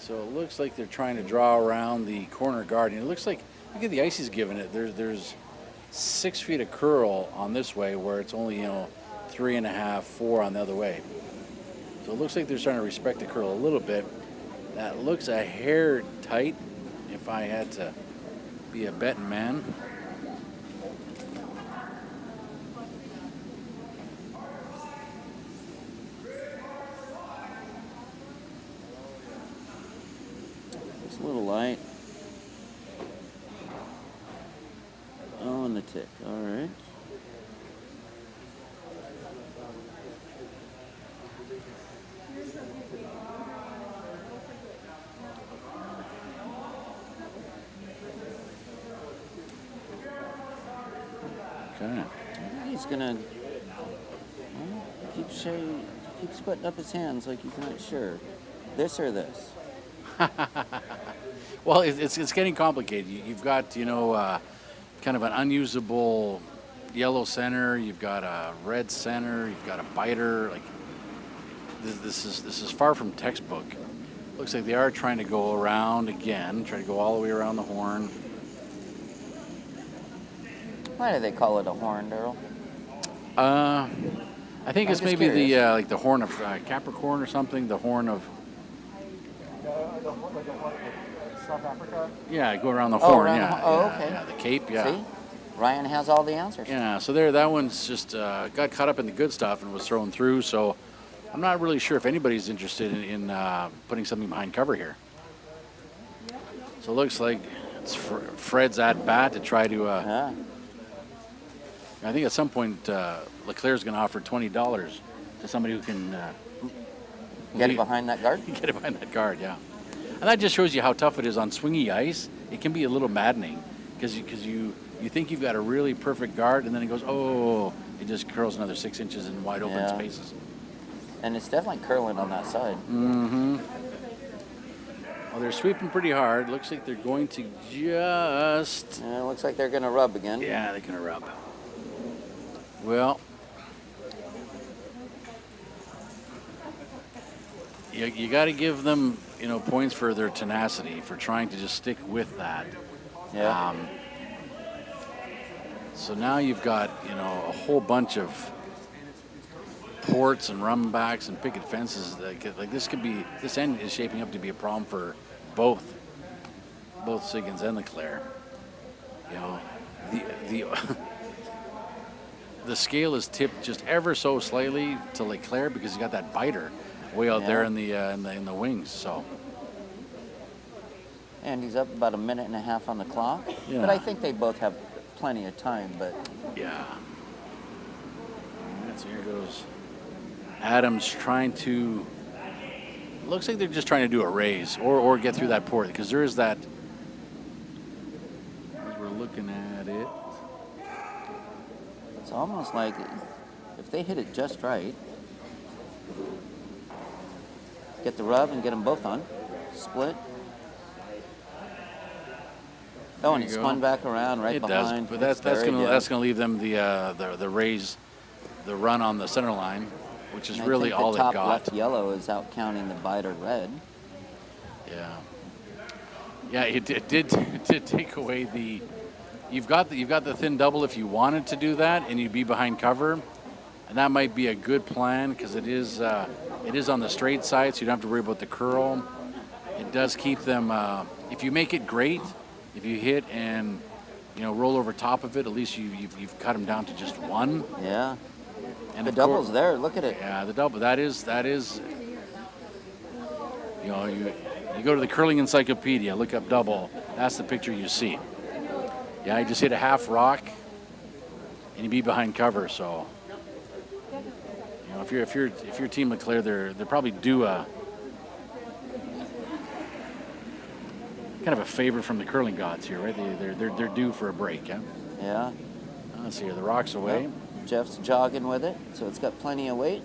So it looks like they're trying to draw around the corner guard. And it looks like, look at the ice he's given it. There's 6 feet of curl on this way where it's only, 3.5, 4 on the other way. So it looks like they're starting to respect the curl a little bit. That looks a hair tight if I had to be a betting man. It's a little light. Oh, and the tick. All right. Okay. He's gonna keeps putting up his hands like he's not sure. This or this. Well, it's getting complicated. You've got kind of an unusable yellow center. You've got a red center. You've got a biter. Like this is far from textbook. Looks like they are trying to go around again. Try to go all the way around the horn. Why do they call it a horn, Daryl? I think it's maybe curious. the like the horn of Capricorn or something. The horn of South Africa. yeah, go around the horn. around the Yeah, horn. Oh, yeah, okay. yeah, the cape. Yeah. See? Ryan has all the answers. Yeah, so that one's just got caught up in the good stuff and was thrown through. So I'm not really sure if anybody's interested in putting something behind cover here. So it looks like it's Fred's at bat to try to. Yeah. I think at some point LeClair's going to offer $20 to somebody who can Get it behind that guard? get it behind that guard. Yeah, and that just shows you how tough it is on swingy ice. It can be a little maddening because you think you've got a really perfect guard, and then it goes, oh, it just curls another 6 inches in wide open Yeah. spaces. And it's definitely curling on that side. Mm-hmm. Well, they're sweeping pretty hard. Looks like they're going to just... Yeah, it looks like they're going to rub again. Yeah, they're going to rub. Well, you got to give them, points for their tenacity, for trying to just stick with that. Yeah. So now you've got, a whole bunch of ports and rumbacks and picket fences. Like this end is shaping up to be a problem for both Siggins and LeClair. The scale is tipped just ever so slightly to LeClair because he's got that biter way out there in the wings. So. And he's up about a minute and a half on the clock. Yeah. But I think they both have plenty of time. But Yeah. So here goes Adams trying to. Looks like they're just trying to do a raise or get through that port because there is that. As we're looking at it. it's almost like if they hit it just right, get the rub and get them both on, split. Oh, and it spun back around right behind. But that's gonna leave them the raise, the run on the center line, which is really all they've the top got. left yellow is out counting the biter red. Yeah. Yeah, it did take away the. You've got the thin double if you wanted to do that, and you'd be behind cover, and that might be a good plan because it is on the straight side, so you don't have to worry about the curl. It does keep them. If you make it great. If you hit and roll over top of it, at least you've cut them down to just one. Yeah. And the double's there. Look at it. Yeah, the double. That is. You go to the curling encyclopedia, look up double. That's the picture you see. Yeah, you just hit a half rock, and you be behind cover. So, if you're Team LeClair, they're probably due a. Kind of a favor from the curling gods here, right? They're due for a break, yeah. Yeah. Let's see here. The rock's away. Yep. Jeff's jogging with it, so it's got plenty of weight.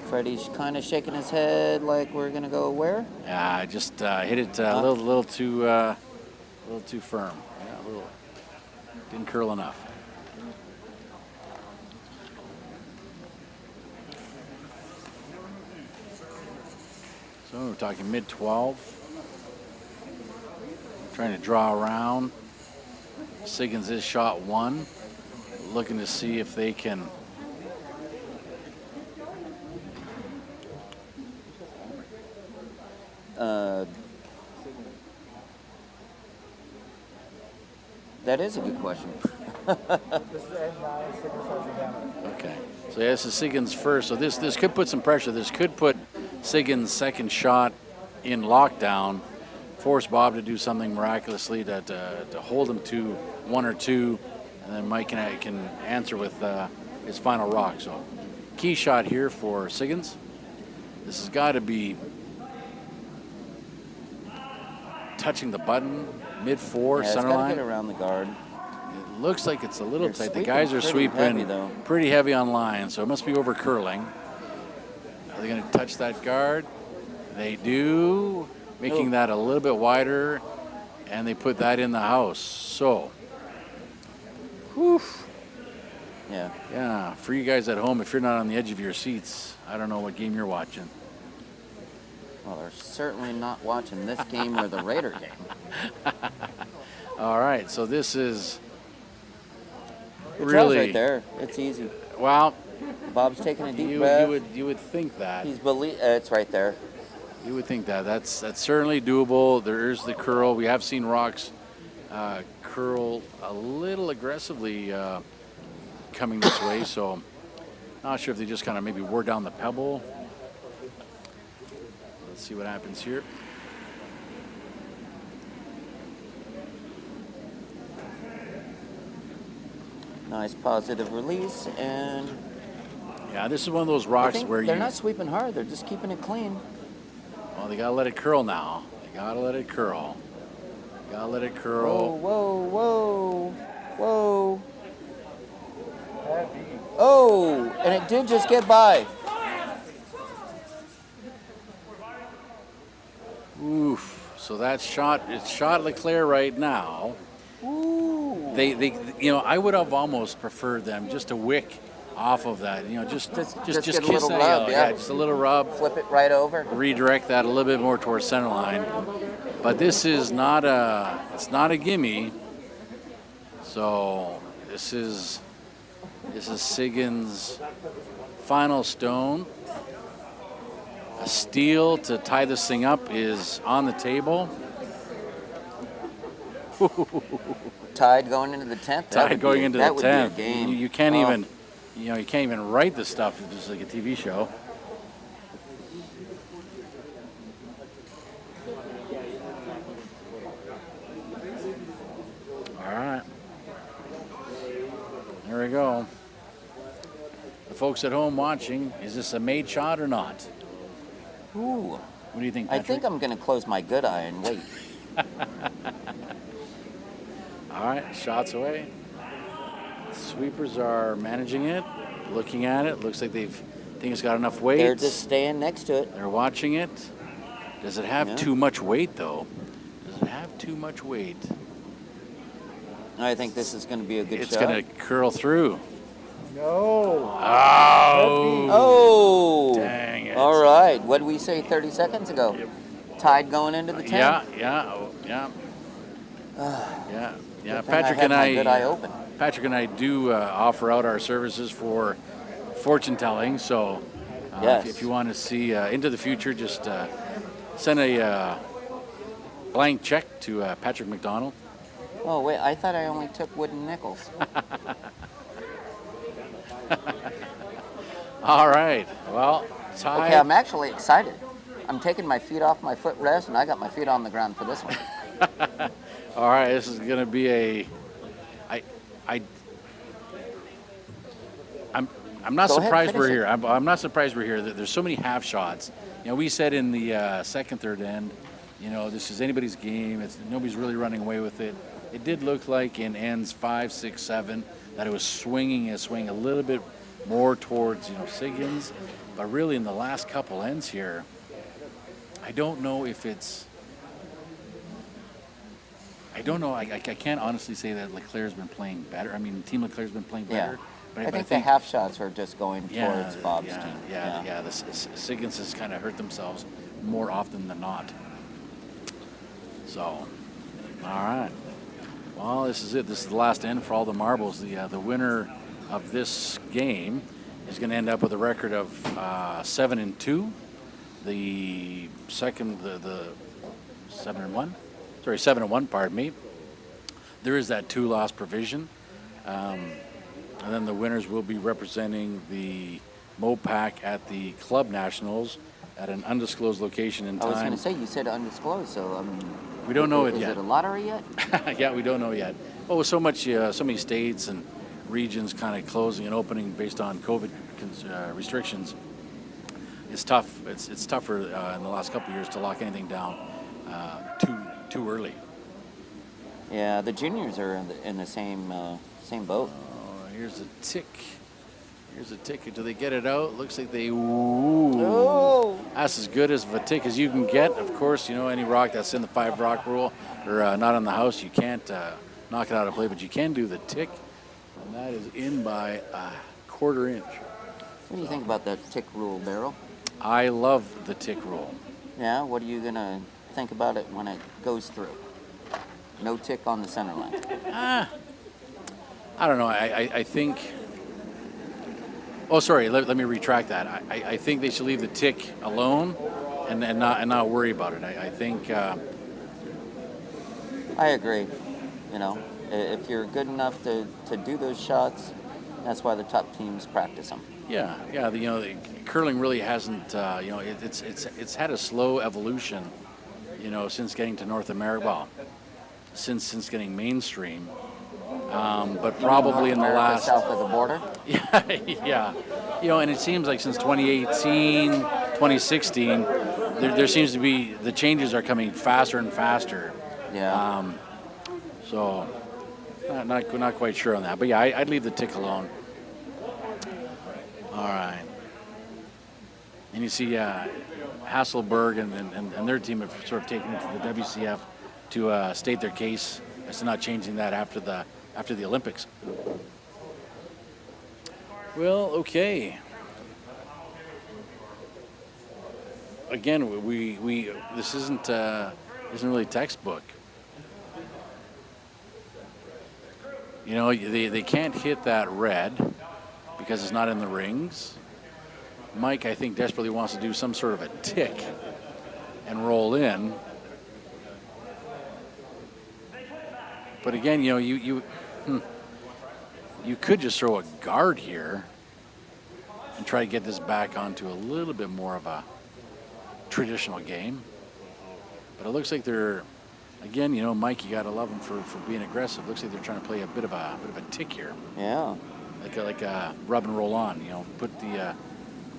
Freddie's kind of shaking his head like we're gonna go where? Yeah, I just hit it a little too firm. Yeah, didn't curl enough. So we're talking mid-12. Trying to draw around. Siggins is shot 1. Looking to see if they can that is a good question. Okay, so yeah, this is Siggins first. So this could put some pressure. This could put Siggins' second shot in lockdown, force Bob to do something miraculously to hold him to 1 or 2, and then Mike can answer with his final rock. So key shot here for Siggins. This has got to be touching the button, mid-4, Yeah, center it's got to line. get around the guard. It looks like it's a little They're tight. The sweeping guys are pretty sweeping heavy, though. pretty heavy on line, so it must be over curling. Are they going to touch that guard? They do, making that a little bit wider, and they put that in the house. So, whew. Yeah, for you guys at home, if you're not on the edge of your seats, I don't know what game you're watching. Well, they're certainly not watching this game or the Raider game. All right, so this is The draw's really right there. It's easy. well. Bob's taking a deep breath. You would think that. It's right there. You would think that. That's certainly doable. There is the curl. We have seen rocks curl a little aggressively coming this way, so not sure if they just kind of maybe wore down the pebble. Let's see what happens here. Nice positive release, and Yeah, this is one of those rocks where they're not sweeping hard. They're just keeping it clean. Well, they gotta let it curl now. They gotta let it curl. Gotta let it curl. Whoa, whoa, whoa, whoa. Oh, and it did just get by. Oof. So that shot, it's shot LeClair right now. Ooh. They, you know, I would have almost preferred them just a wick off of that. You know, just get a kiss little that rub, yellow. yeah. Just a little rub. Flip it right over. Redirect that a little bit more towards center line. But this is not it's not a gimme. So this is Siggins' final stone. A steal to tie this thing up is on the table. Tied going into the 10th. Tied going into the 10th. That would be a game. You can't even, you know, you can't even write this stuff. It's just like a TV show. All right. There we go. The folks at home watching, is this a made shot or not? Ooh. What do you think, I Patrick? think I'm going to close my good eye and wait. All right, shots away. Sweepers are managing it, looking at it. Looks like think it's got enough weight. They're just staying next to it. They're watching it. Does it have too much weight, though? Does it have too much weight? I think this is going to be a good shot. It's going to curl through. No. Oh. Oh. Dang it. All right. What did we say 30 seconds ago? Tied going into the 10th? Yeah. Good thing Patrick I had and my good eye open. Patrick and I do offer out our services for fortune telling. So Yes. if you want to see into the future, just send a blank check to Patrick McDonald. Oh, wait. I thought I only took wooden nickels. All right. Well, tied. Okay, I'm actually excited. I'm taking my feet off my footrest, and I got my feet on the ground for this one. All right, this is going to be I'm not surprised we're here. I'm not surprised we're here. There's so many half shots. You know, we said in the second, third end, you know, this is anybody's game. Nobody's really running away with it. It did look like in ends 5, 6, 7 that it was swinging a little bit more towards, you know, Siggins. But really in the last couple ends here, I don't know if it's. I don't know. I can't honestly say that LeClair's been playing better. I mean, Team LeClair's been playing better. But I think the half shots are just going towards Bob's team. The Siggins has kind of hurt themselves more often than not. So, all right. Well, this is it. This is the last end for all the marbles. The winner of this game is going to end up with a record of 7-2. The second, the 7-1. Sorry, 7-1. Pardon me. There is that 2-loss provision, and then the winners will be representing the MoPac at the Club Nationals at an undisclosed location in time. I was going to say, you said undisclosed, so we don't know it yet. Is it a lottery yet? Yeah, we don't know yet. Well, with so many states and regions kind of closing and opening based on COVID restrictions, it's tough. It's tougher in the last couple of years to lock anything down too early. Yeah, the juniors are in the same boat. Oh, here's a tick. Here's a tick. Do they get it out? Looks like they. Ooh. Oh. That's as good as of a tick as you can get. Of course, you know, any rock that's in the 5-rock rule or not in the house, you can't knock it out of play, but you can do the tick, and that is in by a 1/4 inch. What do you think about that tick rule, Barrel? I love the tick rule. Yeah, what are you going to think about it when it goes through? No tick on the center line. I don't know. I think. Oh, sorry. Let me retract that. I think they should leave the tick alone, and not worry about it. I think. I agree. You know, if you're good enough to do those shots, that's why the top teams practice them. Yeah. The curling really hasn't. It's had a slow evolution. You know, since getting to North America. Well, since getting mainstream. But probably in the last south of the border. Yeah. You know, and it seems like since 2018, 2016, there seems to be the changes are coming faster and faster. Yeah. So not quite sure on that, but yeah, I'd leave the tick alone. All right. And you see Hasselberg and their team have sort of taken it to the WCF to state their case as to not changing that after the Olympics. Well, okay. Again, we this isn't really textbook. You know, they can't hit that red because it's not in the rings. Mike, I think, desperately wants to do some sort of a tick and roll in. But again, you know, you could just throw a guard here and try to get this back onto a little bit more of a traditional game. But it looks like they're, again, you know, Mike, you got to love them for being aggressive. Looks like they're trying to play a bit of a tick here. Yeah. Like a rub and roll on. You know,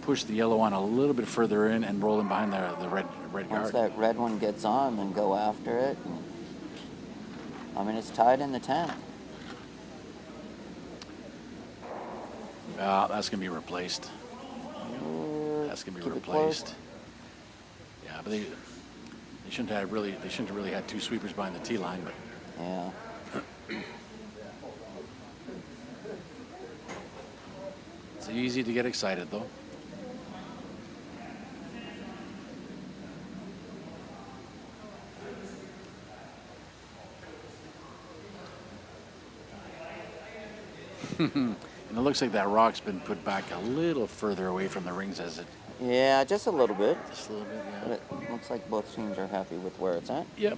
push the yellow on a little bit further in and roll in behind the red guard. Once that red one gets on, then go after it. I mean, it's tied in the 10th. That's going to be replaced. That's going to be replaced. Yeah, but they shouldn't have really had 2 sweepers behind the tee line, but yeah. It's easy to get excited though. And it looks like that rock's been put back a little further away from the rings as it. Yeah, just a little bit. Just a little bit, yeah. But it looks like both teams are happy with where it's at. Yep.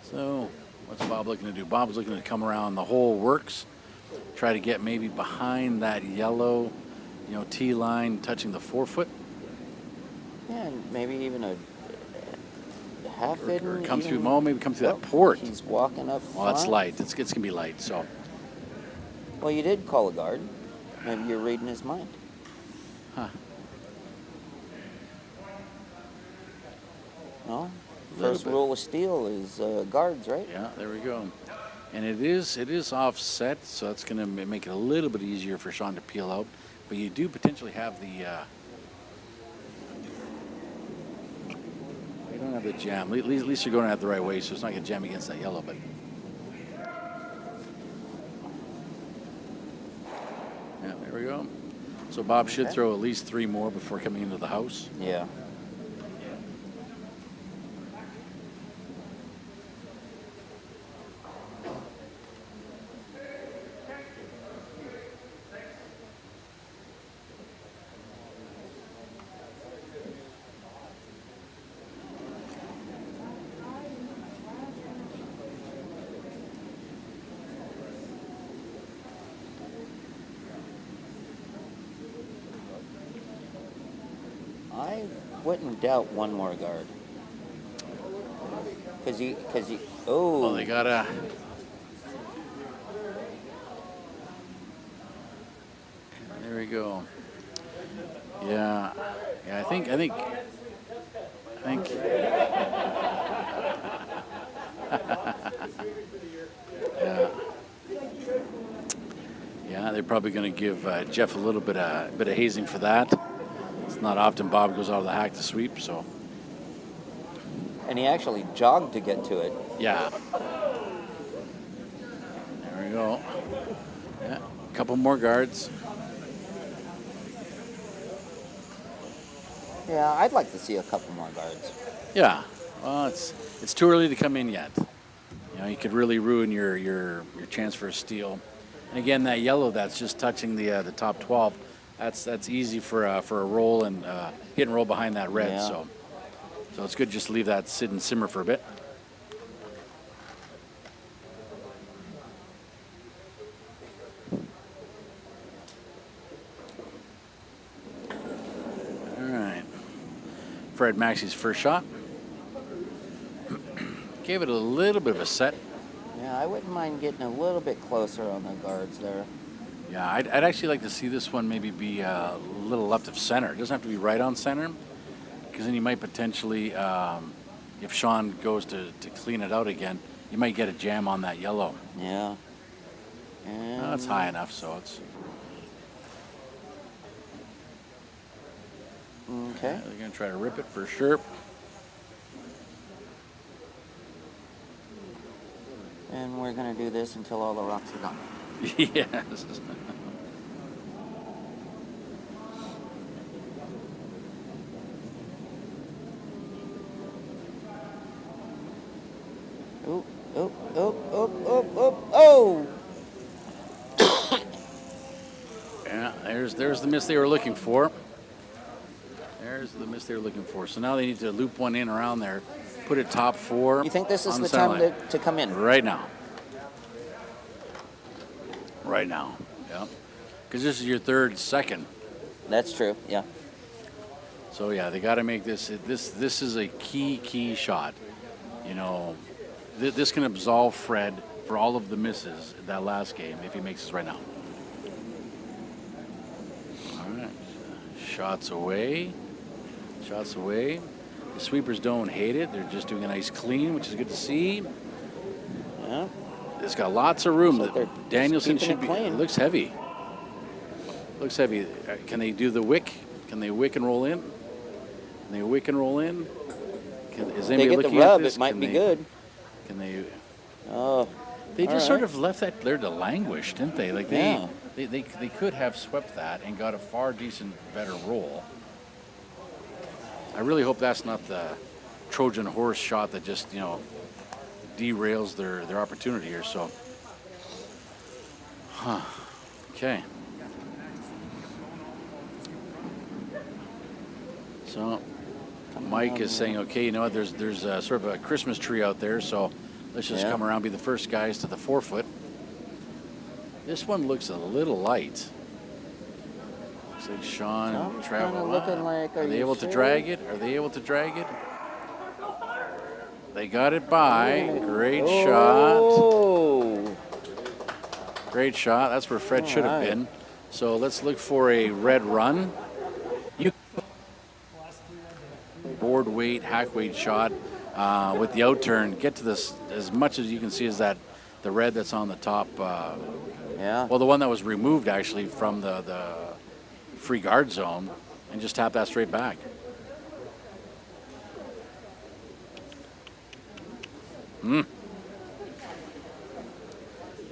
So, what's Bob looking to do? Bob's looking to come around the whole works, try to get maybe behind that yellow, you know, tee line, touching the 4-foot. Yeah, and maybe even a half hidden. Or come through, maybe come through that port. He's walking up. Well, it's light. It's going to be light, so. Well, you did call a guard. Maybe you're reading his mind. Huh. No? First rule of steel is guards, right? Yeah, there we go. And it is offset, so that's going to make it a little bit easier for Sean to peel out. But you do potentially have the. You don't have the jam. At least you're going at the right way, so it's not going to jam against that yellow. But we go. So Bob should throw at least 3 more before coming into the house. Yeah. I wouldn't doubt one more guard. Cause you, oh. Well, they gotta. There we go. Yeah, I think. Yeah, they're probably going to give Jeff a little bit of hazing for that. It's not often Bob goes out of the hack to sweep, so. And he actually jogged to get to it. Yeah. There we go. Yeah, a couple more guards. Yeah, I'd like to see a couple more guards. Yeah. Well, it's too early to come in yet. You know, you could really ruin your chance for a steal. And again, that yellow that's just touching the top 12. That's easy for a roll and hit and roll behind that red. Yeah. So it's good just to leave that sit and simmer for a bit. All right. Fred Maxey's first shot. Gave it a little bit of a set. Yeah, I wouldn't mind getting a little bit closer on the guards there. Yeah, I'd actually like to see this one maybe be a little left of center. It doesn't have to be right on center, because then you might potentially, if Sean goes to clean it out again, you might get a jam on that yellow. Yeah. No, it's high enough, so it's... Okay. They're going to try to rip it for sure. And we're going to do this until all the rocks are gone. Yes. Oh, oh, oh, oh, oh, oh, oh! Yeah, there's the miss they were looking for. There's the miss they were looking for. So now they need to loop one in around there, put it top 4. You think this is on the center time line. to come in? Right now. Right now, yeah. Because this is your second. That's true, yeah. So yeah, they got to make this. This is a key shot. You know, this can absolve Fred for all of the misses in that last game if he makes this right now. All right, shots away. Shots away. The sweepers don't hate it. They're just doing a nice clean, which is good to see. Yeah. It's got lots of room. So Danielson should be. Clean. It looks heavy. Looks heavy. Can they do the wick? Can they wick and roll in? Can they wick and roll in? Is They anybody get the looking rub, at this? it might be good. Can they? Oh. They just all sort of left that there to languish, didn't they? Like Yeah. they could have swept that and got a far better roll. I really hope that's not the Trojan horse shot that just, you know, derails their opportunity here. So, okay. So Mike is saying, okay, you know what? There's sort of a Christmas tree out there, so let's just come around, be the first guys to the 4-foot. This one looks a little light. Looks like Sean travel. Looking like, are they able to drag it? Are they able to drag it? They got it by. Great shot. Great shot. That's where Fred should have been. So let's look for a red run. Board weight, hack weight shot with the outturn. Get to this as much as you can see is that the red that's on the top. Well, the one that was removed actually from the free guard zone, and just tap that straight back.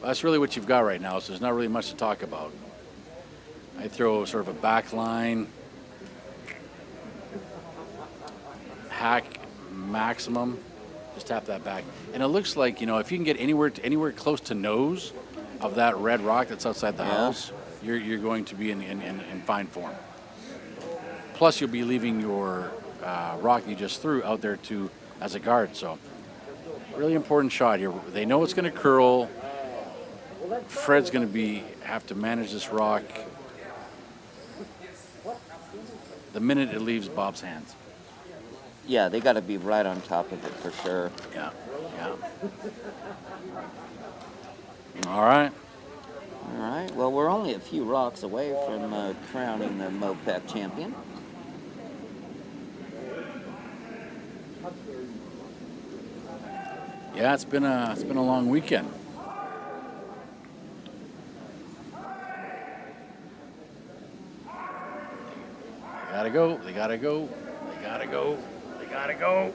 That's really what you've got right now, so there's not really much to talk about. I throw sort of a back line, hack maximum, just tap that back. And it looks like, you know, if you can get anywhere close to nose of that red rock that's outside the house, you're going to be in fine form. Plus, you'll be leaving your rock you just threw out there as a guard. So, really important shot here. They know it's going to curl. Fred's going to have to manage this rock the minute it leaves Bob's hands. Yeah, they got to be right on top of it for sure. Yeah, yeah. All right. All right. Well, we're only a few rocks away from crowning the MoPac champion. Yeah, it's been a long weekend. They gotta go. They gotta go. They gotta go. They gotta go.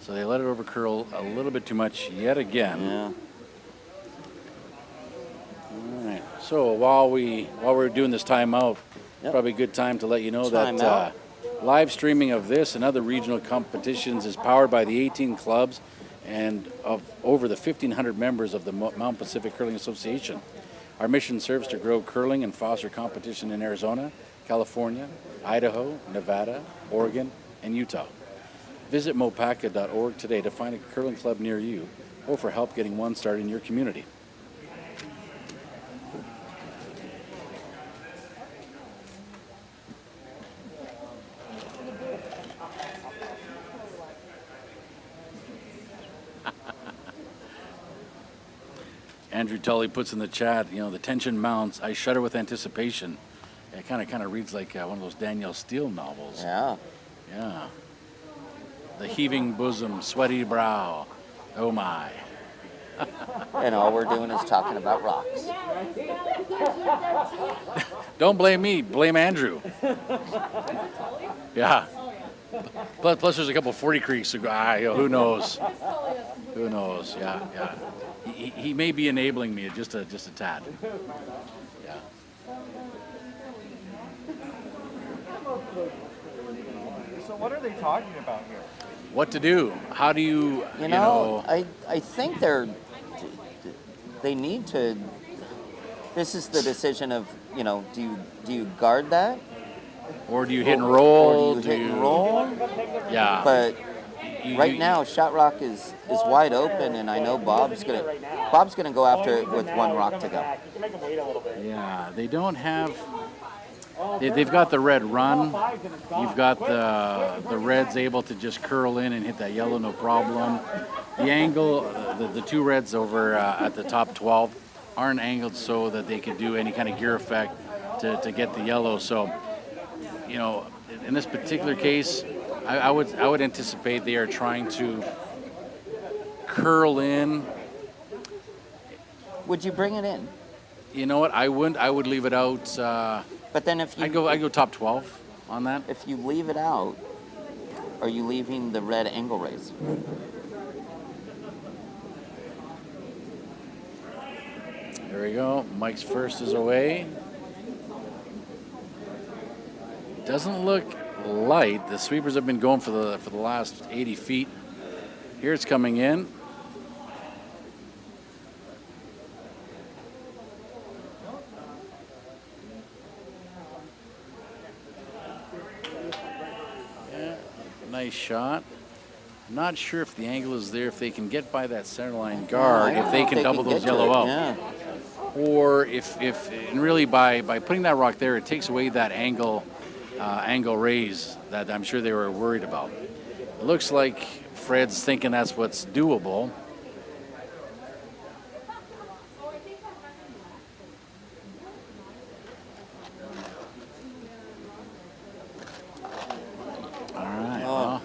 So they let it over curl a little bit too much yet again. Yeah. All right. So while we're doing this timeout, probably a good time to let you know that live streaming of this and other regional competitions is powered by the 18 clubs and of over the 1,500 members of the Mountain Pacific Curling Association. Our mission serves to grow curling and foster competition in Arizona, California, Idaho, Nevada, Oregon, and Utah. Visit mopaca.org today to find a curling club near you or for help getting one started in your community. Andrew Tully puts in the chat, you know, the tension mounts. I shudder with anticipation. It kind of reads like one of those Danielle Steele novels. Yeah. Yeah. The heaving bosom, sweaty brow. Oh my. And all we're doing is talking about rocks. Don't blame me. Blame Andrew. Yeah. Plus, there's a couple 40 creeks who go, who knows? Who knows? Yeah, yeah. He may be enabling me just a tad. Yeah. So what are they talking about here? What to do? How do you, You know, I think they need to. This is the decision of, you know, do you guard that? Or do you hit and roll? Or do you hit and roll? Yeah. But right now, Shot Rock is wide open, and I know Bob's gonna go after it with one rock to go. Yeah, they don't have. They've got the red run. You've got the red's able to just curl in and hit that yellow, no problem. The angle, the two reds over at the top 12 aren't angled so that they could do any kind of gear effect to get the yellow. So, you know, in this particular case, I would anticipate they are trying to curl in. Would you bring it in? You know what? I wouldn't. I would leave it out. But then if you I go top 12 on that. If you leave it out, are you leaving the red angle raise? There we go. Mike's first is away. Doesn't look light. The sweepers have been going for the last 80 feet. Here it's coming in. Yeah, nice shot. Not sure if the angle is there, if they can get by that center line guard, if they can double those yellow out. Yeah. Or if and really by putting that rock there, it takes away that angle raise that I'm sure they were worried about. It looks like Fred's thinking that's what's doable. All right. Well,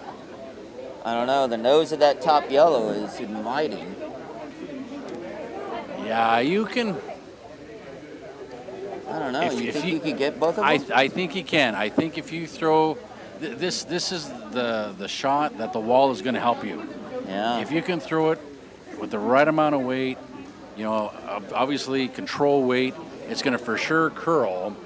I don't know. The nose of that top yellow is inviting. yeah, you can. I don't know. You think you could get both of them? I think you can. I think if you throw this is the shot that the wall is going to help you. Yeah. If you can throw it with the right amount of weight, you know, obviously control weight, it's going to for sure curl.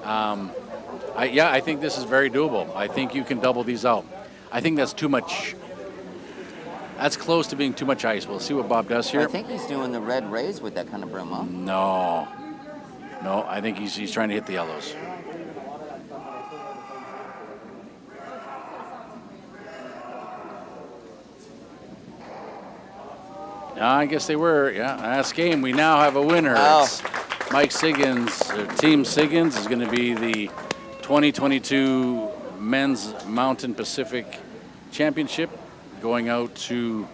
I think this is very doable. I think you can double these out. I think that's too much. That's close to being too much ice. We'll see what Bob does here. I think he's doing the red rays with that kind of broom, huh? No, I think he's trying to hit the yellows. I guess they were. Yeah, last game. We now have a winner. Oh. It's Mike Siggins, Team Siggins is going to be the 2022 Men's Mountain Pacific Championship, going out to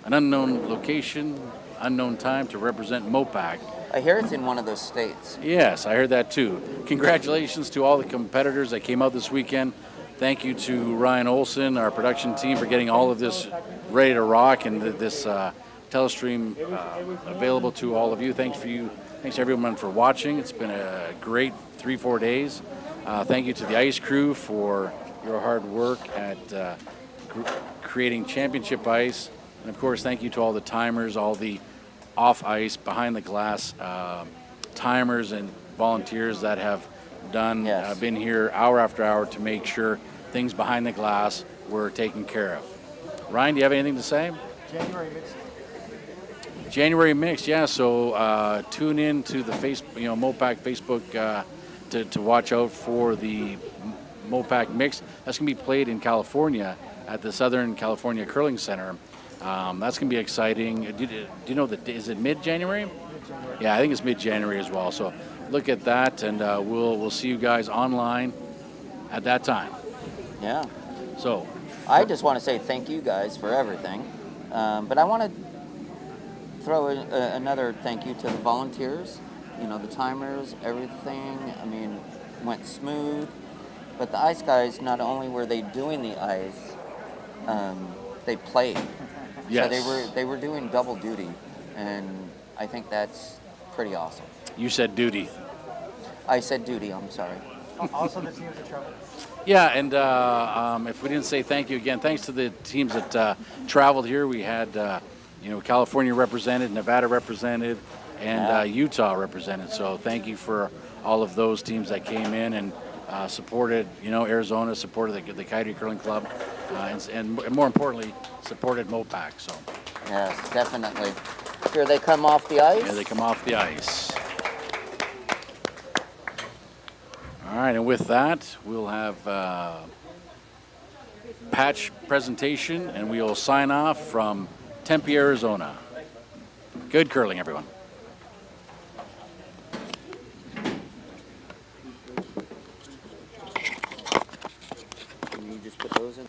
an unknown location, unknown time to represent MoPac. I hear it's in one of those states. Yes, I heard that too. Congratulations to all the competitors that came out this weekend. Thank you to Ryan Olson, our production team, for getting all of this ready to rock and this telestream available to all of you. Thanks everyone for watching. It's been a great 3-4 days. Thank you to the ice crew for your hard work at creating championship ice. And of course, thank you to all the timers, all the off ice, behind the glass timers and volunteers that have been here hour after hour to make sure things behind the glass were taken care of. Ryan, do you have anything to say? January mix, yeah. So tune in to the MoPac Facebook to watch out for the MoPac mix. That's going to be played in California at the Southern California Curling Center. That's going to be exciting. Do you know is it mid-January? Yeah, I think it's mid-January as well. So look at that, and we'll see you guys online at that time. Yeah. So I just want to say thank you guys for everything, but I want to throw another thank you to the volunteers. You know, the timers, everything. I mean, went smooth. But the ice guys, not only were they doing the ice, they played. Yes. So they were doing double duty, and I think that's pretty awesome. You said duty. I said duty. I'm sorry. Also, the teams that traveled. Yeah, and if we didn't say thank you again, thanks to the teams that traveled here. We had California represented, Nevada represented, and Utah represented. So thank you for all of those teams that came in and supported, Arizona, supported the Coyote Curling Club, and more importantly, supported MoPac. So. Yes, definitely. Here they come off the ice. Yeah, they come off the ice. All right, and with that, we'll have patch presentation, and we will sign off from Tempe, Arizona. Good curling, everyone. Can you just put those in?